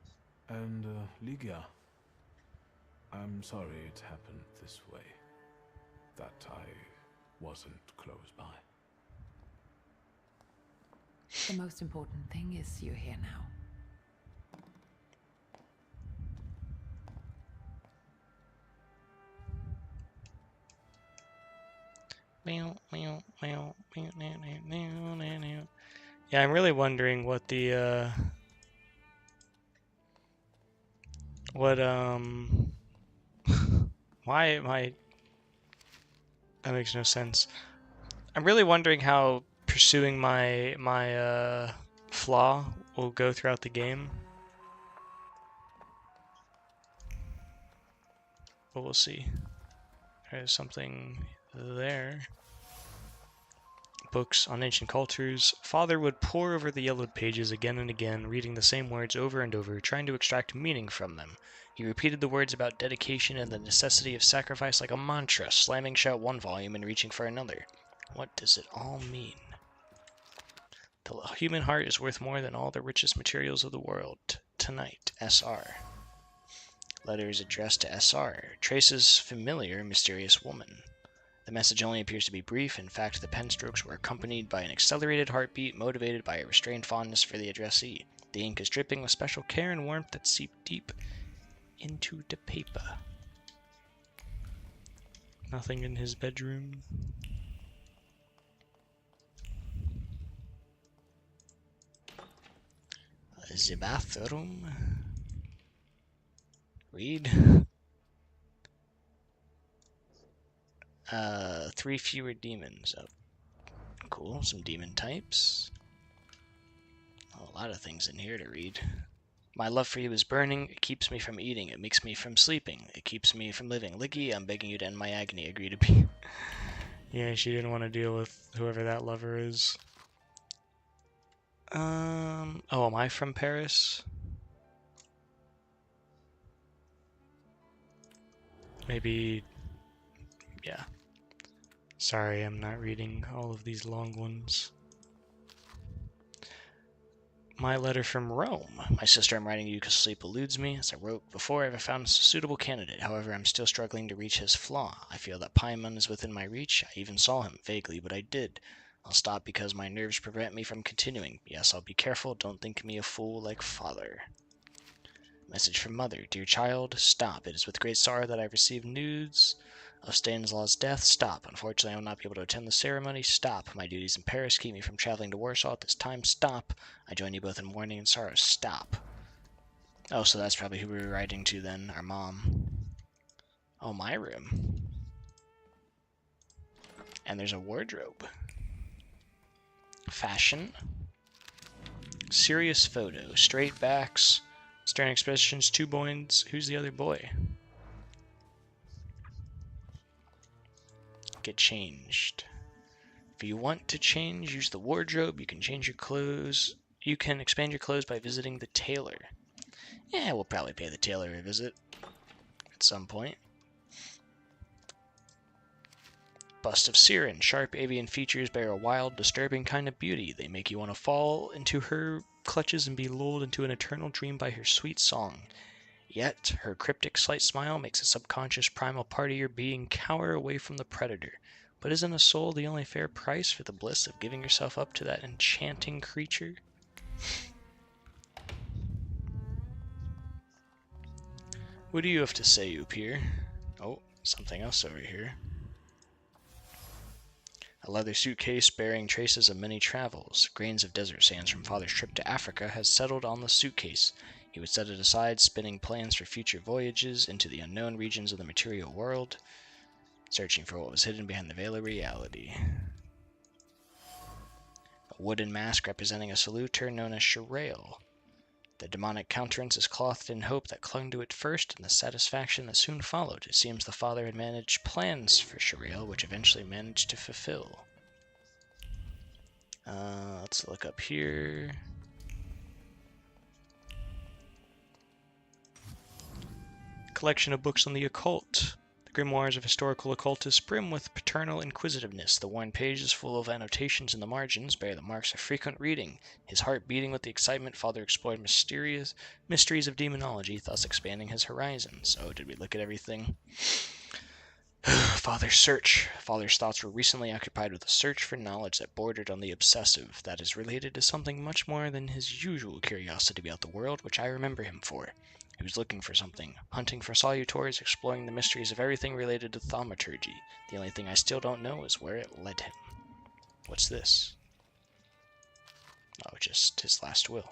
And, Ligia. I'm sorry it happened this way. That I wasn't close by. The most important thing is you're here now. Yeah, I'm really wondering what the, why am I... That makes no sense. I'm really wondering how pursuing my flaw will go throughout the game. But we'll see. There's something there. Books on ancient cultures. Father would pore over the yellowed pages again and again, reading the same words over and over, trying to extract meaning from them. He repeated the words about dedication and the necessity of sacrifice like a mantra, slamming shut one volume and reaching for another. What does it all mean? The human heart is worth more than all the richest materials of the world. Tonight, S.R. Letters addressed to S.R. Traces familiar, mysterious woman. The message only appears to be brief. In fact, the pen strokes were accompanied by an accelerated heartbeat motivated by a restrained fondness for the addressee. The ink is dripping with special care and warmth that seep deep into the paper. Nothing in his bedroom. The bathroom. Read. 3 fewer demons. Oh, cool. Some demon types. Oh, a lot of things in here to read. My love for you is burning. It keeps me from eating. It makes me from sleeping. It keeps me from living. Liggy, I'm begging you to end my agony. Agree to be. Yeah, she didn't want to deal with whoever that lover is. Oh, am I from Paris? Maybe, yeah. Sorry, I'm not reading all of these long ones. My letter from Rome. My sister, I'm writing you because sleep eludes me. As I wrote before, I ever found a suitable candidate. However, I'm still struggling to reach his flaw. I feel that Paimon is within my reach. I even saw him, vaguely, but I did. I'll stop because my nerves prevent me from continuing. Yes, I'll be careful. Don't think me a fool like father. Message from mother. Dear child, stop. It is with great sorrow that I have received news of Stanislaw's death. Stop. Unfortunately, I will not be able to attend the ceremony. Stop. My duties in Paris keep me from traveling to Warsaw at this time. Stop. I join you both in mourning and sorrow. Stop. Oh, so that's probably who we were writing to then. Our mom. Oh, my room. And there's a wardrobe. Fashion. Serious photo. Straight backs. Stern expressions. 2 boys. Who's the other boy? Get changed. If you want to change, use the wardrobe. You can change your clothes. You can expand your clothes by visiting the tailor. Yeah, we'll probably pay the tailor a visit at some point. Bust of Siren. Sharp avian features bear a wild, disturbing kind of beauty. They make you want to fall into her clutches and be lulled into an eternal dream by her sweet song. Yet, her cryptic slight smile makes a subconscious primal part of your being cower away from the predator. But isn't a soul the only fair price for the bliss of giving yourself up to that enchanting creature? What do you have to say, Upir? Oh, something else over here. A leather suitcase bearing traces of many travels. Grains of desert sands from Father's trip to Africa has settled on the suitcase. He would set it aside, spinning plans for future voyages into the unknown regions of the material world, searching for what was hidden behind the veil of reality. A wooden mask representing a saluter known as Shirael. The demonic countenance is clothed in hope that clung to it first and the satisfaction that soon followed. It seems the father had managed plans for Shirael, which eventually managed to fulfill. Let's look up here. Collection of books on the occult. The grimoires of historical occultists brim with paternal inquisitiveness. The worn pages, full of annotations in the margins, bear the marks of frequent reading. His heart beating with the excitement, Father explored mysterious mysteries of demonology, thus expanding his horizons. Oh, did we look at everything? Father's search. Father's thoughts were recently occupied with a search for knowledge that bordered on the obsessive, that is related to something much more than his usual curiosity about the world, which I remember him for. He was looking for something, hunting for Salutaries, exploring the mysteries of everything related to Thaumaturge. The only thing I still don't know is where it led him. What's this? Oh, just his last will.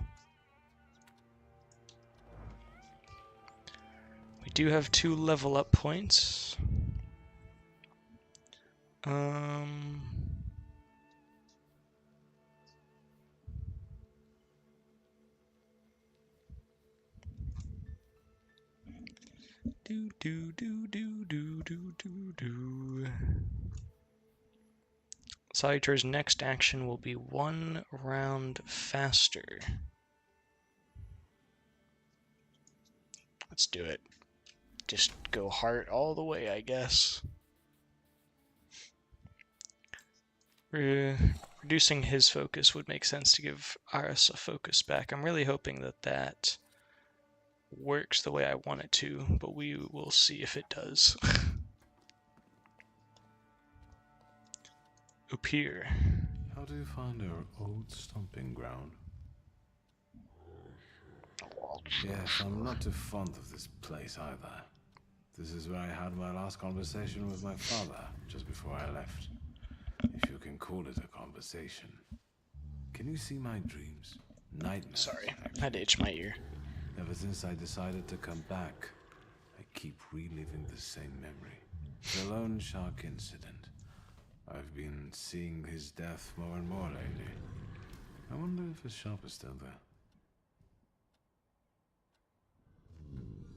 We do have 2 level up points. Salutare's next action will be 1 round faster. Let's do it. Just go heart all the way, I guess. Reducing his focus would make sense to give Aris a focus back. I'm really hoping that that works the way I want it to, but we will see if it does. Upir. How do you find our old stomping ground? Yes, I'm not too fond of this place either. This is where I had my last conversation with my father, just before I left. If you can call it a conversation. Can you see my dreams? Nightmares. Sorry, I had to itch my ear. Ever since I decided to come back, I keep reliving the same memory. The lone shark incident. I've been seeing his death more and more lately. I wonder if his shop is still there.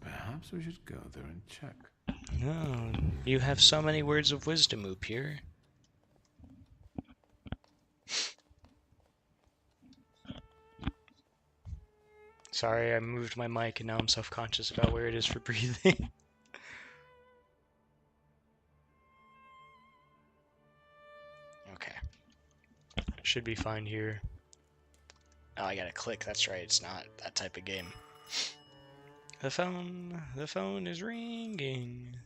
Perhaps we should go there and check. Oh, you have so many words of wisdom, Upir. Sorry, I moved my mic and now I'm self-conscious about where it is for breathing. Okay. Should be fine here. Oh, I gotta click, that's right, it's not that type of game. The phone is ringing.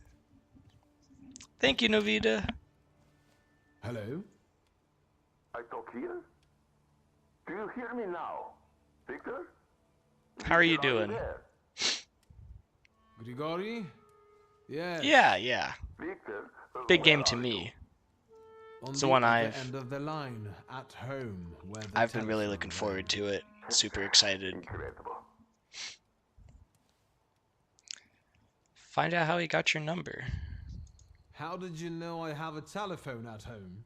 Thank you, Novita. Hello? I talk here? Do you hear me now? Victor? How are you doing? Grigori? Yeah. Yeah. Victor, Big game to me. It's the one End of the line, at home, where I've been really looking forward to it. Super excited. Incredible. Find out how he got your number. How did you know I have a telephone at home?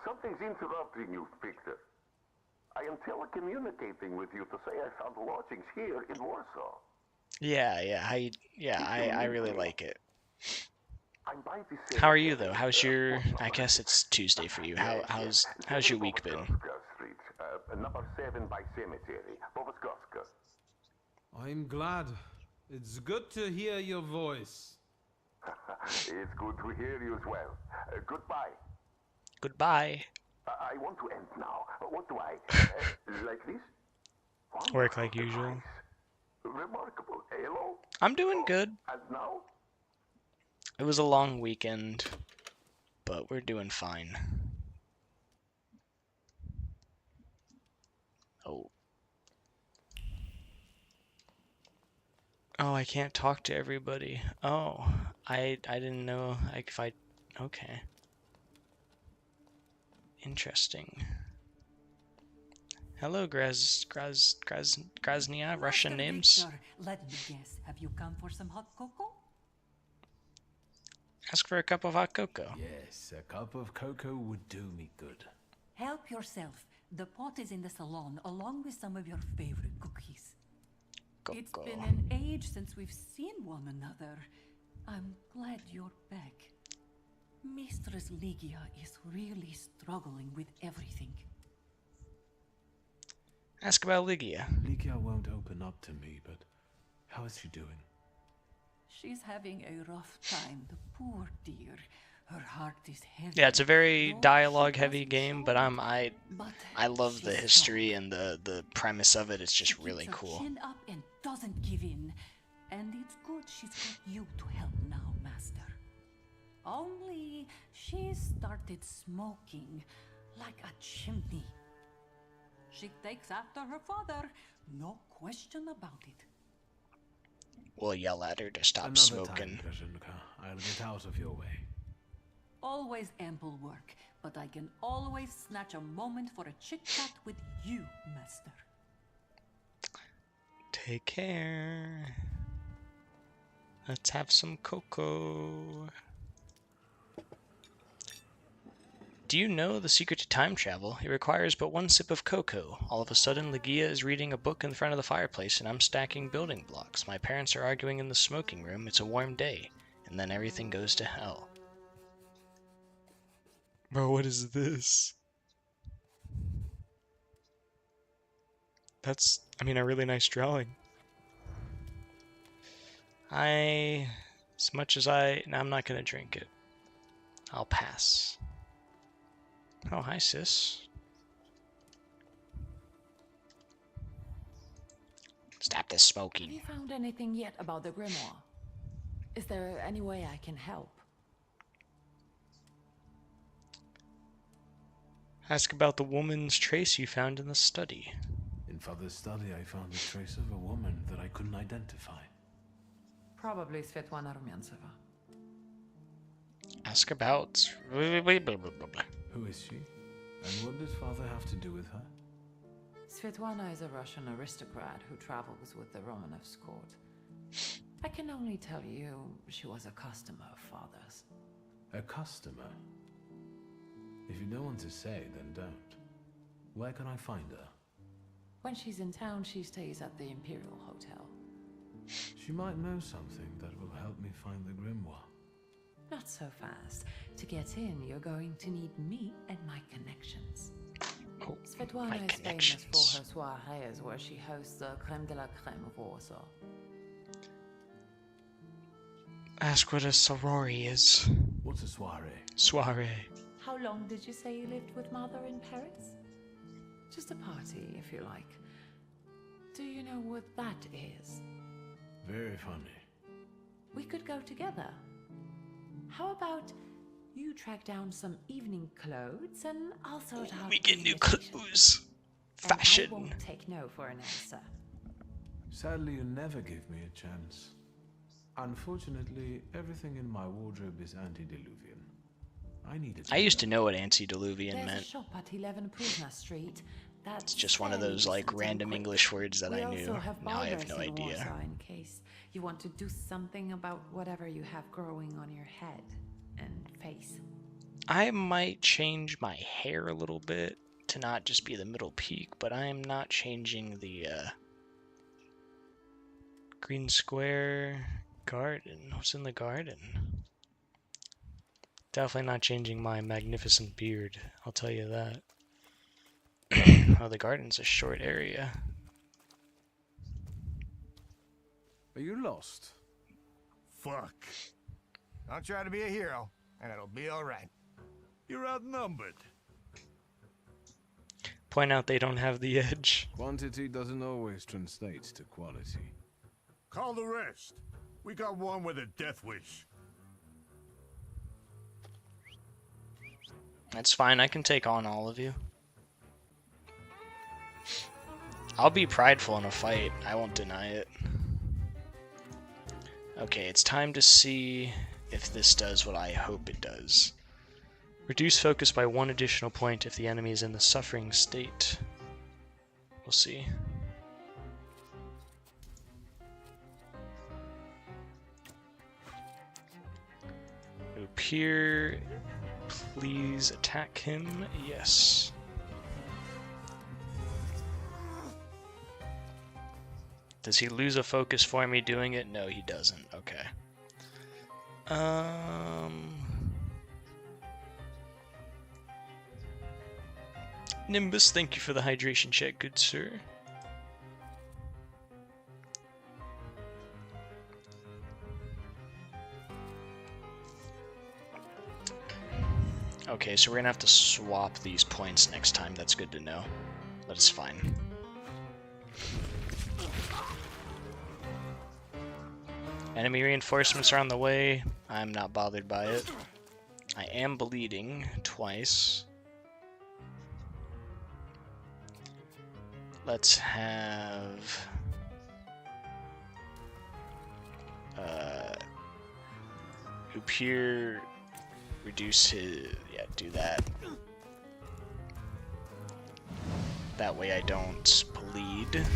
Something's interrupting you, Victor. I am telecommunicating with you to say I found lodgings here in Warsaw. I really like it. I'm by the How are you though? How's your? I guess it's Tuesday for you. How's your week been? Street, number 7 by cemetery, Boboskoska. I'm glad. It's good to hear your voice. It's good to hear you as well. Goodbye. Goodbye. I want to end now. What do I? Like this? Work like usual. Remarkable. Hello? I'm doing good. And now? It was a long weekend, but we're doing fine. Oh, I can't talk to everybody. Oh, I didn't know if I... Okay. Interesting. Hello, Graznia, Russian names. Victor, let me guess. Have you come for some hot cocoa? Ask for a cup of hot cocoa. Yes, a cup of cocoa would do me good. Help yourself. The pot is in the salon, along with some of your favorite cookies. Cocoa. It's been an age since we've seen one another. I'm glad you're back. Mistress Ligia is really struggling with everything. Ask about Ligia. Ligia won't open up to me, but how is she doing? She's having a rough time, the poor dear. Her heart is heavy. Yeah, it's a very dialogue-heavy game, but I love the history and the premise of it. It's just really cool. Chin up and doesn't give in, and it's good she's got you to help now, Master. Only she started smoking like a chimney. She takes after her father, no question about it. We'll yell at her to stop Another smoking. time, Karzynka. I'll get out of your way. Always ample work, but I can always snatch a moment for a chit-chat with you, master. Take care. Let's have some cocoa. Do you know the secret to time travel? It requires but one sip of cocoa. All of a sudden, Ligia is reading a book in front of the fireplace, and I'm stacking building blocks. My parents are arguing in the smoking room. It's a warm day. And then everything goes to hell. Bro, what is this? That's, I mean, a really nice drawing. As much as no, I'm not gonna drink it. I'll pass. Oh, hi, sis. Stop this smoking. Have you found anything yet about the grimoire? Is there any way I can help? Ask about the woman's trace you found in the study. In Father's study, I found a trace of a woman that I couldn't identify. Probably Svetlana Rumyantseva. Ask about... Who is she? And what does Father have to do with her? Svetlana is a Russian aristocrat who travels with the Romanovs' court. I can only tell you she was a customer of Father's. A customer? If you don't want to say, then don't. Where can I find her? When she's in town, she stays at the Imperial Hotel. She might know something that will help me find the grimoire. Not so fast. To get in, you're going to need me and my connections. Oh, Svetlana is famous for her soirees, where she hosts the creme de la creme of Warsaw. Ask what a sorority is. What's a soiree? Soiree. How long did you say you lived with Mother in Paris? Just a party, if you like. Do you know what that is? Very funny. We could go together. How about you track down some evening clothes and I'll sort out We get the new invitation. clothes. And Fashion. I won't take no for an answer. Sadly, you never give me a chance. Unfortunately, everything in my wardrobe is antediluvian. I used to know what antediluvian There's a meant. shop at 11 Prusna Street. That's It's just one of those like random English words that I knew. Now I have no idea. Warsaw in case you want to do something about whatever you have growing on your head and face. I might change my hair a little bit to not just be the middle peak, but I am not changing the green square garden. What's in the garden? Definitely not changing my magnificent beard, I'll tell you that. Oh, the garden's a short area. Are you lost? Fuck. I'll try to be a hero, and it'll be alright. You're outnumbered. Point out they don't have the edge. Quantity doesn't always translate to quality. Call the rest. We got one with a death wish. That's fine, I can take on all of you. I'll be prideful in a fight, I won't deny it. Okay, it's time to see if this does what I hope it does. Reduce focus by 1 additional point if the enemy is in the suffering state. We'll see. Appear. Please attack him. Yes. Does he lose a focus for me doing it? No, he doesn't. Okay. Nimbus, thank you for the hydration check, good sir. Okay, so we're gonna have to swap these points next time. That's good to know. But it's fine. Enemy reinforcements are on the way. I'm not bothered by it. I am bleeding twice. Let's have... Upir, reduce his... yeah, do that. That way I don't bleed.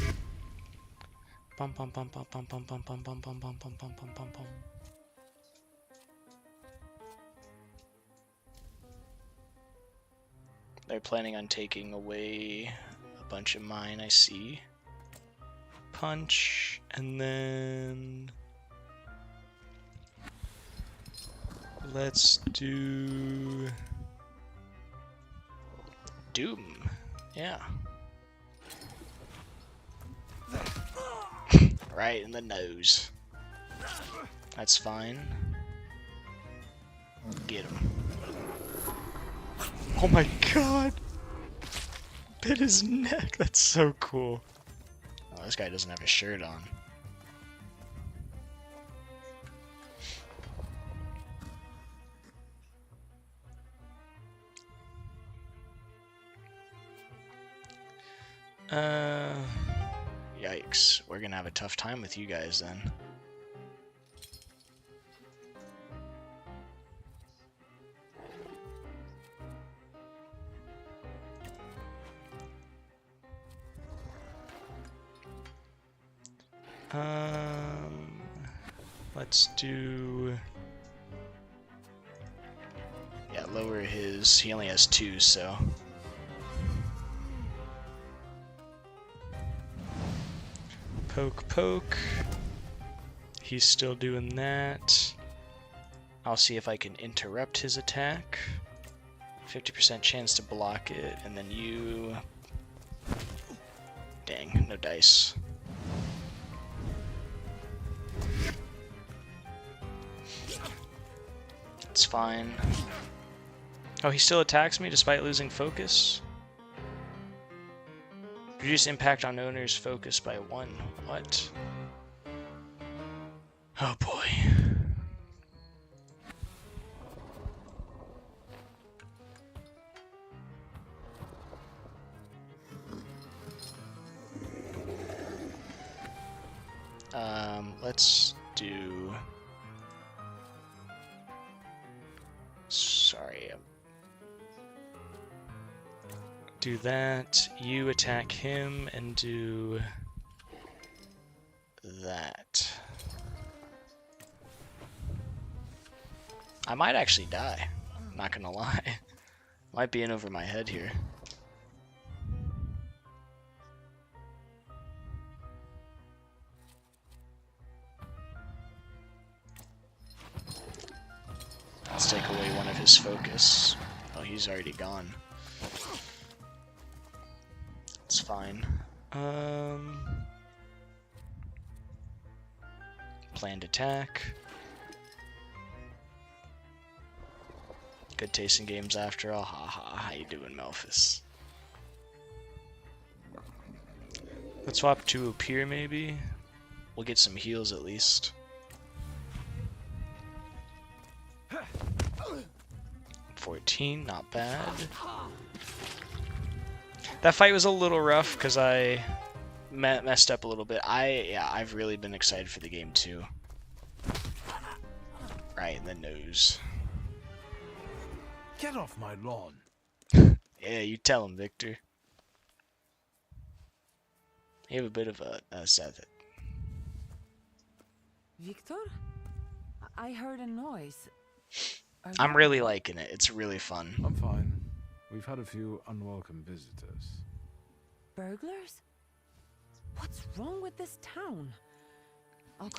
Bum bum bum bum bum bum bum bum bum bum bum bum bum bum bum bum. They're planning on taking away a bunch of mine, I see. Punch, and then... let's do... Doom. Yeah. Right in the nose. That's fine. Get him. Oh my god! Bit his neck. That's so cool. Oh, this guy doesn't have a shirt on. Yikes. We're gonna have a tough time with you guys then. Let's do... yeah, lower his... he only has 2, so... poke, poke. He's still doing that. I'll see if I can interrupt his attack. 50% chance to block it, and then you... dang, no dice. It's fine. Oh, he still attacks me despite losing focus? Reduce impact on owner's focus by 1. What? Oh boy. Let's do... sorry. Do that. You attack him and do that. I might actually die. I'm not gonna lie. Might be in over my head here. Let's take away one of his focus. Oh, he's already gone. It's fine. Planned attack. Good taste in games after all. Haha, how you doing, Melphis? Let's swap to Upir maybe. We'll get some heals at least. 14, not bad. That fight was a little rough because I messed up a little bit. I've really been excited for the game too. Right in the nose. Get off my lawn. Yeah, you tell him, Victor. You have a bit of a Seth. Victor? I heard a noise. I'm really liking it. It's really fun. I'm fine. We've had a few unwelcome visitors. Burglars? What's wrong with this town?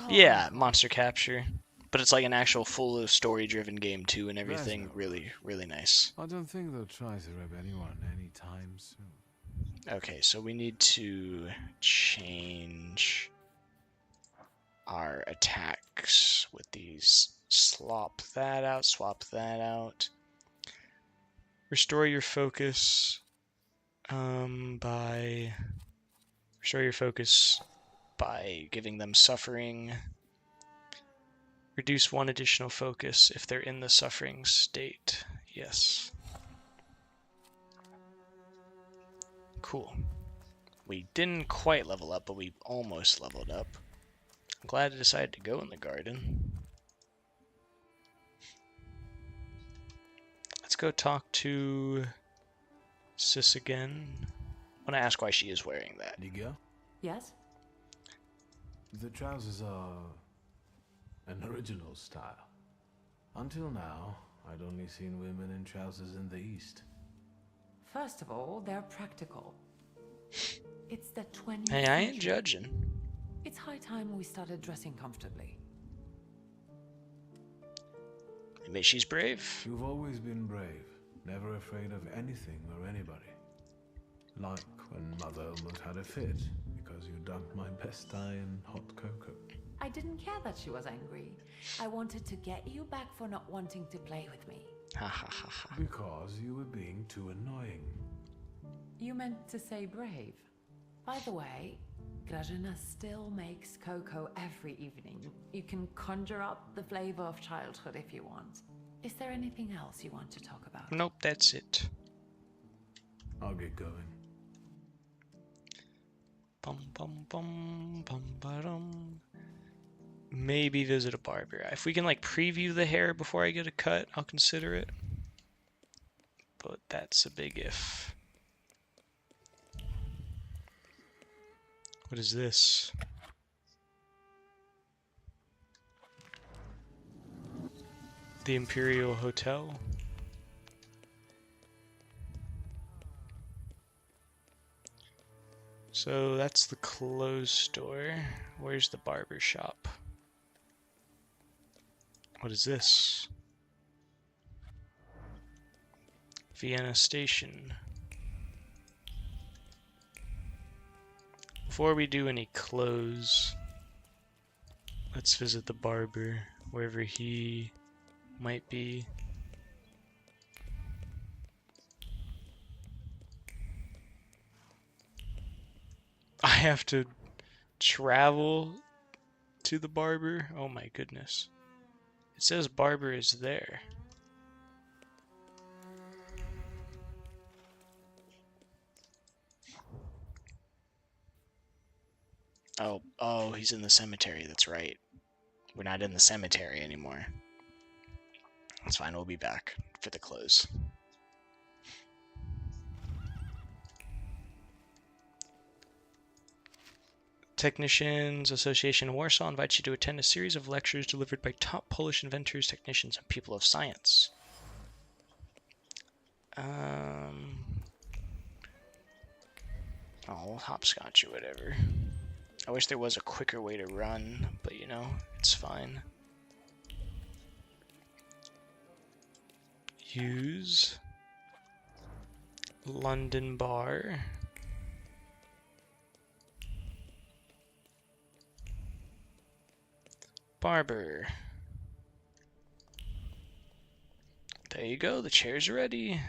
Yeah, monster capture. But it's like an actual full story-driven game too, and everything. Really, really nice. I don't think they'll try to rob anyone anytime soon. Okay, so we need to change our attacks with these. Swap that out, swap that out. Restore your focus by giving them suffering. Reduce 1 additional focus if they're in the suffering state. Yes. Cool. We didn't quite level up, but we almost leveled up. I'm glad I decided to go in the garden. go talk to Sis again. I want to ask why she is wearing that. Ligia? Yes? The trousers are an original style. Until now, I'd only seen women in trousers in the East. First of all, they're practical. It's the 20th Hey, I ain't century. judging. It's high time we started dressing comfortably. Maybe she's brave. You've always been brave, never afraid of anything or anybody. Like when Mother almost had a fit because you dunked my best dye in hot cocoa. I didn't care that she was angry. I wanted to get you back for not wanting to play with me. Ha ha ha ha. Because you were being too annoying. You meant to say brave. By the way, Grażyna still makes cocoa every evening. You can conjure up the flavor of childhood if you want. Is there anything else you want to talk about? Nope, that's it. I'll get going. Bum bum bum bum ba-dum. Maybe visit a barber. If we can like preview the hair before I get a cut, I'll consider it. But that's a big if. What is this? The Imperial Hotel. So that's the clothes store. Where's the barber shop? What is this? Vienna Station. Before we do any clothes, let's visit the barber, wherever he might be. I have to travel to the barber? Oh my goodness. It says barber is there. Oh, he's in the cemetery, that's right. We're not in the cemetery anymore. That's fine, we'll be back for the close. Technicians Association Warsaw invites you to attend a series of lectures delivered by top Polish inventors, technicians, and people of science. Oh, hopscotch or whatever. I wish there was a quicker way to run, but you know, it's fine. Use London Bar. Barber. There you go, the chair's ready.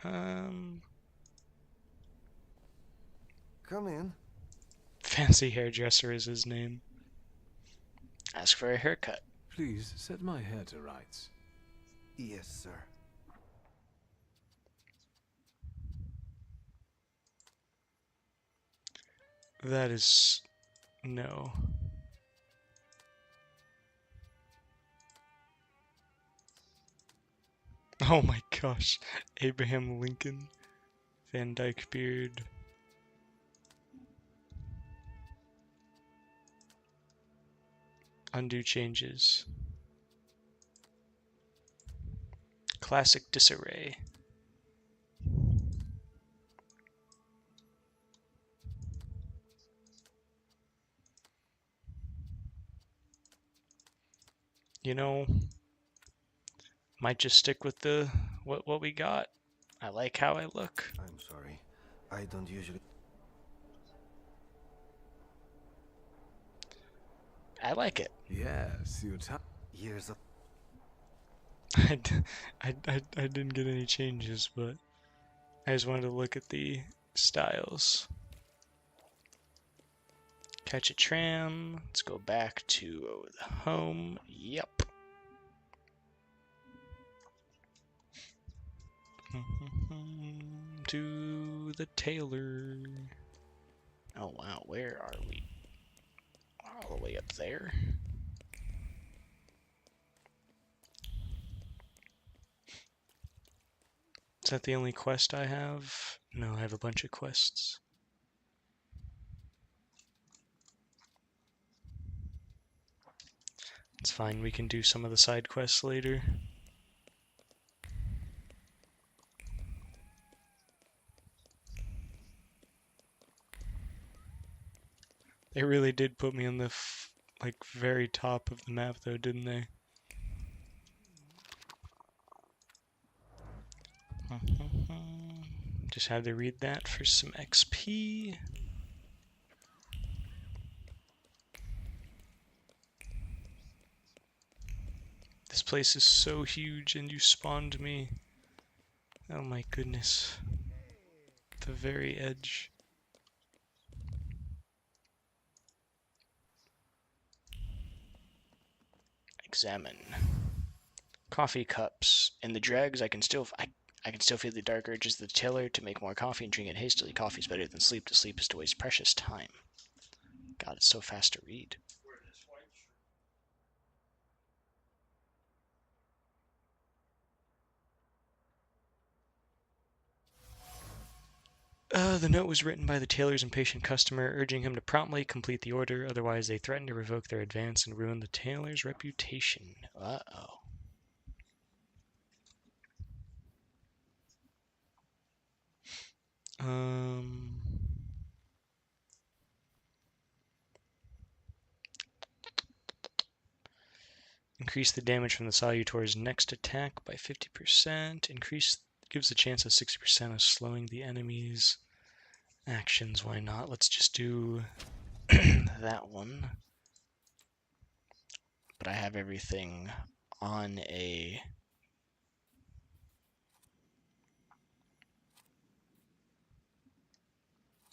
Come in. Fancy hairdresser is his name. Ask for a haircut. Please set my hair to rights. Yes, sir. That is... no. Oh my gosh. Abraham Lincoln. Van Dyke beard. Undo changes. Classic disarray. You know, might just stick with the what we got. I like how I look. I'm sorry. I don't usually... I like it. Yes, Years of... I didn't get any changes, but I just wanted to look at the styles. Catch a tram. Let's go back to the home. Yep. To the tailor. Oh wow, where are we? All the way up there. that the only quest I have? No, I have a bunch of quests. It's fine, we can do some of the side quests later. They really did put me on the like very top of the map though, didn't they? Just had to read that for some XP. This place is so huge and you spawned me. Oh my goodness. The very edge. Examine. Coffee cups. In the dregs, I can still feel the dark urges of the tiller to make more coffee and drink it hastily. Coffee is better than sleep. To sleep is to waste precious time. God, it's so fast to read. The note was written by the tailor's impatient customer, urging him to promptly complete the order, otherwise they threatened to revoke their advance and ruin the tailor's reputation. Uh-oh. Increase the damage from the Salutor's next attack by 50%. Gives a chance of 60% of slowing the enemy's actions. Why not? Let's just do that one. But I have everything on a...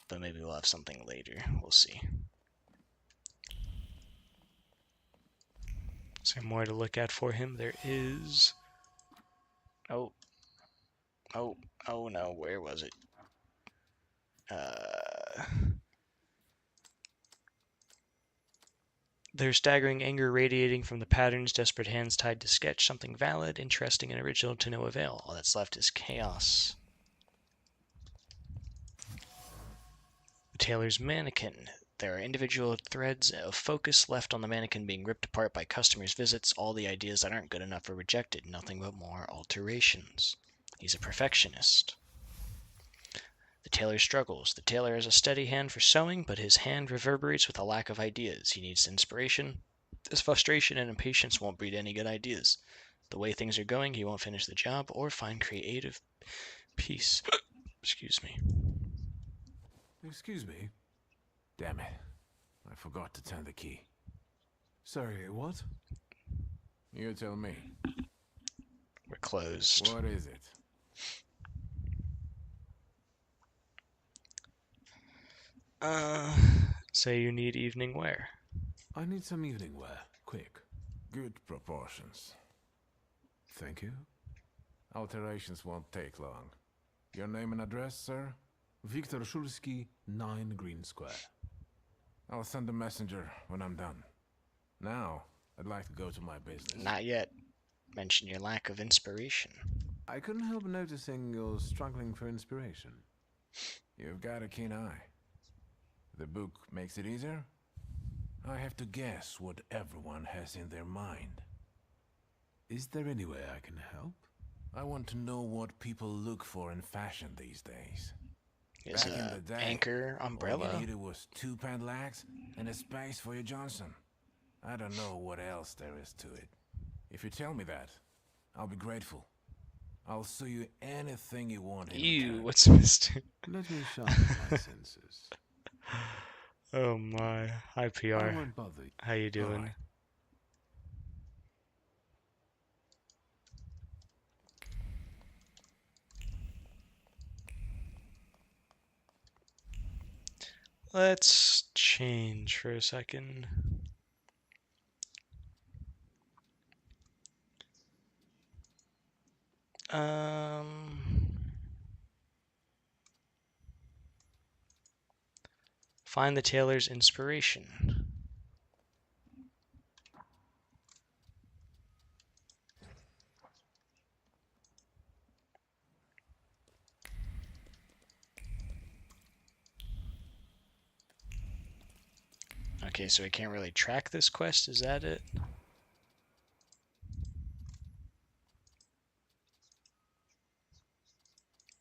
But maybe we'll have something later. We'll see. Is there more to look at for him? There is. Oh no, where was it? There's staggering anger radiating from the patterns, desperate hands tied to sketch, something valid, interesting, and original to no avail. All that's left is chaos. The tailor's mannequin. There are individual threads of focus left on the mannequin being ripped apart by customers' visits, all the ideas that aren't good enough are rejected, nothing but more alterations. He's a perfectionist. The tailor struggles. The tailor has a steady hand for sewing, but his hand reverberates with a lack of ideas. He needs inspiration. His frustration and impatience won't breed any good ideas. The way things are going, he won't finish the job or find creative peace. Excuse me. Excuse me? Damn it. I forgot to turn the key. Sorry, what? You tell me. We're closed. What is it? Say you need evening wear. I need some evening wear. Quick. Good proportions. Thank you. Alterations won't take long. Your name and address, sir? Viktor Szulski, 9 Green Square. I'll send a messenger when I'm done. Now, I'd like to go to my business. Not yet. Mention your lack of inspiration. I couldn't help noticing you're struggling for inspiration. You've got a keen eye. The book makes it easier? I have to guess what everyone has in their mind. Is there any way I can help? I want to know what people look for in fashion these days. Is Back in the day, anchor umbrella? all you needed was 2 pant legs and a space for your Johnson. I don't know what else there is to it. If you tell me that, I'll be grateful. I'll sew you anything you want. Ew, what's Mr. Let me sharpen my senses. Oh my. Hi, PR. I won't bother you. How you doing? Right. Let's change for a second. Find the tailor's inspiration. Okay, so I can't really track this quest, is that it?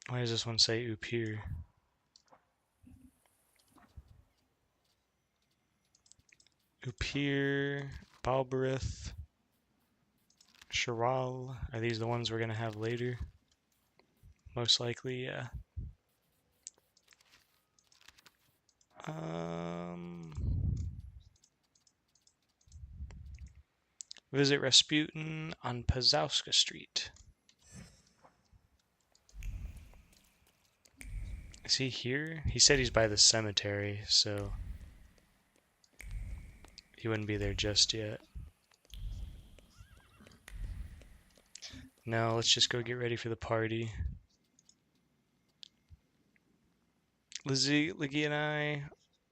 Why does this one say oop here? Oop here, Balberith, Shiral. Are these the ones we're gonna have later? Most likely, yeah. Visit Rasputin on Pazowska Street. Is he here? He said he's by the cemetery, so he wouldn't be there just yet. No, let's just go get ready for the party. Liggy and I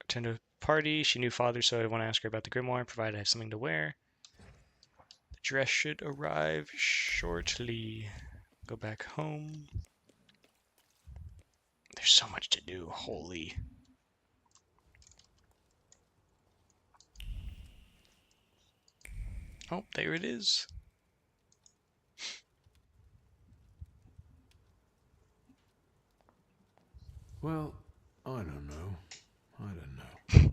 attend a party. She knew father, so I want to ask her about the grimoire, provided I have something to wear. The dress should arrive shortly. Go back home. There's so much to do. Holy. Oh, there it is. Well, I don't know. I don't know.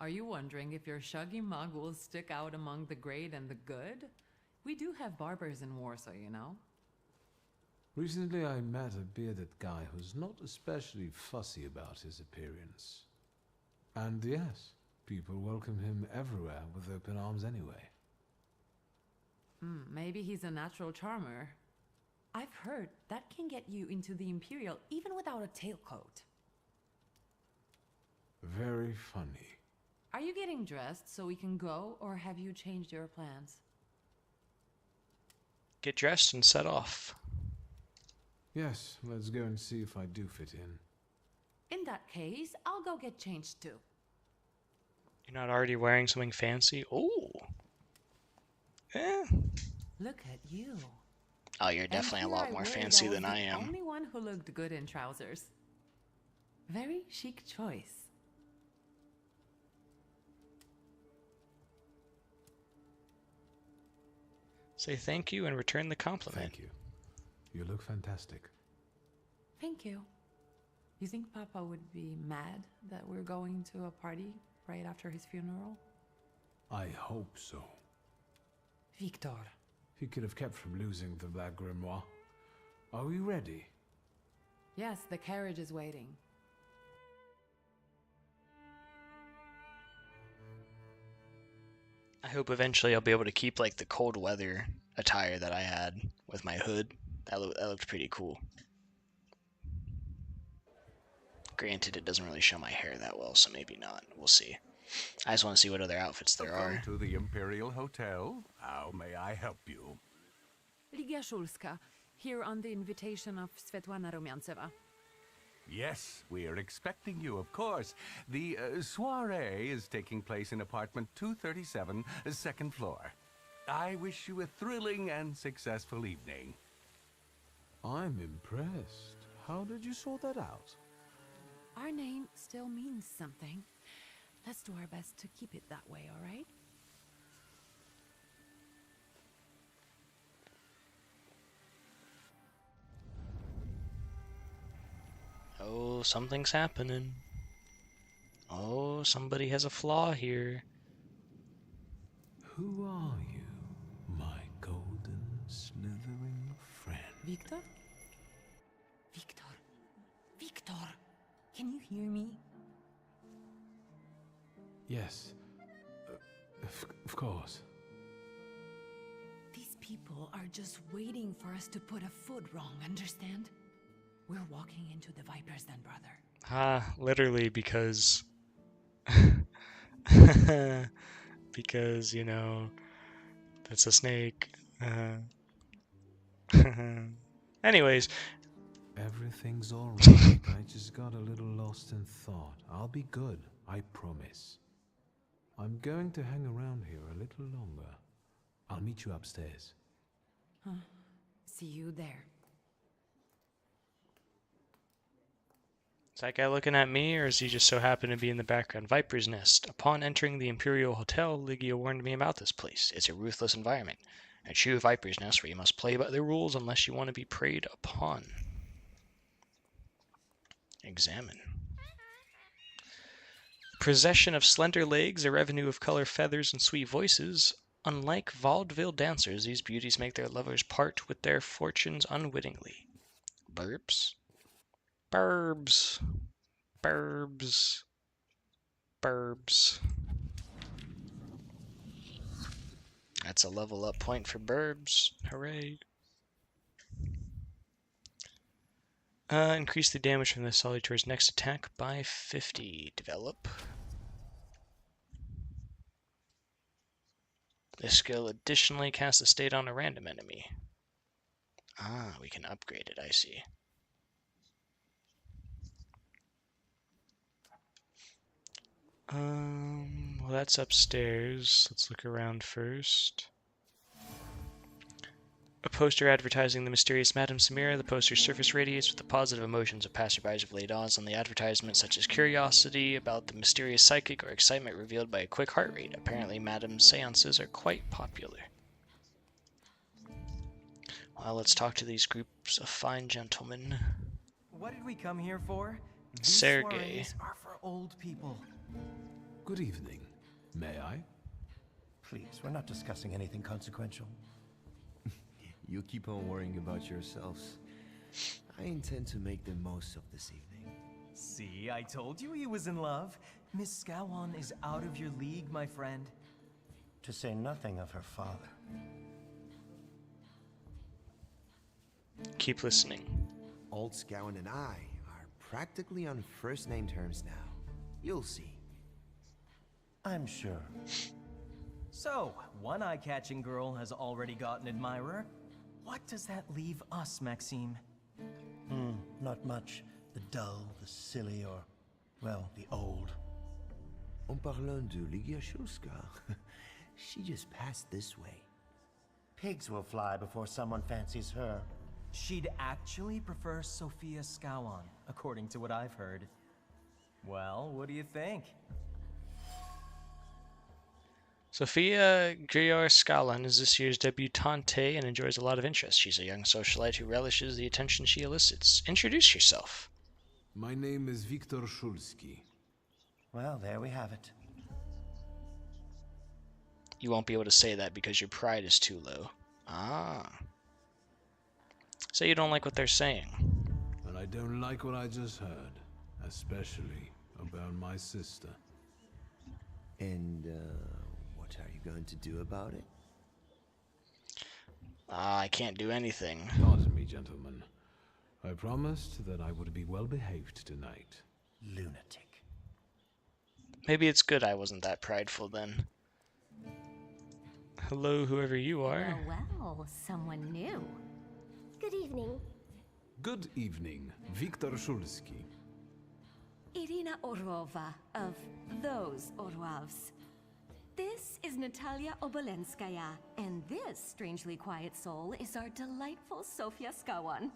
Are you wondering if your shuggy mug will stick out among the great and the good? We do have barbers in Warsaw, you know. Recently I met a bearded guy who's not especially fussy about his appearance. And yes, people welcome him everywhere with open arms anyway. Maybe he's a natural charmer. I've heard that can get you into the Imperial even without a tailcoat. Very funny. Are you getting dressed so we can go, or have you changed your plans? Get dressed and set off. Yes, let's go and see if I do fit in. In that case, I'll go get changed too. You're not already wearing something fancy? Oh. Eh. Look at you. Oh, you're definitely a lot more fancy than I am. The only one who looked good in trousers. Very chic choice. Say thank you and return the compliment. Thank you. You look fantastic. Thank you. You think Papa would be mad that we're going to a party right after his funeral? I hope so. Victor. He could have kept from losing the Black Grimoire. Are we ready? Yes, the carriage is waiting. I hope eventually I'll be able to keep like the cold weather attire that I had with my hood. That looked pretty cool. Granted, it doesn't really show my hair that well, so maybe not. We'll see. I just want to see what other outfits there are. Welcome to the Imperial Hotel. How may I help you? Ligia Szulska, here on the invitation of Svetlana Rumiantseva. Yes, we are expecting you, of course. The soiree is taking place in apartment 237, second floor. I wish you a thrilling and successful evening. I'm impressed. How did you sort that out? Our name still means something. Let's do our best to keep it that way, all right? Oh, something's happening. Oh, somebody has a flaw here. Who are you, my golden slithering friend? Victor? Victor? Victor! Can you hear me? Yes. Of course. These people are just waiting for us to put a foot wrong, understand? We're walking into the Viper's Den, brother. Literally because... because, you know, that's a snake. Anyways. Everything's alright. I just got a little lost in thought. I'll be good, I promise. I'm going to hang around here a little longer. I'll meet you upstairs. See you there. Is that guy looking at me, or is he just so happen to be in the background? Viper's Nest. Upon entering the Imperial Hotel, Ligia warned me about this place. It's a ruthless environment. A true Viper's Nest where you must play by the rules unless you want to be preyed upon. Examine. Possession of slender legs, a revenue of color, feathers, and sweet voices. Unlike vaudeville dancers, these beauties make their lovers part with their fortunes unwittingly. Burbs? Burbs. Burbs. Burbs. That's a level up point for Burbs. Hooray. Increase the damage from the Thaumaturge's next attack by 50. Develop. This skill additionally casts a state on a random enemy. Ah, we can upgrade it, I see. Well, that's upstairs. Let's look around first. A poster advertising the mysterious Madame Samira. The poster's surface radiates with the positive emotions of passerbys who've laid odds on the advertisement, such as curiosity about the mysterious psychic or excitement revealed by a quick heart rate. Apparently, Madame's seances are quite popular. Well, let's talk to these groups of fine gentlemen. What did we come here for? These Sergei. soirees are for old people. Good evening. May I? Please, we're not discussing anything consequential. You keep on worrying about yourselves. I intend to make the most of this evening. See, I told you he was in love. Miss Scowan is out of your league, my friend. To say nothing of her father. Keep listening. Old Scowan and I are practically on first-name terms now. You'll see. I'm sure. So, one eye-catching girl has already got an admirer. What does that leave us, Maxime? Not much. The dull, the silly, or, well, the old. En parlant de Ligia Shulska, she just passed this way. Pigs will fly before someone fancies her. She'd actually prefer Sophia Scowan, according to what I've heard. Well, what do you think? Sophia Grior-Skalan is this year's debutante and enjoys a lot of interest. She's a young socialite who relishes the attention she elicits. Introduce yourself. My name is Viktor Shulski. Well, there we have it. You won't be able to say that because your pride is too low. Ah. So you don't like what they're saying. And I don't like what I just heard. Especially about my sister. And, what are you going to do about it? I can't do anything. Pardon me, gentlemen. I promised that I would be well behaved tonight. Lunatic. Maybe it's good I wasn't that prideful then. Hello, whoever you are. Well, someone new. Good evening. Good evening, Viktor Shulski. Irina Orlova of those Orlovs. This is Natalia Obolenskaya, and this strangely quiet soul is our delightful Sofia Skawan.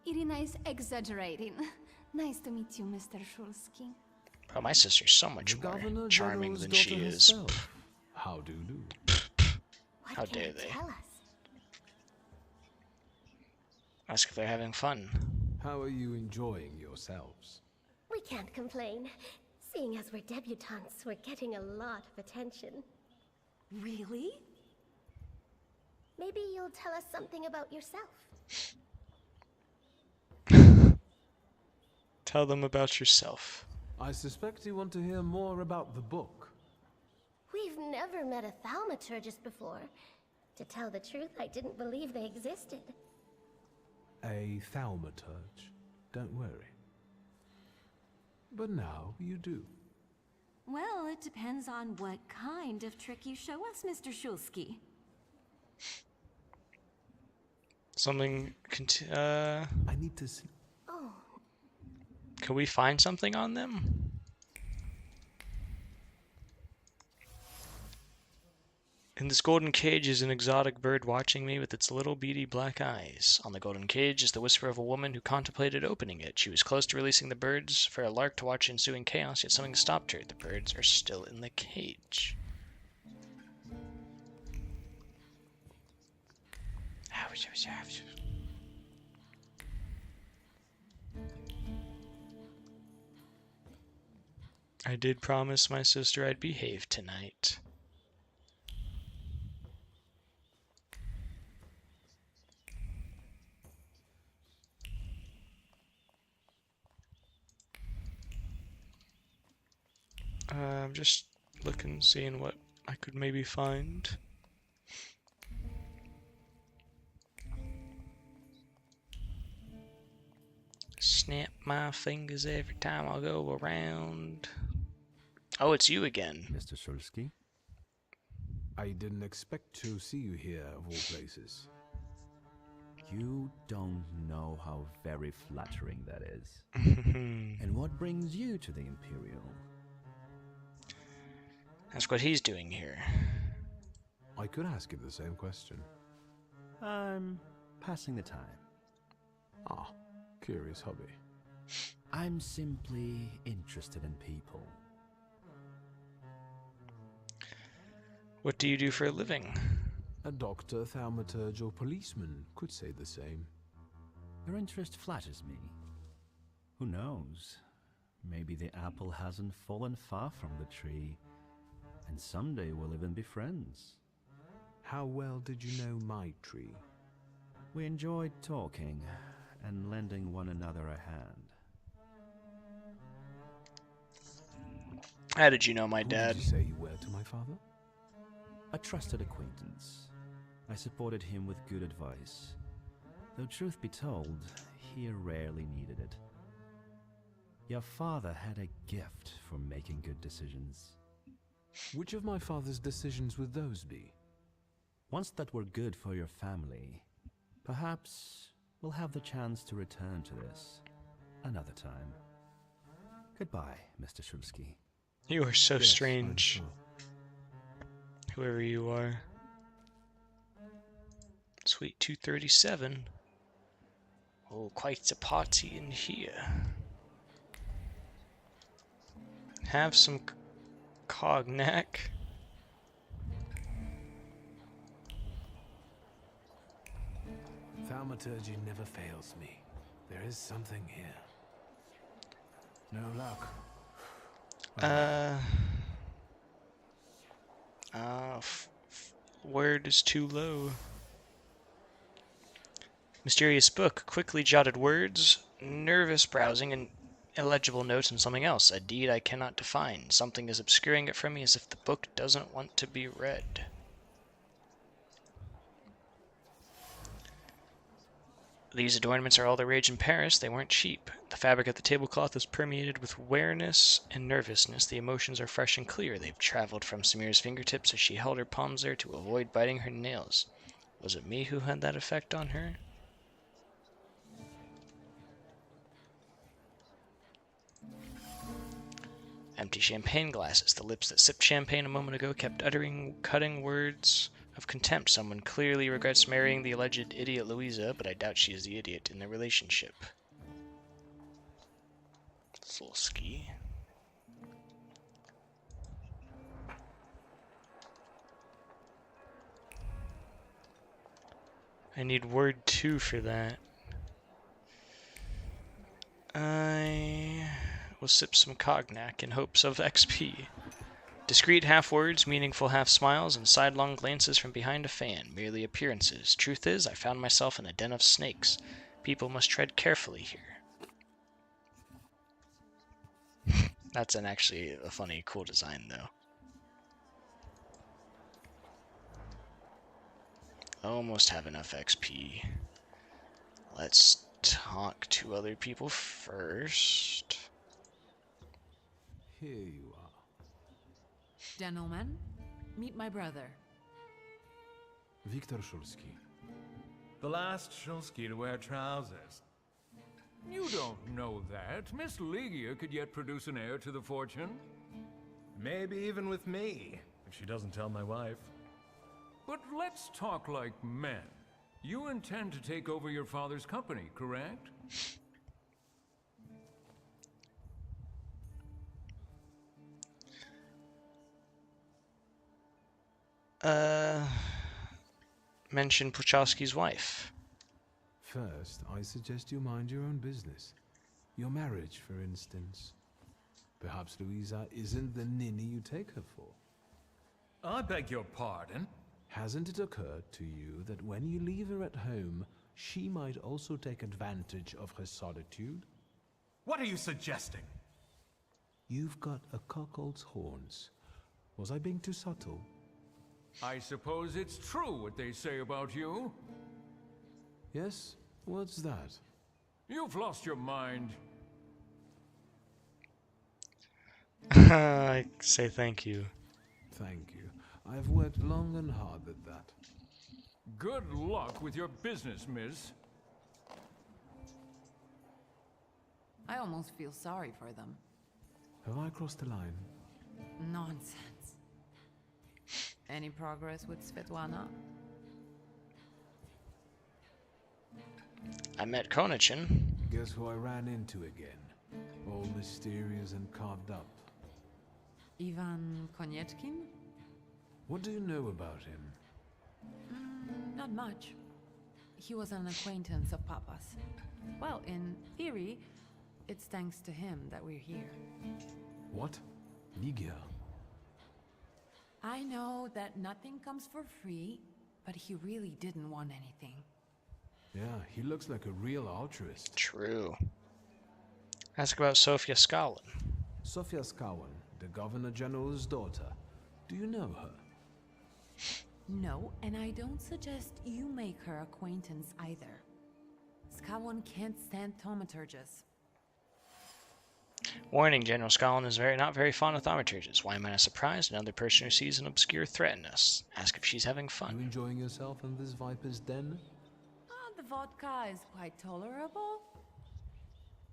Irina is exaggerating. Nice to meet you, Mr. Shulski. Oh, my sister's so much more charming than she is. How do? How dare they? Tell us. Ask if they're having fun. How are you enjoying yourselves? We can't complain. Seeing as we're debutantes, we're getting a lot of attention. Really? Maybe you'll tell us something about yourself. Tell them about yourself. I suspect you want to hear more about the book. We've never met a Thaumaturgist before. To tell the truth, I didn't believe they existed. A Thaumaturge. Don't worry. But now you do. Well, it depends on what kind of trick you show us, Mr. Shulski. Something. I need to see. Oh. Can we find something on them? In this golden cage is an exotic bird watching me with its little beady black eyes. On the golden cage is the whisper of a woman who contemplated opening it. She was close to releasing the birds for a lark to watch ensuing chaos, yet something stopped her. The birds are still in the cage. I did promise my sister I'd behave tonight. I'm just looking, seeing what I could maybe find. Snap my fingers every time I go around. Oh, it's you again. Mr. Shulsky? I didn't expect to see you here, of all places. You don't know how very flattering that is. And what brings you to the Imperial? That's what he's doing here. I could ask you the same question. I'm passing the time. Ah, curious hobby. I'm simply interested in people. What do you do for a living? A doctor, thaumaturge, or policeman could say the same. Your interest flatters me. Who knows? Maybe the apple hasn't fallen far from the tree, and someday we'll even be friends. How well did you know my tree? We enjoyed talking and lending one another a hand. How did you know my dad? Who did you say you were to my father? A trusted acquaintance. I supported him with good advice. Though truth be told, he rarely needed it. Your father had a gift for making good decisions. Which of my father's decisions would those be? Ones that were good for your family. Perhaps we'll have the chance to return to this another time. Goodbye, Mr. Shulsky. You are so strange. Whoever you are. Sweet 237. Oh, quite a party in here. Have some cognac. Thaumaturge never fails me. There is something here. No luck. Word is too low. Mysterious book, quickly jotted words, nervous browsing, and illegible notes and something else. A deed I cannot define. Something is obscuring it from me as if the book doesn't want to be read. These adornments are all the rage in Paris. They weren't cheap. The fabric of the tablecloth is permeated with wareness and nervousness. The emotions are fresh and clear. They've traveled from Samir's fingertips as she held her palms there to avoid biting her nails. Was it me who had that effect on her? Empty champagne glasses. The lips that sipped champagne a moment ago kept uttering cutting words of contempt. Someone clearly regrets marrying the alleged idiot Louisa, but I doubt she is the idiot in the relationship. Solsky. I need word 2 for that. I will sip some cognac in hopes of XP. Discreet half-words, meaningful half-smiles, and sidelong glances from behind a fan. Merely appearances. Truth is, I found myself in a den of snakes. People must tread carefully here. That's actually a funny, cool design, though. Almost have enough XP. Let's talk to other people first. Here you are. Gentlemen, meet my brother. Viktor Shulsky. The last Shulsky to wear trousers. You don't know that. Miss Ligia could yet produce an heir to the fortune. Maybe even with me, if she doesn't tell my wife. But let's talk like men. You intend to take over your father's company, correct? Mention Puchowski's wife. First, I suggest you mind your own business. Your marriage, for instance. Perhaps Louisa isn't the ninny you take her for. I beg your pardon? Hasn't it occurred to you that when you leave her at home, she might also take advantage of her solitude? What are you suggesting? You've got a cuckold's horns. Was I being too subtle? I suppose it's true what they say about you. Yes? What's that? You've lost your mind. I say thank you. Thank you. I've worked long and hard at that. Good luck with your business, miss. I almost feel sorry for them. Have I crossed the line? Nonsense. Any progress with Svetlana? I met Konichin. Guess who I ran into again? All mysterious and carved up. Ivan Konieczkin? What do you know about him? Not much. He was an acquaintance of Papa's. Well, in theory, it's thanks to him that we're here. What? Ligia? I know that nothing comes for free, but he really didn't want anything. Yeah, he looks like a real altruist. True. Ask about Sofia Skalin. Sofia Skalin, the Governor General's daughter. Do you know her? No, and I don't suggest you make her acquaintance either. Skawon can't stand thaumaturges. Warning, General Skalin is not very fond of thaumaturges. Why am I not surprised? Another person who sees an obscure threaten us. Ask if she's having fun. You enjoying yourself in this viper's den? The vodka is quite tolerable.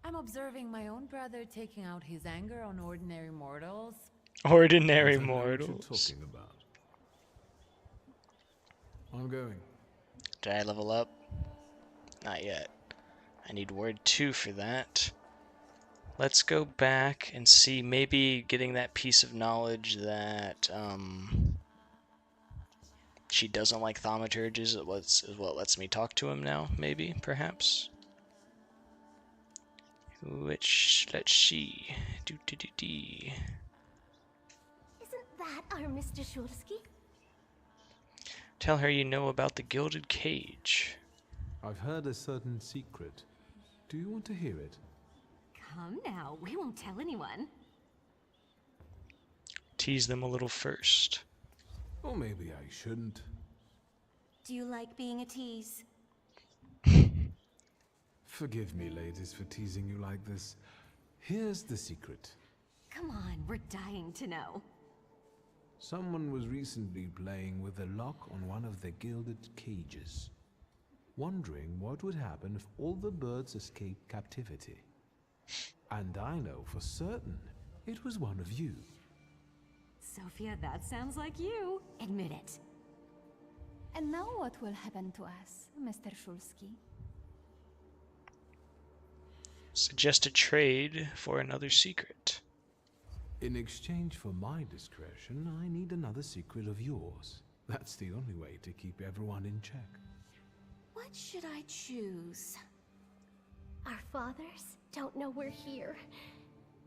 I'm observing my own brother taking out his anger on ordinary mortals. Ordinary I don't know what mortals. you're talking about. I'm going. Did I level up? Not yet. I need word 2 for that. Let's go back and see, maybe getting that piece of knowledge that she doesn't like thaumaturges is what lets me talk to him now, maybe, perhaps. Which, let's see. Isn't that our Mr. Shulsky? Tell her you know about the gilded cage. I've heard a certain secret. Do you want to hear it? Come now, we won't tell anyone. Tease them a little first. Or maybe I shouldn't. Do you like being a tease? Forgive me, ladies, for teasing you like this. Here's the secret. Come on, we're dying to know. Someone was recently playing with a lock on one of the gilded cages, wondering what would happen if all the birds escaped captivity. And I know for certain it was one of you. Sophia, that sounds like you. Admit it. And now what will happen to us, Mr. Shulsky? Suggest a trade for another secret. In exchange for my discretion, I need another secret of yours. That's the only way to keep everyone in check. What should I choose? Our fathers don't know we're here.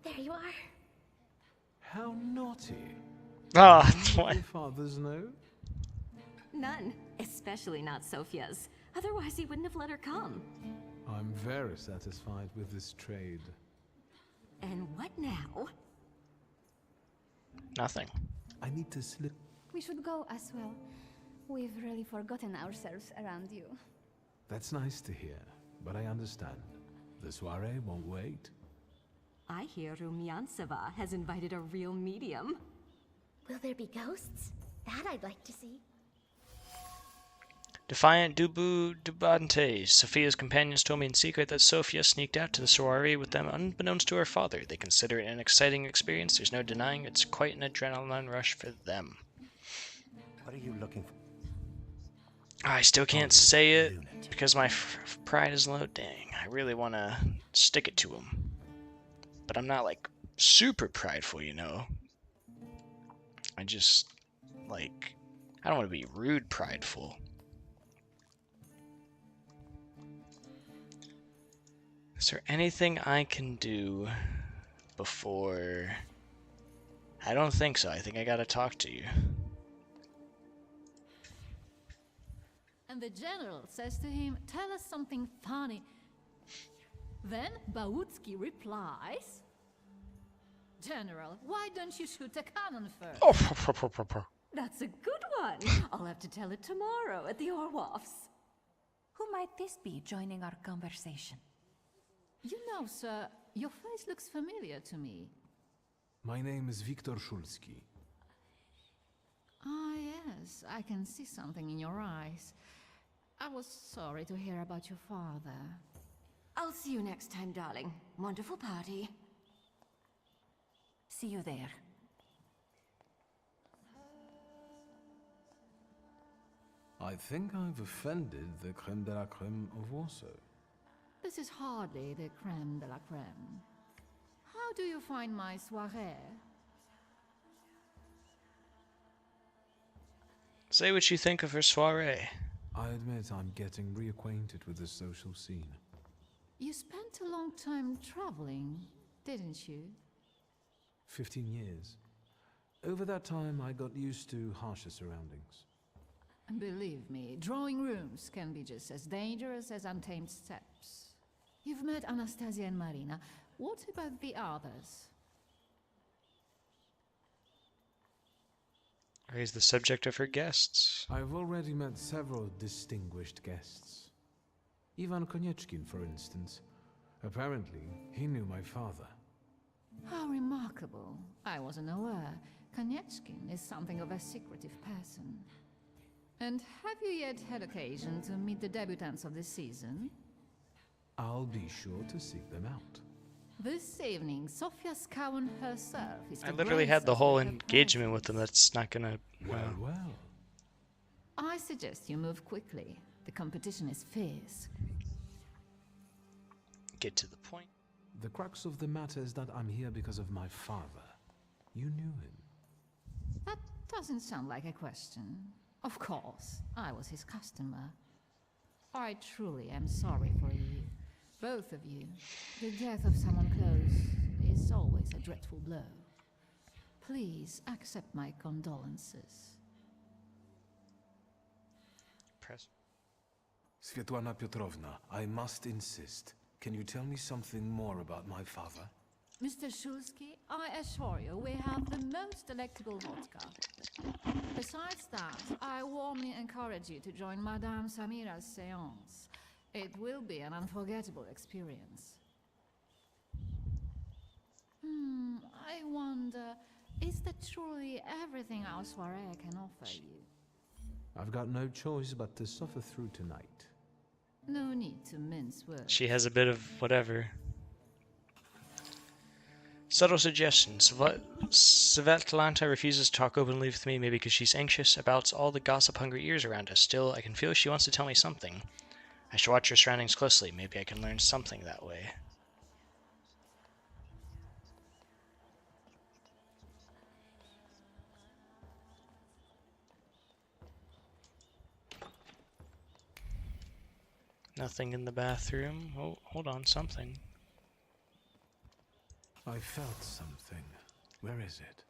There you are. How naughty. Ah, what? Your fathers know? None. Especially not Sophia's. Otherwise he wouldn't have let her come. I'm very satisfied with this trade. And what now? Nothing. I need to slip. We should go as well. We've really forgotten ourselves around you. That's nice to hear, but I understand. The soiree won't wait. I hear Rumyantseva has invited a real medium. Will there be ghosts? That I'd like to see. Defiant Dubu Dubante. Sophia's companions told me in secret that Sophia sneaked out to the soiree with them unbeknownst to her father. They consider it an exciting experience. There's no denying it's quite an adrenaline rush for them. What are you looking for? I still can't say it because my pride is low. Dang, I really want to stick it to him. But I'm not, like, super prideful, you know? I just, like, I don't want to be rude prideful. Is there anything I can do before... I don't think so. I think I gotta talk to you. And the general says to him, "Tell us something funny." Then Bautsky replies, "General, why don't you shoot a cannon first?" Oh, That's a good one. I'll have to tell it tomorrow at the Orloffs. Who might this be joining our conversation? You know, sir, your face looks familiar to me. My name is Viktor Szulski. Ah, yes, I can see something in your eyes. I was sorry to hear about your father. I'll see you next time, darling. Wonderful party. See you there. I think I've offended the creme de la creme of Warsaw. This is hardly the creme de la creme. How do you find my soirée? Say what you think of her soiree. I admit I'm getting reacquainted with the social scene. You spent a long time traveling, didn't you? 15 years. Over that time, I got used to harsher surroundings. Believe me, drawing rooms can be just as dangerous as untamed steppes. You've met Anastasia and Marina. What about the others? Raise the subject of her guests. I've already met several distinguished guests. Ivan Konieczkin, for instance. Apparently, he knew my father. How remarkable. I wasn't aware. Konieczkin is something of a secretive person. And have you yet had occasion to meet the debutants of this season? I'll be sure to seek them out. This evening, Sofia Skowan herself is I literally had the whole engagement with them. That's not gonna... Well. I suggest you move quickly. The competition is fierce. Get to the point. The crux of the matter is that I'm here because of my father. You knew him. That doesn't sound like a question. Of course, I was his customer. I truly am sorry for you. Both of you. The death of someone close is always a dreadful blow. Please accept my condolences. Press. Svetlana Petrovna, I must insist. Can you tell me something more about my father? Mr. Szulski, I assure you we have the most delectable vodka. Besides that, I warmly encourage you to join Madame Samira's séance. It will be an unforgettable experience. I wonder, is that truly everything our soirée can offer you? I've got no choice but to suffer through tonight. No need to mince words. She has a bit of whatever. Subtle suggestions. Svetlana refuses to talk openly with me, maybe because she's anxious about all the gossip-hungry ears around us. Still, I can feel she wants to tell me something. I should watch her surroundings closely. Maybe I can learn something that way. Nothing in the bathroom. Oh, hold on, something. I felt something. Where is it?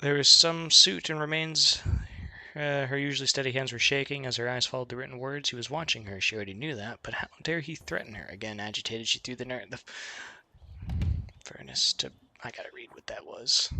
There is some suit and remains. Her usually steady hands were shaking as her eyes followed the written words. He was watching her. She already knew that, but how dare he threaten her? Again, agitated, she threw the furnace to... I gotta read what that was.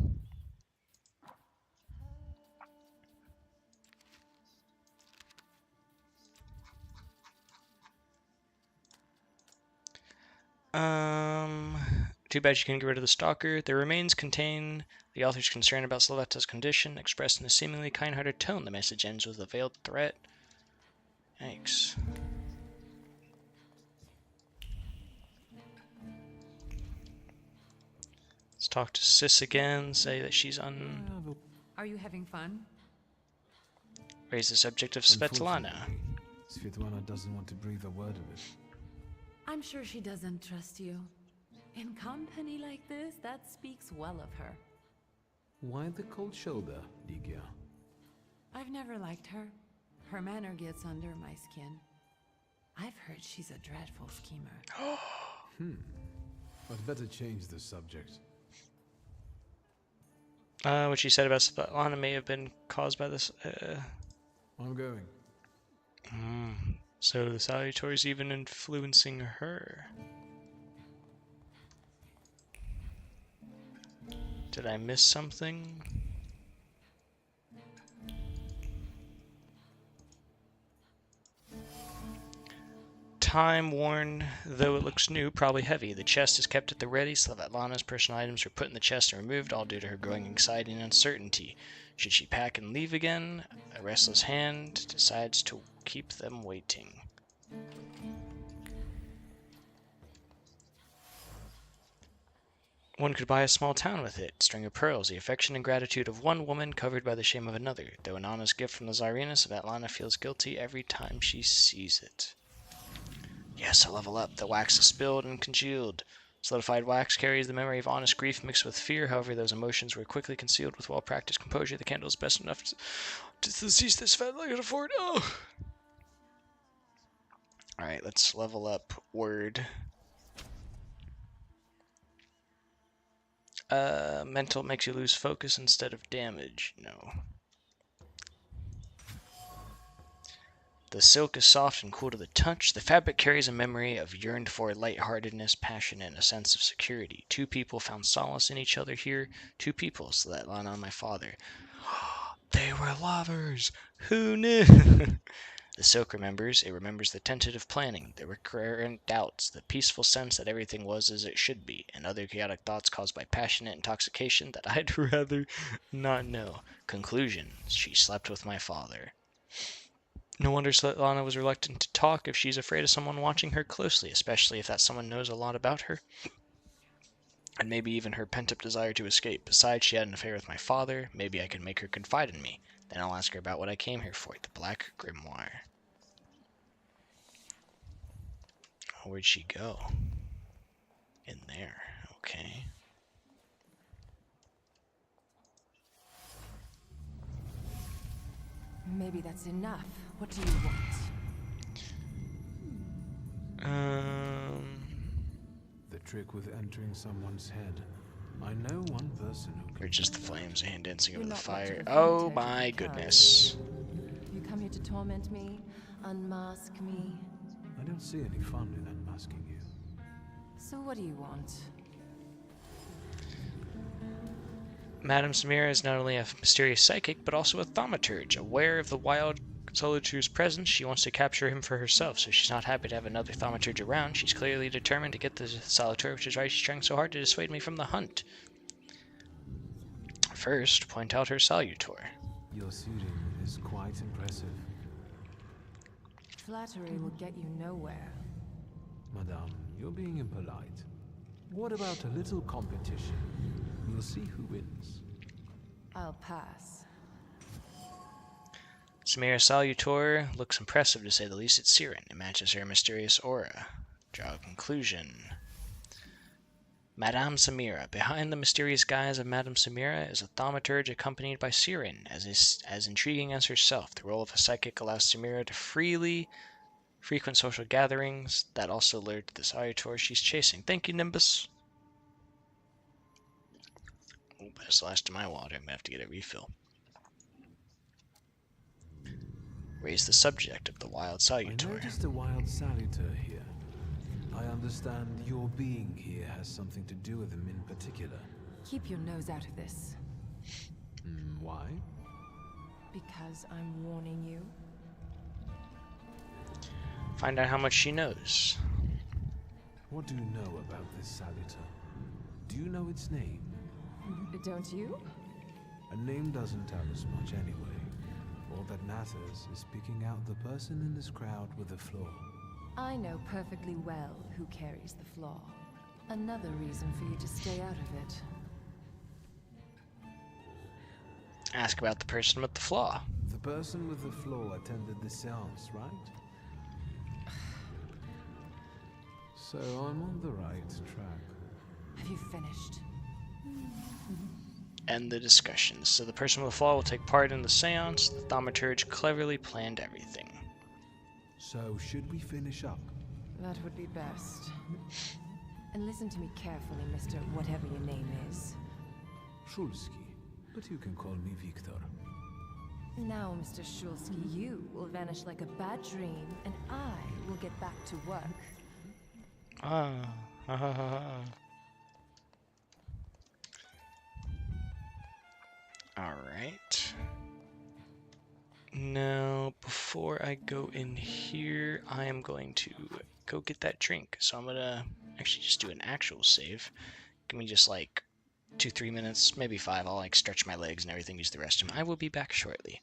Too bad you couldn't get rid of the stalker. The remains contain the author's concern about Slaveta's condition, expressed in a seemingly kind-hearted tone. The message ends with a veiled threat. Yikes. Let's talk to Sis again, say that she's Are you having fun? Raise the subject of Svetlana. Svetlana doesn't want to breathe a word of it. I'm sure she doesn't trust you. In company like this, that speaks well of her. Why the cold shoulder, Ligia? I've never liked her. Her manner gets under my skin. I've heard she's a dreadful schemer. I'd better change the subject. What she said about Svetlana may have been caused by this. I'm going. So the Salutor's even influencing her. Did I miss something? Time-worn, though it looks new, probably heavy. The chest is kept at the ready so that Lana's personal items are put in the chest and removed, all due to her growing anxiety and uncertainty. Should she pack and leave again? A restless hand decides to keep them waiting. One could buy a small town with it. String of pearls, the affection and gratitude of one woman covered by the shame of another. Though an honest gift from the Tsarina, Svetlana feels guilty every time she sees it. Yes, a level up. The wax is spilled and congealed. Solidified wax carries the memory of honest grief mixed with fear. However, those emotions were quickly concealed with well-practiced composure. The candle is best enough to seize this fat like an afford. Oh! Alright, let's level up word. Mental makes you lose focus instead of damage. No. The silk is soft and cool to the touch. The fabric carries a memory of yearned-for lightheartedness, passion, and a sense of security. Two people found solace in each other here. Two people, Svetlana and my father. They were lovers! Who knew? The silk remembers. It remembers the tentative planning, the recurrent doubts, the peaceful sense that everything was as it should be, and other chaotic thoughts caused by passionate intoxication that I'd rather not know. Conclusion. She slept with my father. No wonder Svetlana was reluctant to talk if she's afraid of someone watching her closely, especially if that someone knows a lot about her. And maybe even her pent-up desire to escape. Besides, she had an affair with my father. Maybe I could make her confide in me. Then I'll ask her about what I came here for, the Black Grimoire. Oh, where'd she go? In there. Okay. Maybe that's enough. What do you want? The trick with entering someone's head. I know one person who can... Or just the flames, hand dancing over the fire. Oh my goodness. You come here to torment me? Unmask me? I don't see any fun in unmasking you. So what do you want? Madame Samira is not only a mysterious psychic, but also a thaumaturge. Aware of the wild Solitude's presence, she wants to capture him for herself, so she's not happy to have another thaumaturge around. She's clearly determined to get the Solitaire, which is why she's trying so hard to dissuade me from the hunt. First, point out her Salutor. Your suiting is quite impressive. Flattery will get you nowhere. Madame, you're being impolite. What about a little competition? We'll see who wins. I'll pass. Samira Salutor looks impressive to say the least. It's Siren. It matches her mysterious aura. Draw a conclusion. Madame Samira. Behind the mysterious guise of Madame Samira is a thaumaturge accompanied by Siren, as intriguing as herself. The role of a psychic allows Samira to frequent social gatherings that also lure to the Salutor she's chasing. Thank you, Nimbus. Oh, that's the last of my water. I'm gonna have to get a refill. Raise the subject of the wild Salutor. I noticed a wild Salutor here. I understand your being here has something to do with him in particular. Keep your nose out of this. Why? Because I'm warning you. Find out how much she knows. What do you know about this Salutor? Do you know its name? Don't you? A name doesn't tell us much anyway. All that matters is picking out the person in this crowd with the flaw. I know perfectly well who carries the flaw. Another reason for you to stay out of it. Ask about the person with the flaw. The person with the flaw attended the seance, right? So I'm on the right track. Have you finished? End the discussion. So the person with the flaw will take part in the seance. The Thaumaturge cleverly planned everything. So should we finish up? That would be best. And listen to me carefully, Mr. Whatever your name is. Shulski, but you can call me Victor. Now, Mr. Shulski, you will vanish like a bad dream, and I will get back to work. Alright. Now, before I go in here, I am going to go get that drink. So I'm gonna actually just do an actual save. Give me just like 2-3 minutes, maybe 5. I'll like stretch my legs and everything, use the restroom. I will be back shortly.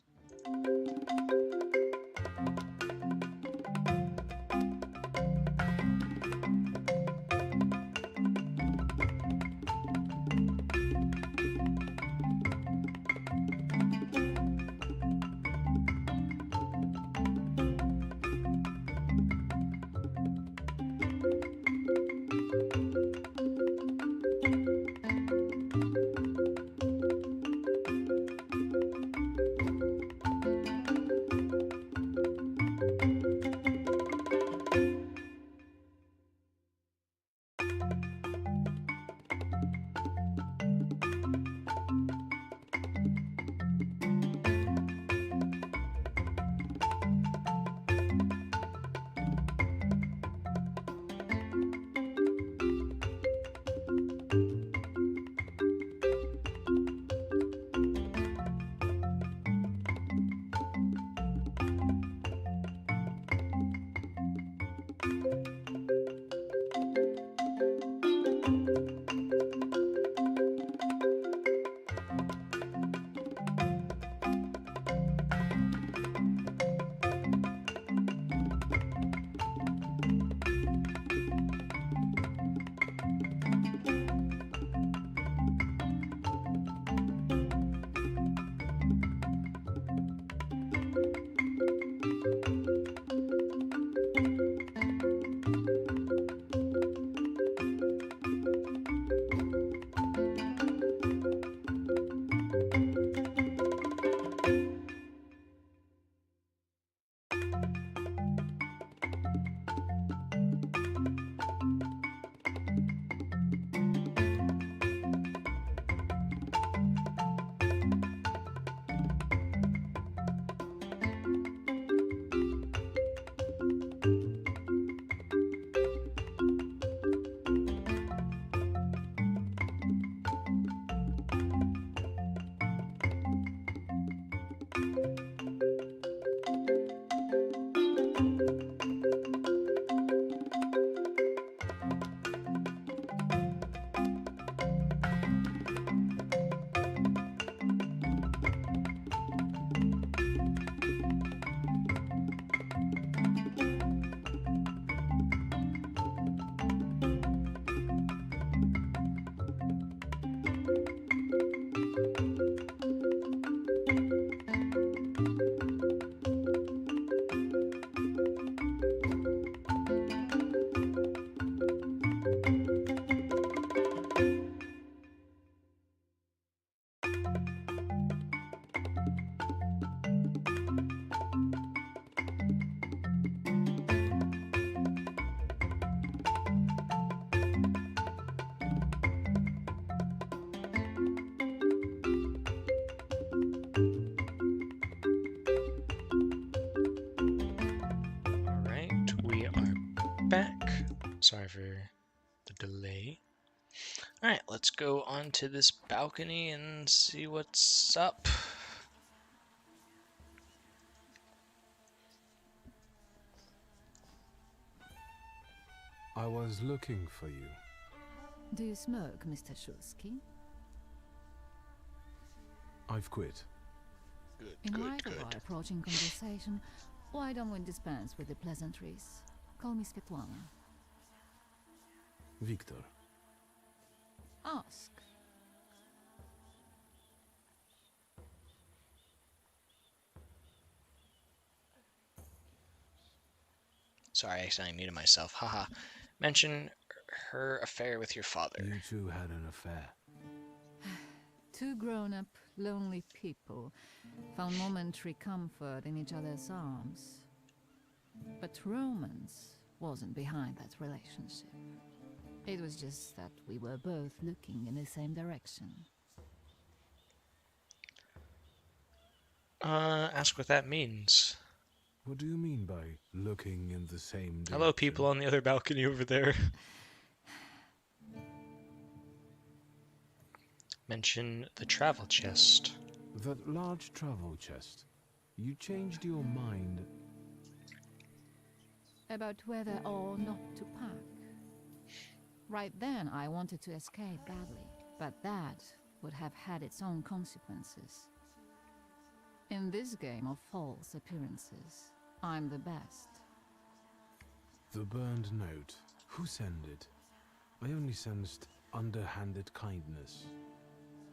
Sorry for the delay. Alright, let's go onto this balcony and see what's up. I was looking for you. Do you smoke, Mr. Shulski? I've quit. In light of our approaching conversation, why don't we dispense with the pleasantries? Call me Svetlana. Victor. Ask. Sorry, I accidentally muted myself. Haha. Mention her affair with your father. You two had an affair. Two grown-up, lonely people found momentary comfort in each other's arms. But romance wasn't behind that relationship. It was just that we were both looking in the same direction. Ask what that means. What do you mean by looking in the same direction? Hello, people on the other balcony over there. Mention the travel chest. That large travel chest. You changed your mind. About whether or not to pack. Right then, I wanted to escape badly, but that would have had its own consequences. In this game of false appearances, I'm the best. The burned note. Who sent it? I only sensed underhanded kindness.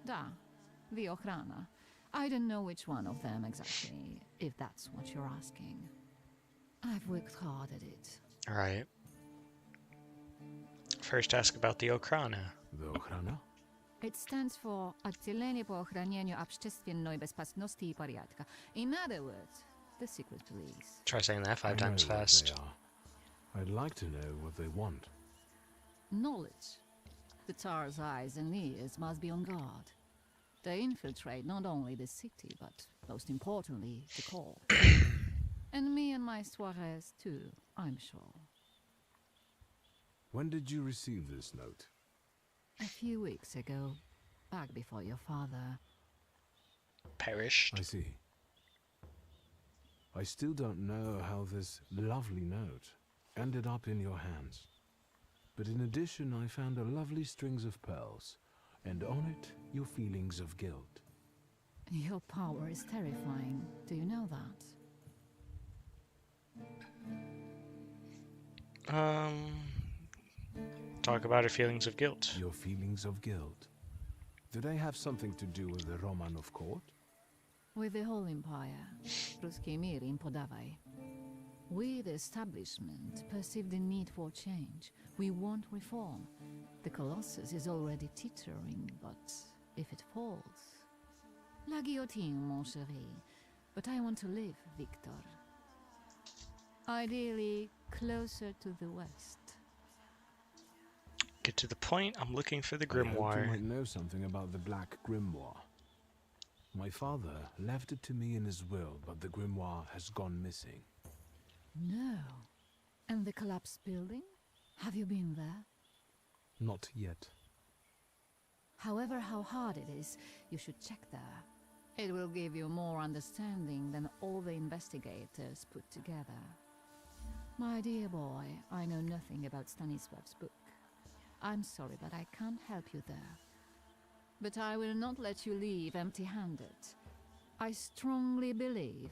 Da, the Ochrana. I don't know which one of them exactly, if that's what you're asking. I've worked hard at it. Alright. First ask about the Ochrana. The Ochrana? It stands for Отделение по охранению общественной безопасности и порядка. In other words, the secret police. Try saying that 5 I times know what fast. they are. I'd like to know what they want. Knowledge. The Tsar's eyes and ears must be on guard. They infiltrate not only the city, but most importantly, the court. And me and my Suarez too, I'm sure. When did you receive this note? A few weeks ago, back before your father perished. I see. I still don't know how this lovely note ended up in your hands. But in addition, I found a lovely strings of pearls, and on it, your feelings of guilt. Your power is terrifying. Do you know that? Talk about her feelings of guilt. Your feelings of guilt. Do they have something to do with the Romanov court? With the whole empire, Ruski mir im podawaj. We, the establishment, perceive the need for change. We want reform. The Colossus is already teetering, but if it falls... La guillotine, mon chéri. But I want to live, Victor. Ideally, closer to the west. Get to the point. I'm looking for the I hope you grimoire. might know something about the Black Grimoire. My father left it to me in his will, but the grimoire has gone missing. No. And the collapsed building? Have you been there? Not yet. However, how hard it is, you should check there. It will give you more understanding than all the investigators put together. My dear boy, I know nothing about Stanisław's book. I'm sorry, but I can't help you there. But I will not let you leave empty-handed. I strongly believe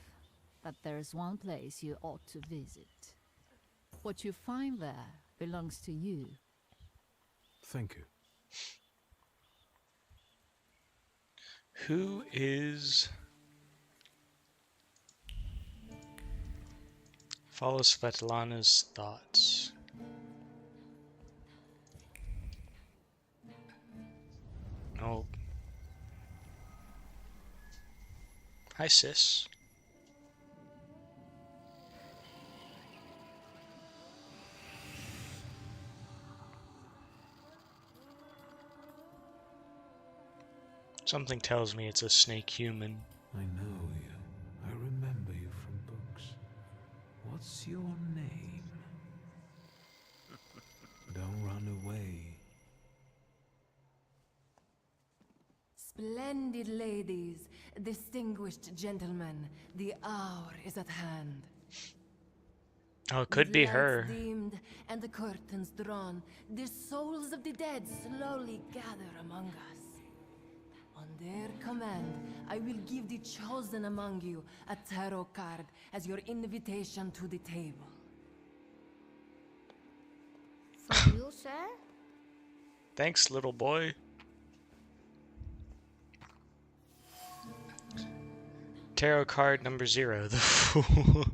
that there's one place you ought to visit. What you find there belongs to you. Thank you. Who is... Follow Svetlana's thoughts. Oh. Hi, sis. Something tells me it's a snake human. I know you. I remember you from books. What's your name? Don't run away. Splendid ladies, distinguished gentlemen, the hour is at hand. Oh, it could With be lights her. dimmed and the curtains drawn, the souls of the dead slowly gather among us. On their command, I will give the chosen among you a tarot card as your invitation to the table. For you, sir? Thanks, little boy. Tarot card number 0, the Fool.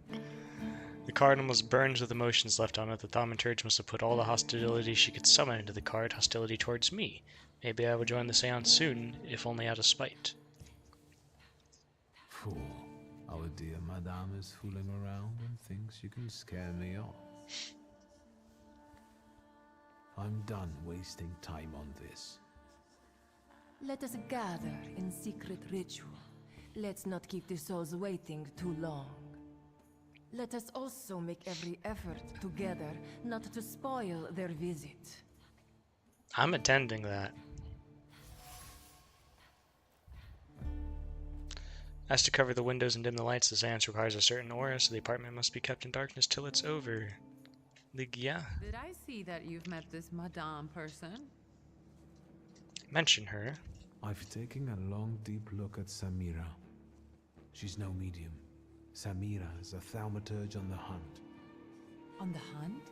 The card almost burns with emotions left on it. The Thaumaturge must have put all the hostility she could summon into the card, hostility towards me. Maybe I will join the seance soon, if only out of spite. Fool. Our dear Madame is fooling around and thinks you can scare me off. I'm done wasting time on this. Let us gather in secret ritual. Let's not keep the souls waiting too long. Let us also make every effort together not to spoil their visit. I'm attending that. As to cover the windows and dim the lights, the seance requires a certain aura, so the apartment must be kept in darkness till it's over. Ligia? Did I see that you've met this Madame person? Mention her. I've taken a long, deep look at Samira. She's no medium. Samira is a thaumaturge on the hunt. On the hunt?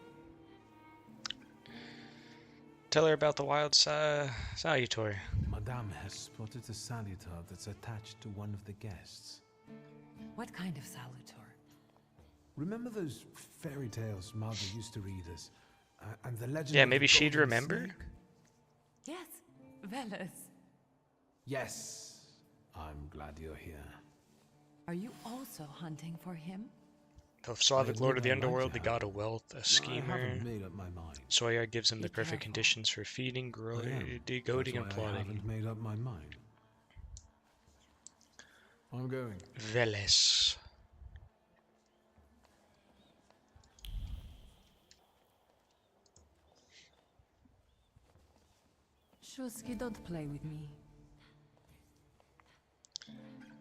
Tell her about the wild salutor. Madame has spotted a salutor that's attached to one of the guests. What kind of salutor? Remember those fairy tales Mother used to read us? And the legend Yeah, of maybe the she'd golden remember? snake? Yes, Veles. Yes. I'm glad you're here. Are you also hunting for him? The Slavic I lord of the admit I like underworld, to the have god of wealth, a I schemer. haven't made up my mind. Soyar gives him the Be perfect careful. conditions for feeding, growing, I am. degoading, and That's why I plotting. haven't made up my mind. I'm going. Veles. Shulsky, don't play with me.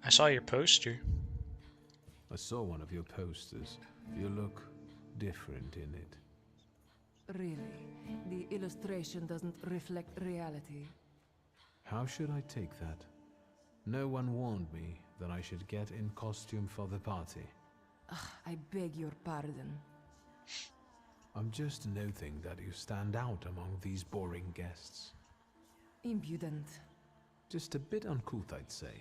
I saw your poster. I saw one of your posters. You look different in it. Really, the illustration doesn't reflect reality. How should I take that? No one warned me that I should get in costume for the party. I beg your pardon. I'm just noting that you stand out among these boring guests. Impudent. Just a bit uncouth, I'd say.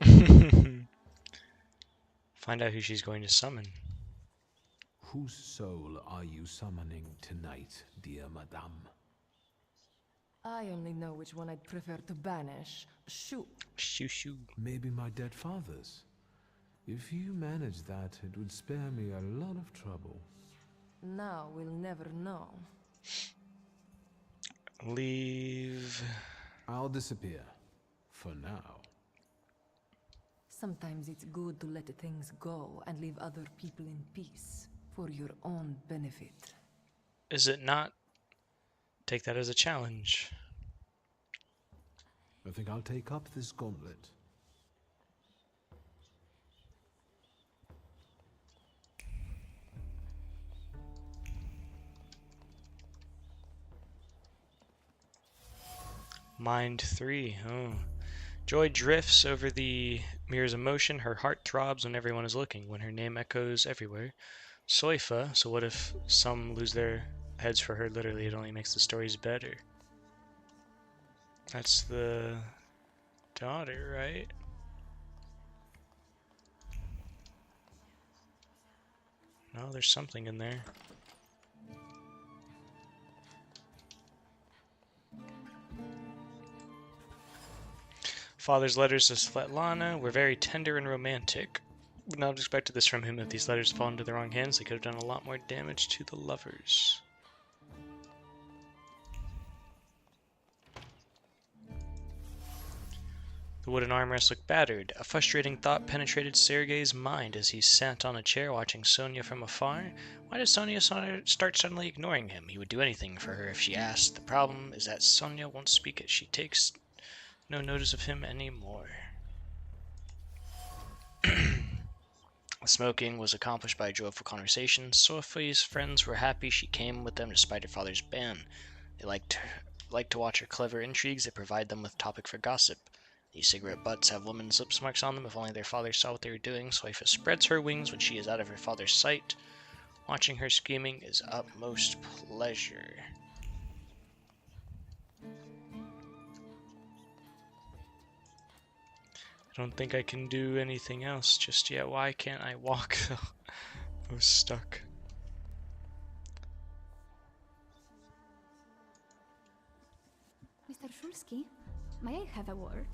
Find out who she's going to summon. Whose soul are you summoning tonight, dear Madame? I only know which one I'd prefer to banish. Shoo. Shoo shoo. Maybe my dead father's. If you manage that, it would spare me a lot of trouble. Now we'll never know. Leave. I'll disappear. For now. Sometimes it's good to let things go and leave other people in peace. For your own benefit. Is it not? Take that as a challenge. I think I'll take up this gauntlet. Mind 3. Oh. Joy drifts over the mirror's emotion. Her heart throbs when everyone is looking, when her name echoes everywhere. Soifa, so what if some lose their heads for her? Literally, it only makes the stories better. That's the daughter, right? No, there's something in there. Father's letters to Svetlana were very tender and romantic. Would not have expected this from him. If these letters fall into the wrong hands, they could have done a lot more damage to the lovers. The wooden armrest looked battered. A frustrating thought penetrated Sergei's mind as he sat on a chair watching Sonia from afar. Why does Sonia start suddenly ignoring him? He would do anything for her if she asked. The problem is that Sonia won't speak it. She takes no notice of him anymore. Smoking was accomplished by a joyful conversation. Sophie's friends were happy she came with them despite her father's ban. They liked to watch her clever intrigues that provide them with topic for gossip. These cigarette butts have women's lips marks on them. If only their father saw what they were doing. Soifa spreads her wings when she is out of her father's sight. Watching her scheming is utmost pleasure. I don't think I can do anything else just yet. Why can't I walk though? I was stuck. Shulsky, may I have a word?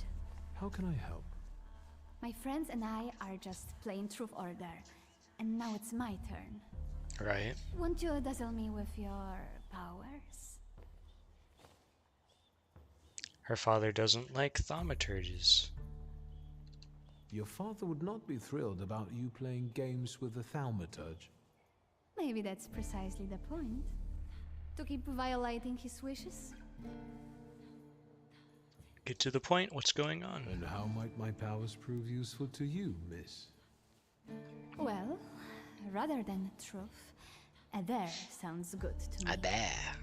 How can I help? My friends and I are just playing Truth Order, and now it's my turn. Right. Won't you dazzle me with your powers? Her father doesn't like thaumaturges. Your father would not be thrilled about you playing games with the Thaumaturge. Maybe that's precisely the point. To keep violating his wishes? Get to the point, what's going on? And how might my powers prove useful to you, miss? Well, rather than truth, a dare sounds good to me. A dare.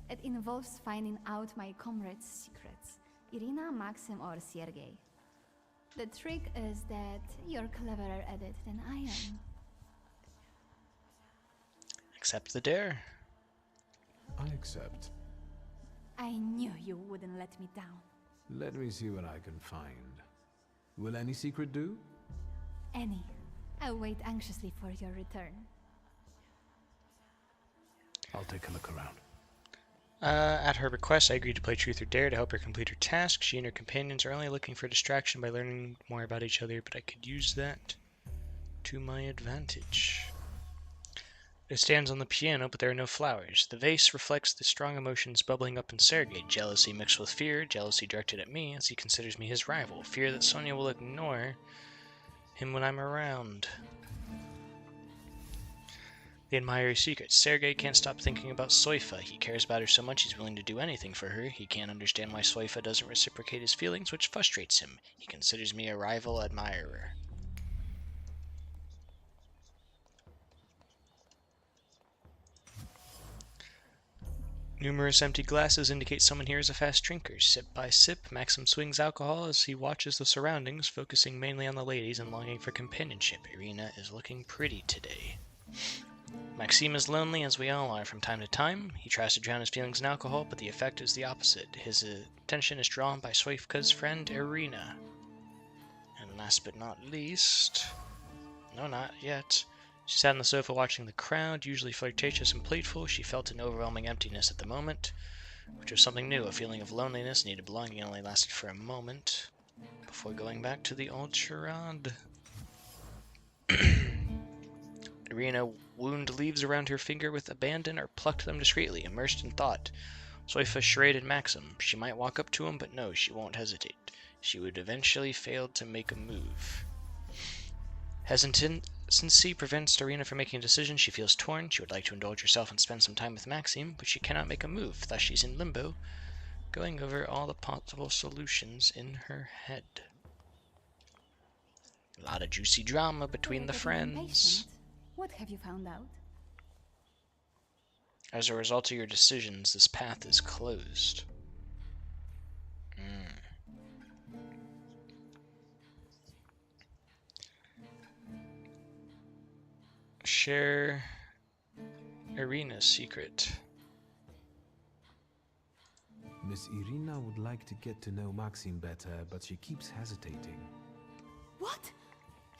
It involves finding out my comrades' secrets, Irina, Maxim, or Sergei. The trick is that you're cleverer at it than I am. Accept the dare. I accept. I knew you wouldn't let me down. Let me see what I can find. Will any secret do? Any. I'll wait anxiously for your return. I'll take a look around. At her request, I agreed to play Truth or Dare to help her complete her task. She and her companions are only looking for distraction by learning more about each other, but I could use that to my advantage. It stands on the piano, but there are no flowers. The vase reflects the strong emotions bubbling up in Sergei. Jealousy mixed with fear, jealousy directed at me as he considers me his rival. Fear that Sonia will ignore him when I'm around. The admirer's secrets. Sergei can't stop thinking about Soifa. He cares about her so much he's willing to do anything for her. He can't understand why Soifa doesn't reciprocate his feelings, which frustrates him. He considers me a rival admirer. Numerous empty glasses indicate someone here is a fast drinker. Sip by sip, Maxim swings alcohol as he watches the surroundings, focusing mainly on the ladies and longing for companionship. Irina is looking pretty today. Maxim is lonely, as we all are from time to time. He tries to drown his feelings in alcohol, but the effect is the opposite. His attention is drawn by Soifka's friend, Irina. And last but not least... No, not yet. She sat on the sofa watching the crowd, usually flirtatious and playful. She felt an overwhelming emptiness at the moment, which was something new. A feeling of loneliness, needed belonging only lasted for a moment, before going back to the old charade. Irina wound leaves around her finger with abandon or plucked them discreetly, immersed in thought. Soifa charaded Maxim. She might walk up to him, but no, she won't hesitate. She would eventually fail to make a move. Hesitancy prevents Irina from making a decision. She feels torn. She would like to indulge herself and spend some time with Maxim, but she cannot make a move. Thus she's in limbo, going over all the possible solutions in her head. A lot of juicy drama between the friends. What have you found out? As a result of your decisions, this path is closed. Share Irina's secret. Miss Irina would like to get to know Maxim better, but she keeps hesitating. What?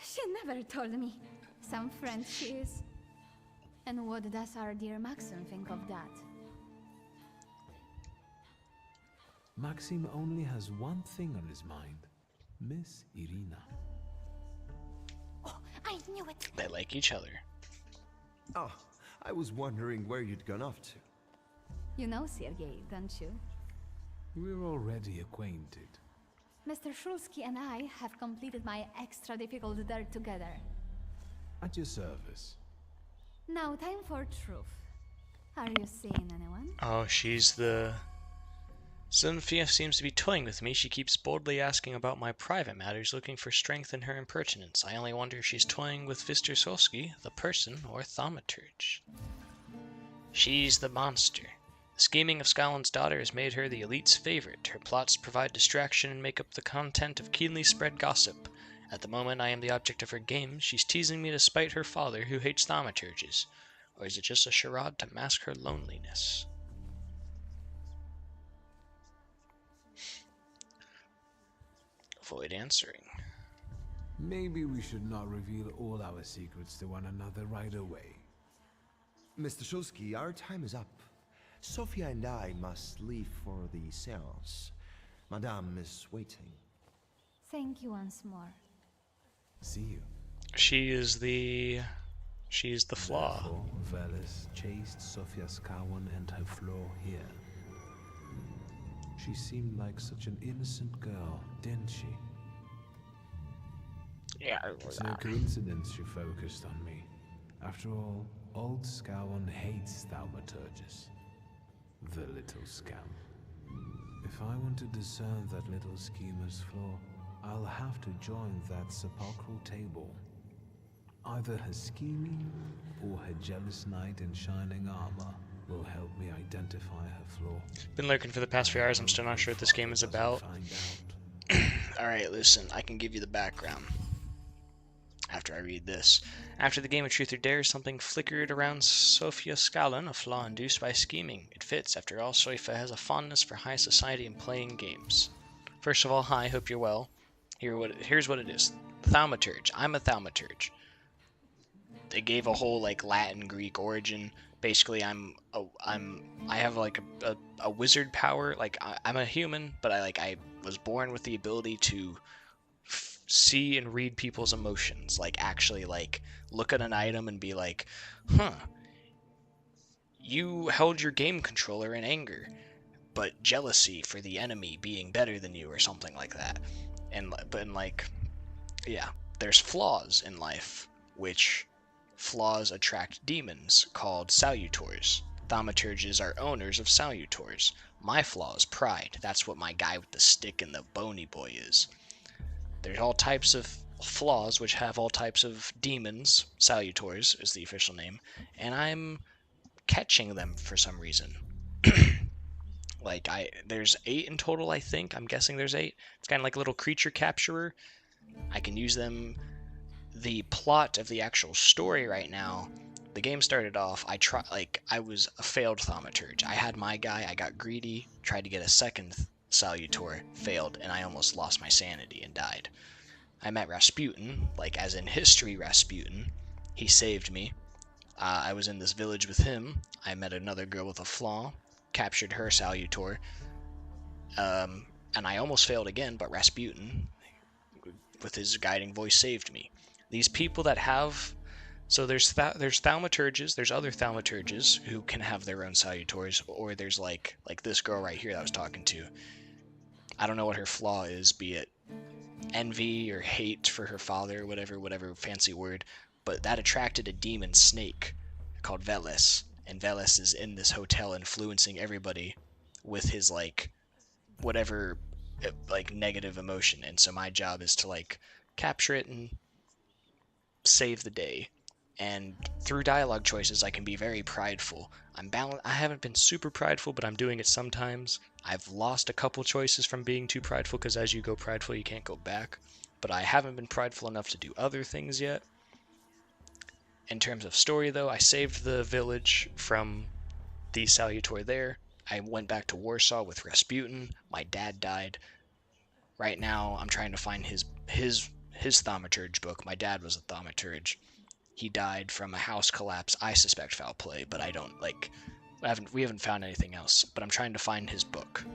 She never told me. Some friend she is. And what does our dear Maxim think of that? Maxim only has one thing on his mind. Miss Irina. Oh, I knew it! They like each other. Oh, I was wondering where you'd gone off to. You know Sergei, don't you? We're already acquainted. Mr. Shulsky and I have completed my extra difficult dare together. At your service. Now time for truth. Are you seeing anyone? Oh, she's the... Zofia seems to be toying with me. She keeps boldly asking about my private matters, looking for strength in her impertinence. I only wonder if she's toying with Mr. Solsky, the person, or Thaumaturge. She's the monster. The scheming of Scotland's daughter has made her the elite's favorite. Her plots provide distraction and make up the content of keenly spread gossip. At the moment I am the object of her games. She's teasing me to spite her father, who hates thaumaturges. Or is it just a charade to mask her loneliness? Avoid answering. Maybe we should not reveal all our secrets to one another right away. Mr. Shulsky, our time is up. Sophia and I must leave for the seance. Madame is waiting. Thank you once more. See you. She's the flaw. Therefore, Velis chased Sofia Skawan and her flaw here. She seemed like such an innocent girl, didn't she? Yeah, It's no coincidence she focused on me. After all, old Skawan hates Thaumaturges. The little scam. If I want to discern that little schemer's flaw, I'll have to join that sepulchral table. Either her scheming or her jealous knight in shining armor will help me identify her flaw. Been lurking for the past few hours. I'm still not sure what this game is about. Alright, listen, I can give you the background after I read this. After the game of Truth or Dare, something flickered around Sofia Skalan, a flaw induced by scheming. It fits. After all, Sofia has a fondness for high society and playing games. First of all, hi, hope you're well. Here's what it is. Thaumaturge. I'm a Thaumaturge. They gave a whole like Latin Greek origin. Basically, I have like a wizard power. Like I'm a human, but I was born with the ability to see and read people's emotions. Like actually like look at an item and be like, huh, you held your game controller in anger, but jealousy for the enemy being better than you or something like that. But yeah, there's flaws in life, which flaws attract demons called salutors. Thaumaturges are owners of salutors. My flaw is pride. That's what my guy with the stick and the bony boy is. There's all types of flaws which have all types of demons. Salutors is the official name, and I'm catching them for some reason. There's 8 in total, I think. I'm guessing there's 8. It's kind of like a little creature capturer. I can use them. The plot of the actual story right now, the game started off, I was a failed Thaumaturge. I had my guy, I got greedy, tried to get a second Salutor, failed, and I almost lost my sanity and died. I met Rasputin, like as in history Rasputin. He saved me. I was in this village with him. I met another girl with a flaw, captured her Salutor, and I almost failed again, but Rasputin, with his guiding voice, saved me. These people that have... So there's Thaumaturges, there's other Thaumaturges who can have their own Salutors, or there's like this girl right here that I was talking to. I don't know what her flaw is, be it envy or hate for her father, whatever fancy word, but that attracted a demon snake called Velis, and Velis is in this hotel influencing everybody with his whatever negative emotion, and so my job is to capture it and save the day. And through dialogue choices, I can be very prideful. I haven't been super prideful, but I'm doing it sometimes. I've lost a couple choices from being too prideful, because as you go prideful, you can't go back. But I haven't been prideful enough to do other things yet. In terms of story, though, I saved the village from the Salutor there. I went back to Warsaw with Rasputin. My dad died. Right now, I'm trying to find his Thaumaturge book. My dad was a Thaumaturge. He died from a house collapse. I suspect foul play, but I don't we haven't found anything else. But I'm trying to find his book,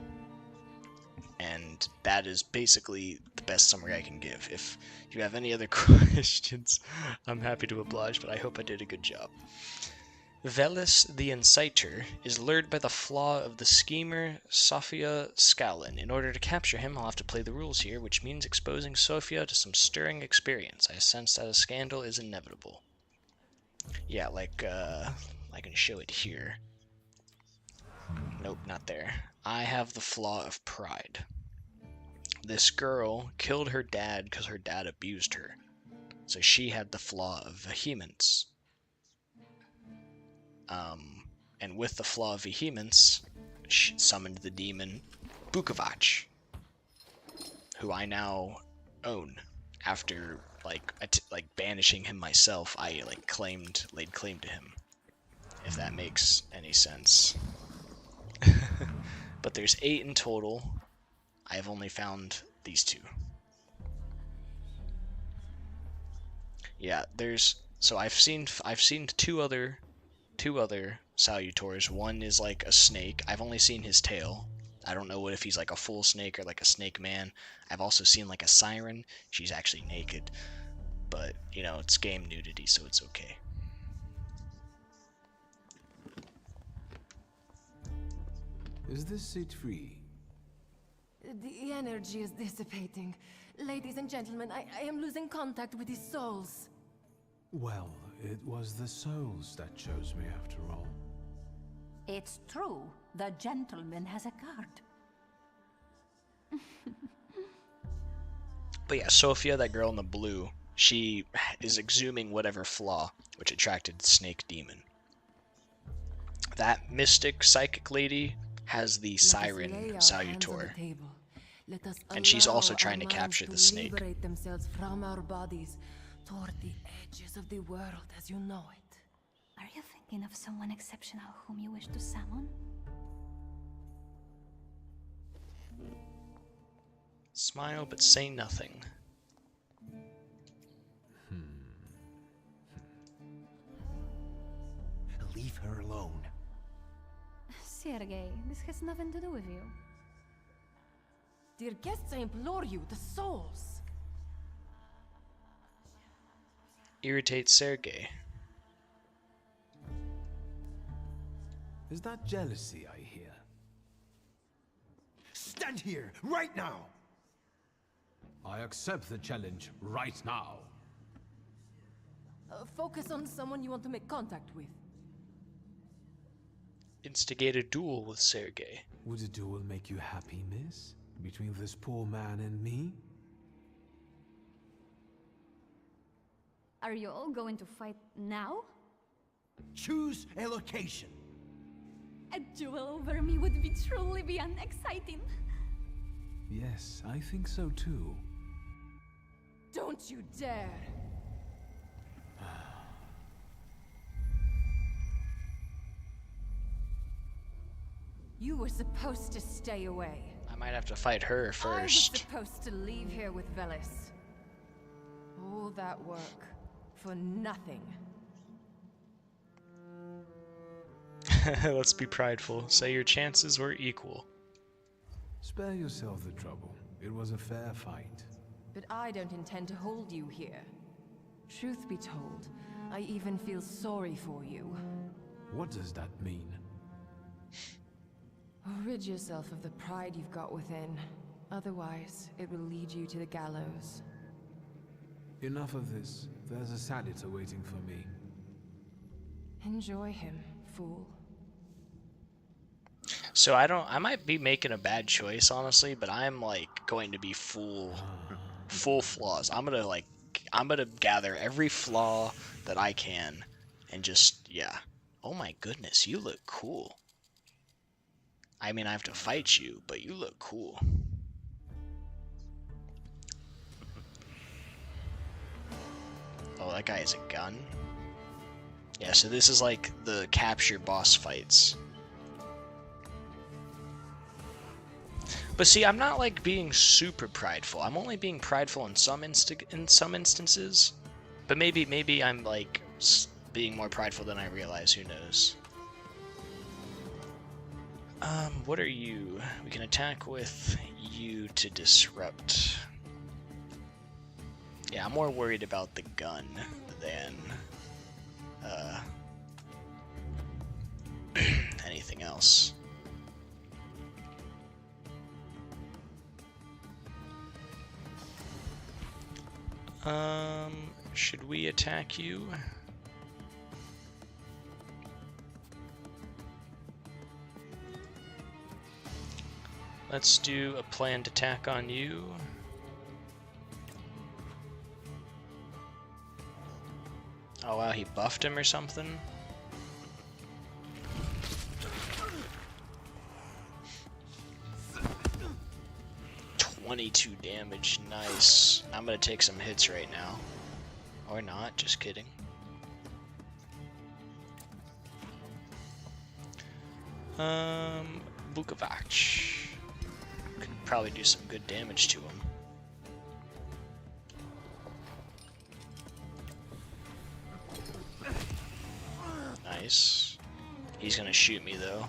and that is basically the best summary I can give. If you have any other questions, I'm happy to oblige, but I hope I did a good job. Velis the Inciter is lured by the flaw of the schemer Sofia Skalan. In order to capture him, I'll have to play the rules here, which means exposing Sofia to some stirring experience. I sense that a scandal is inevitable. Yeah, I can show it here. Nope, not there. I have the flaw of pride. This girl killed her dad because her dad abused her. So she had the flaw of vehemence. And with the flaw of vehemence, she summoned the demon Bukovac, who I now own. After banishing him myself, I laid claim to him, if that makes any sense. But there's 8 in total. I have only found these 2. Yeah, so I've seen 2 other Salutors. One is like a snake. I've only seen his tail. I don't know what if he's like a full snake or like a snake man. I've also seen like a siren. She's actually naked. But, you know, it's game nudity, so it's okay. Is this seat free? The energy is dissipating. Ladies and gentlemen, I am losing contact with his souls. Well, it was the souls that chose me after all. It's true. The gentleman has a card. But yeah, Sophia, that girl in the blue, she is exhuming whatever flaw which attracted the snake demon. That mystic psychic lady has the siren salutor. And she's also trying to capture the snake. Liberate themselves from our bodies toward the edges of the world as you know it. Are you thinking of someone exceptional whom you wish to summon? Smile but say nothing. Leave her alone. Sergei, this has nothing to do with you. Dear guests, I implore you, the souls. Irritates Sergei. Is that jealousy I hear? Stand here, right now! I accept the challenge right now. Focus on someone you want to make contact with. Instigate a duel with Sergei. Would a duel make you happy, miss? Between this poor man and me? Are you all going to fight now? Choose a location. A duel over me would be truly beyond exciting. Yes, I think so too. Don't you dare! You were supposed to stay away. I might have to fight her first. I was supposed to leave here with Velis. All that work for nothing. Let's be prideful. Say your chances were equal. Spare yourself the trouble. It was a fair fight. But I don't intend to hold you here. Truth be told, I even feel sorry for you. What does that mean? Rid yourself of the pride you've got within. Otherwise, it will lead you to the gallows. Enough of this. There's a senator waiting for me. Enjoy him, fool. So I might be making a bad choice, honestly, but I'm like going to be full flaws. I'm gonna gather every flaw that I can and just, yeah. Oh my goodness, you look cool. I mean, I have to fight you, but you look cool. Oh, that guy has a gun? Yeah, so this is like the capture boss fights. But see, I'm not like being super prideful. I'm only being prideful in some instances. But maybe I'm like being more prideful than I realize. Who knows? What are you? We can attack with you to disrupt. Yeah, I'm more worried about the gun than anything else. Should we attack you? Let's do a planned attack on you. Oh wow, he buffed him or something? $22 damage, nice. I'm gonna take some hits right now. Or not, just kidding. Vukovac. Could probably do some good damage to him. Nice. He's gonna shoot me though.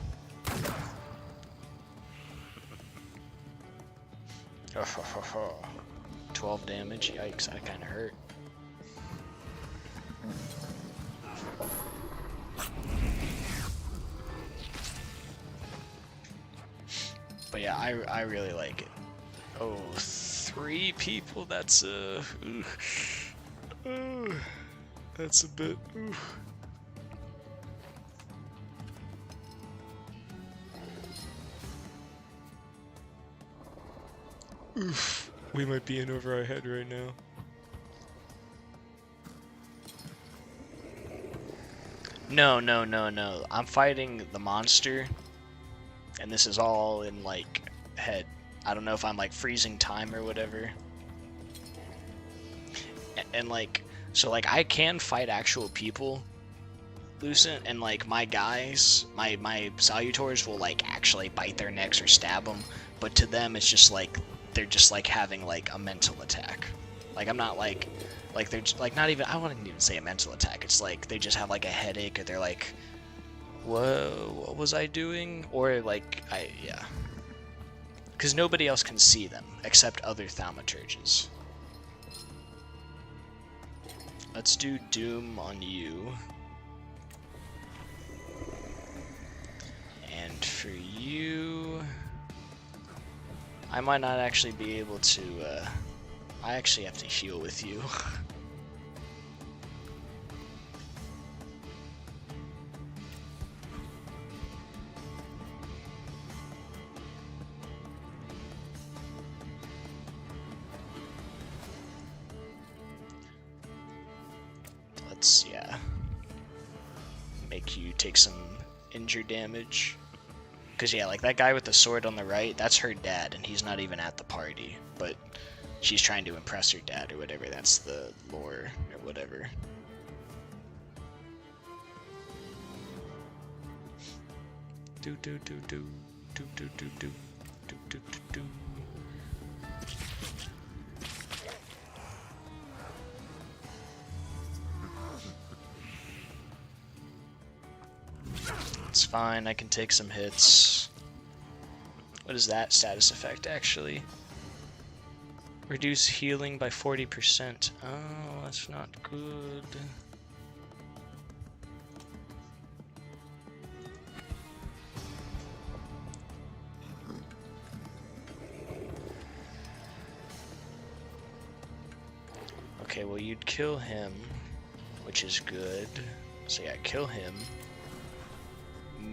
12 damage. Yikes, that kind of hurt. But yeah, I really like it. Oh, 3 people. That's that's a bit. Oof. We might be in over our head right now. No. I'm fighting the monster, and this is all in like head. I don't know if I'm like freezing time or whatever. And like, so like I can fight actual people, Lucent, and like my guys, my Salutors will like actually bite their necks or stab them, but to them it's just like they're just like having like a mental attack. Like I'm not like they're just, like not even, I wouldn't even say a mental attack. It's like they just have like a headache, or they're like, whoa, what was I doing? Or like yeah, because nobody else can see them except other Thaumaturges. Let's do Doom on you. And for you, I might not actually be able to, I actually have to heal with you. Let's, yeah, make you take some injure damage. Because, yeah, like that guy with the sword on the right, that's her dad, and he's not even at the party. But she's trying to impress her dad or whatever. That's the lore or whatever. Do do do do do do do do do do do do. It's fine, I can take some hits. What is that status effect, actually? Reduce healing by 40%. Oh, that's not good. Okay, well, you'd kill him, which is good. So yeah, kill him.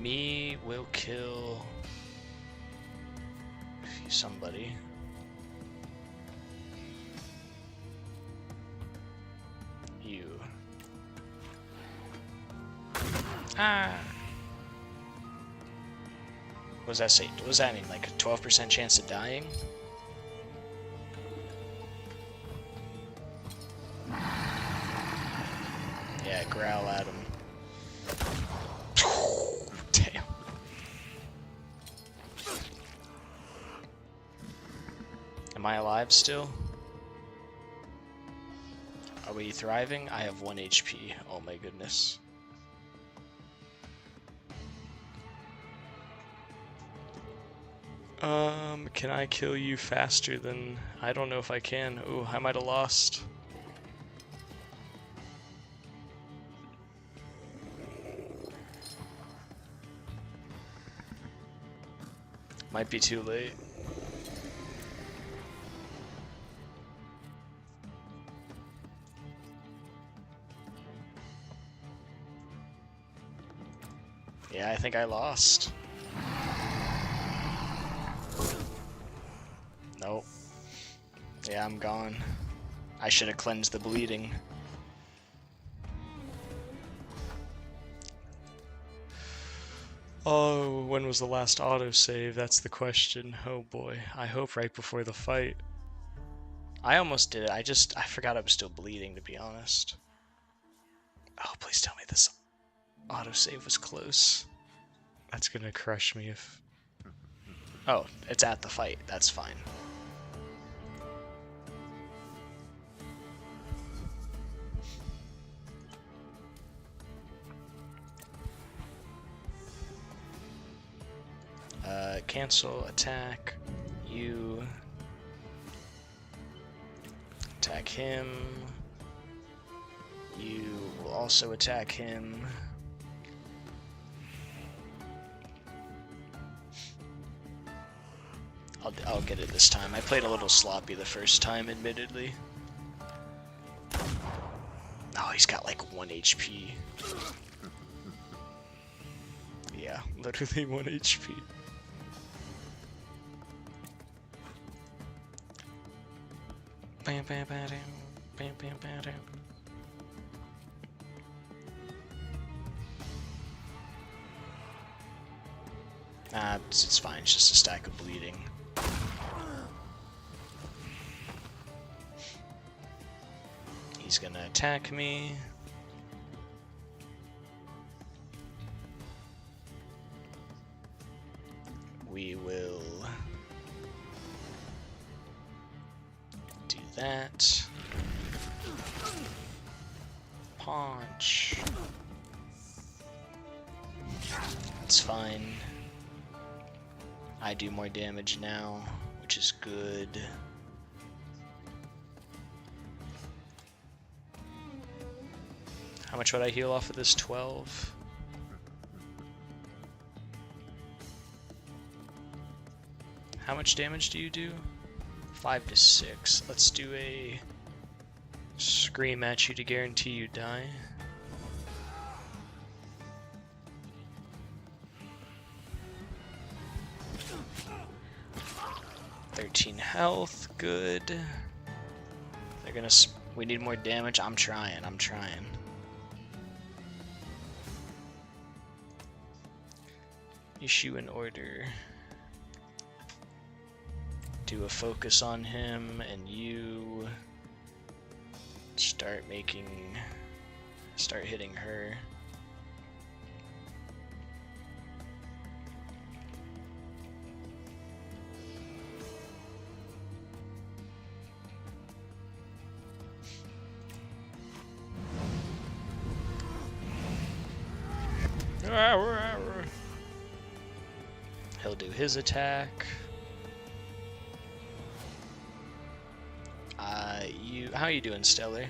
Me will kill somebody. You. Ah! What does that say? What does that mean? Like a 12% chance of dying? Yeah, growl at him. Damn. Am I alive still? Are we thriving? I have 1 HP. Oh my goodness. Can I kill you faster than... I don't know if I can. Ooh, I might have lost. Might be too late. Yeah, I think I lost. Nope. Yeah, I'm gone. I should have cleansed the bleeding. Oh, when was the last autosave? That's the question. Oh boy. I hope right before the fight. I almost did it. I forgot I was still bleeding, to be honest. Oh, please tell me this autosave was close. That's gonna crush me if... Oh, it's at the fight. That's fine. Cancel attack. You attack him. You will also attack him. I'll get it this time. I played a little sloppy the first time, admittedly. Oh, he's got like 1 HP. Yeah, literally 1 HP. Bam, bam, bam, bam, bam, bam, bam. It's fine. It's just a stack of bleeding. He's gonna attack me. We will do that. Punch. That's fine. I do more damage now, which is good. How much would I heal off of this? 12? How much damage do you do? 5 to 6. Let's do a scream at you to guarantee you die. Health, good. They're gonna. We need more damage. I'm trying. Issue an order. Do a focus on him, and you start hitting her. He'll do his attack. How you doing, Stellar?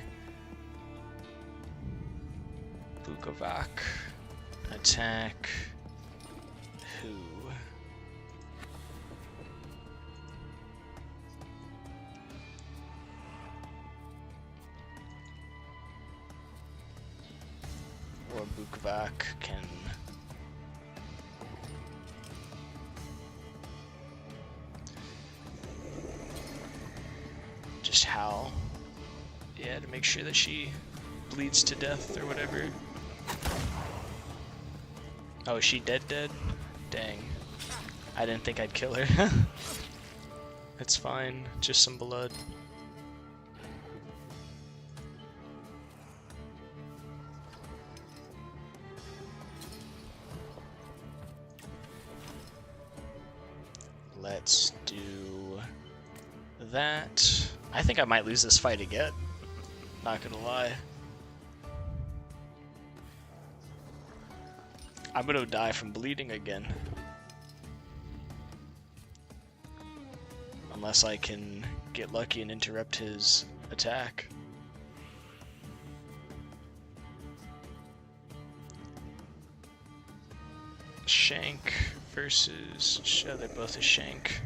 Bukovac. Attack. Who? Or Bukovac can... just howl. Yeah, to make sure that she bleeds to death or whatever. Oh, is she dead? Dang. I didn't think I'd kill her. It's fine, just some blood. Let's do that. I think I might lose this fight again. Not gonna lie. I'm gonna die from bleeding again. Unless I can get lucky and interrupt his attack. Shank versus... they're both a shank.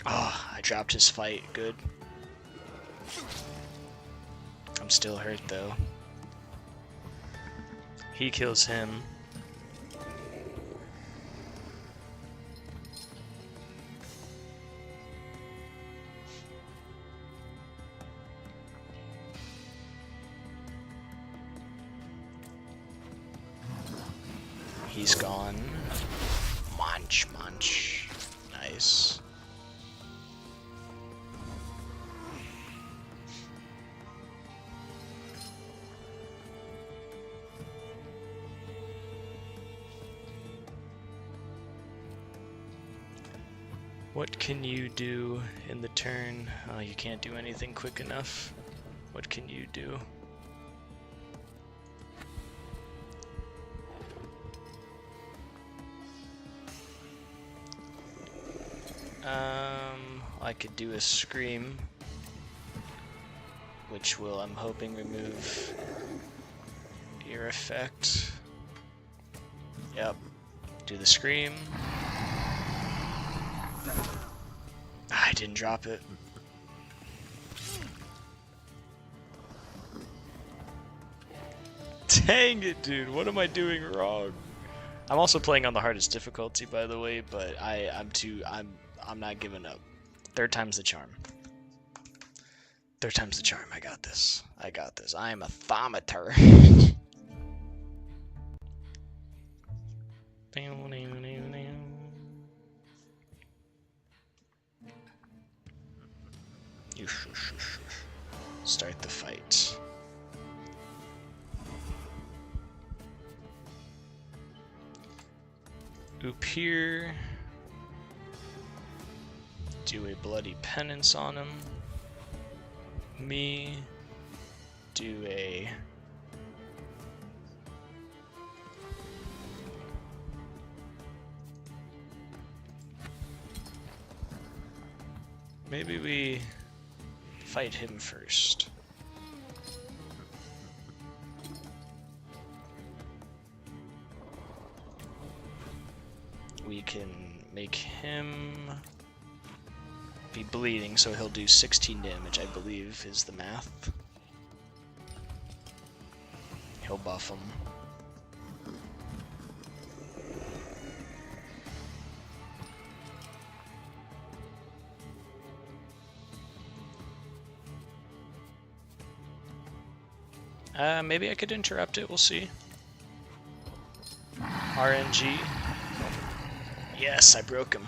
Oh, I dropped his fight. Good. I'm still hurt though. He kills him. He's gone. Munch, munch. Nice. What can you do in the turn? Oh, you can't do anything quick enough. What can you do? I could do a scream, which will, I'm hoping, remove ear effect. Yep. Do the scream. I didn't drop it. Dang it, dude. What am I doing wrong? I'm also playing on the hardest difficulty, by the way, but I'm not giving up. Third time's the charm. Third time's the charm. I got this. I got this. I am a Thaumaturge. Start the fight. Oop here. Do a bloody penance on him. Me. Do a... Maybe we fight him first. We can make him be bleeding, so he'll do 16 damage, I believe, is the math. He'll buff him. Maybe I could interrupt it, we'll see. RNG. Yes, I broke him.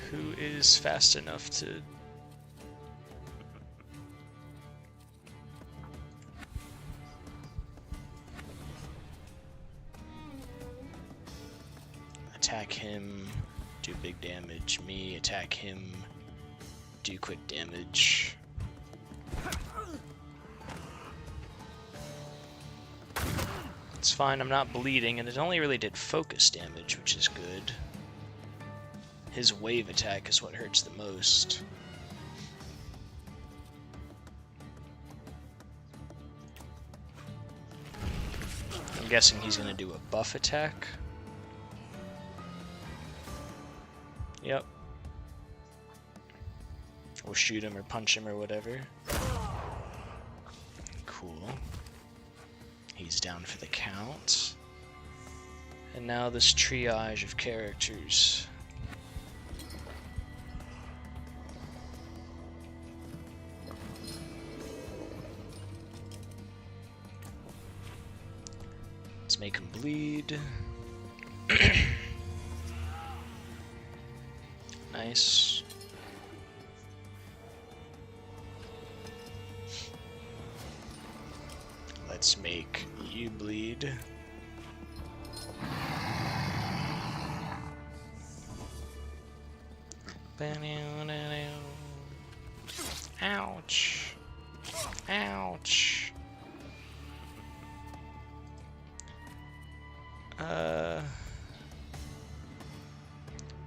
Who is fast enough to... attack him, do big damage. Me, attack him, do quick damage. It's fine, I'm not bleeding, and it only really did focus damage, which is good. His wave attack is what hurts the most. I'm guessing he's gonna do a buff attack. Yep. Or shoot him or punch him or whatever. Cool. He's down for the count. And now this triage of characters. Let's make him bleed. Nice. Let's make you bleed. Ouch. Ouch.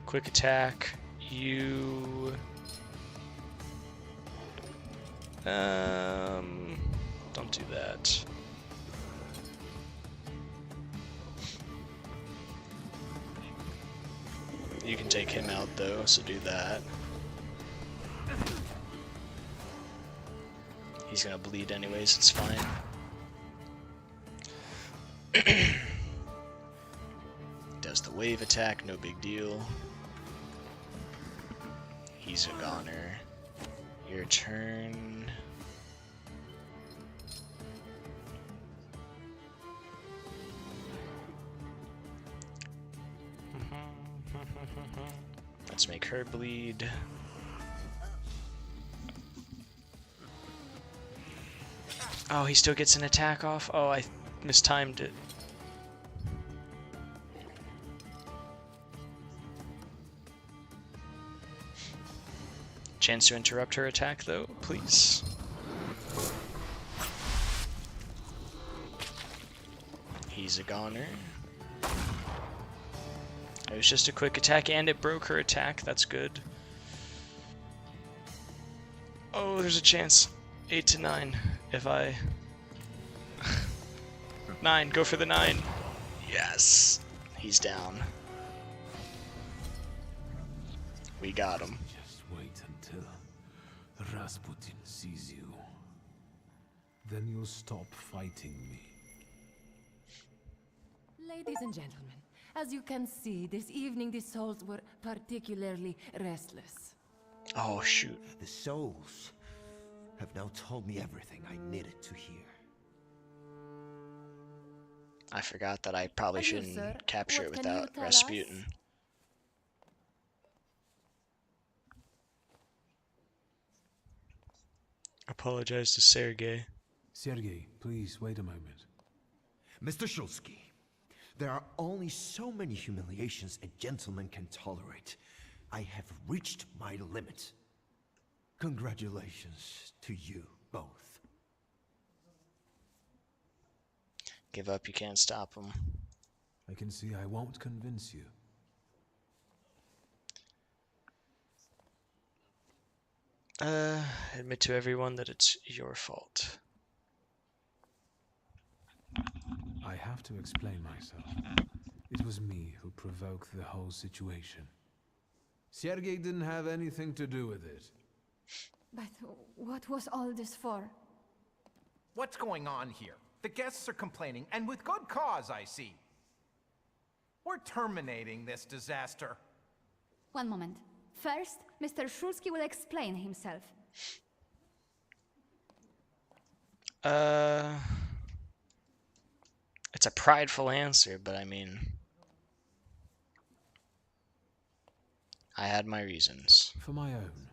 Quick attack. You... don't do that. You can take him out though, so do that. He's gonna bleed anyways, it's fine. Does the wave attack, no big deal. He's a goner. Your turn. Let's make her bleed. Oh, he still gets an attack off? Oh, I mistimed it. Chance to interrupt her attack, though, please. He's a goner. It was just a quick attack, and it broke her attack. That's good. Oh, there's a chance. 8 to 9. If I... 9. Go for the 9. Yes. He's down. We got him. Just wait until Rasputin sees you. Then you'll stop fighting me. Ladies and gentlemen, as you can see, this evening the souls were particularly restless. Oh, shoot. The souls have now told me everything I needed to hear. I forgot that I probably And you, shouldn't sir, capture what it can you without tell Rasputin. us? Apologize to Sergei. Sergei, please wait a moment. Mr. Shulsky, there are only so many humiliations a gentleman can tolerate. I have reached my limit. Congratulations to you both. Give up, you can't stop him. I can see I won't convince you. Admit to everyone that it's your fault. I have to explain myself. It was me who provoked the whole situation. Sergei didn't have anything to do with it. But what was all this for? What's going on here? The guests are complaining, and with good cause, I see. We're terminating this disaster. One moment. First, Mr. Shulsky will explain himself. It's a prideful answer, but I mean... I had my reasons. For my own,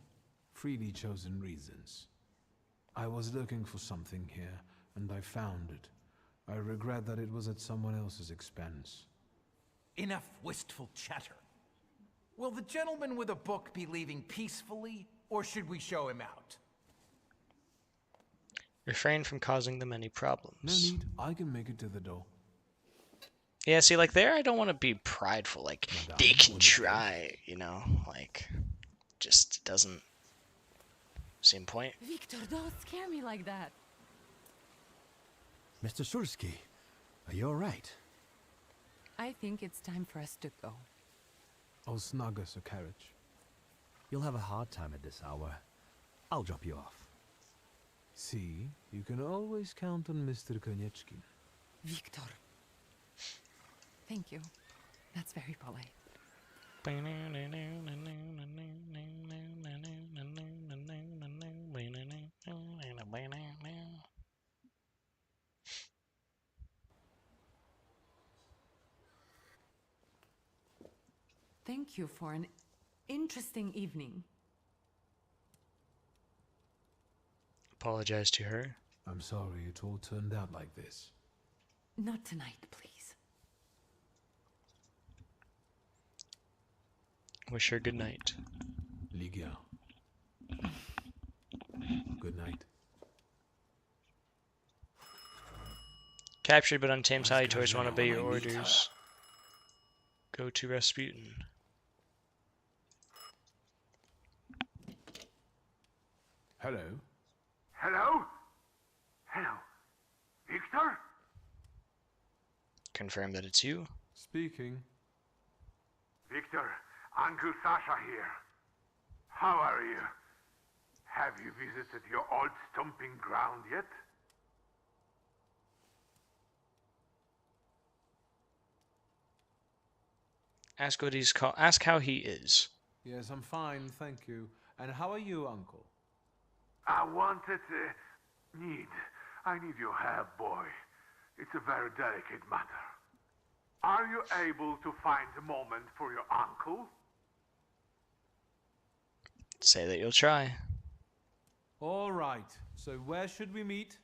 freely chosen reasons. I was looking for something here, and I found it. I regret that it was at someone else's expense. Enough wistful chatter. Will the gentleman with a book be leaving peacefully, or should we show him out? Refrain from causing them any problems. No need, I can make it to the door. Yeah, see, like there, I don't want to be prideful. Like, they can try, you know? Like, just doesn't seem point. Victor, don't scare me like that. Mr. Shulsky, are you alright? I think it's time for us to go. I'll snug us a carriage. You'll have a hard time at this hour. I'll drop you off. See, you can always count on Mr. Konieczkin. Victor. Thank you. That's very polite. Thank you for an interesting evening. Apologize to her. I'm sorry it all turned out like this. Not tonight, please. Wish her good night. Ligia. Good night. Captured but untamed Salvatores want to obey your orders. Go to Rasputin. Hello? Hello? Hello? Victor? Confirm that it's you. Speaking. Victor, Uncle Sasha here. How are you? Have you visited your old stomping ground yet? Ask what he's called. Ask how he is. Yes, I'm fine, thank you. And how are you, Uncle? I need your help, boy. It's a very delicate matter. Are you able to find a moment for your uncle? Say that you'll try. All right. So where should we meet?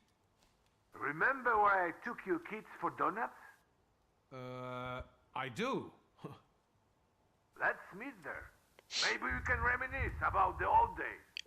Remember where I took you kids for donuts? I do. Let's meet there. Maybe we can reminisce about the old days.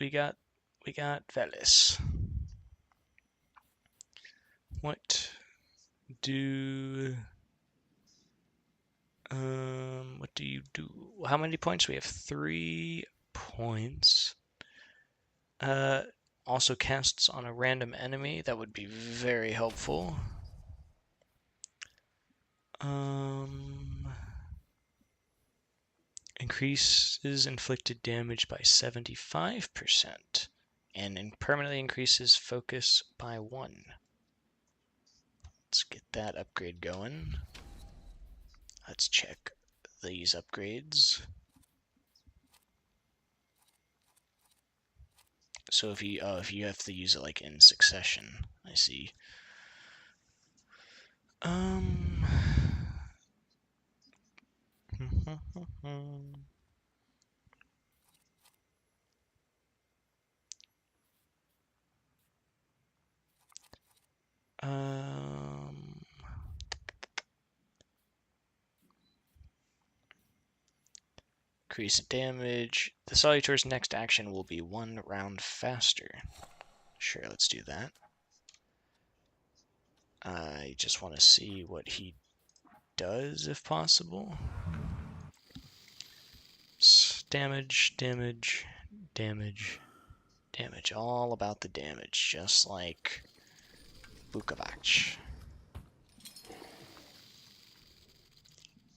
we got Velis. What do you do? How many points? We have 3 points. Also casts on a random enemy. That would be very helpful. Increases inflicted damage by 75%, and permanently increases focus by 1. Let's get that upgrade going. Let's check these upgrades. So if you have to use it like in succession, I see. Increase damage. The Thaumaturge's next action will be 1 round faster. Sure, let's do that. I just want to see what he does, if possible. Damage, damage, damage, damage. All about the damage, just like Bukavach.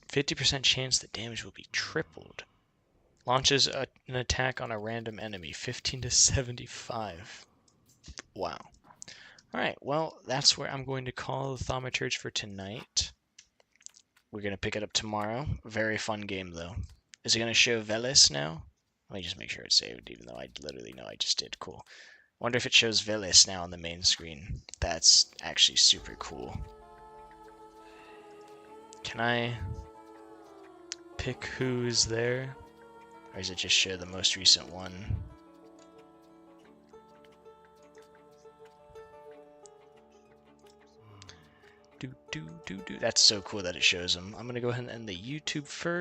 50% chance the damage will be tripled. Launches an attack on a random enemy. 15 to 75. Wow. Alright, well, that's where I'm going to call the Thaumaturge for tonight. We're going to pick it up tomorrow. Very fun game, though. Is it going to show Velis now? Let me just make sure it's saved, even though I literally know I just did. Cool. Wonder if it shows Velis now on the main screen. That's actually super cool. Can I pick who's there? Or does it just show the most recent one? That's so cool that it shows them. I'm gonna go ahead and end the YouTube first.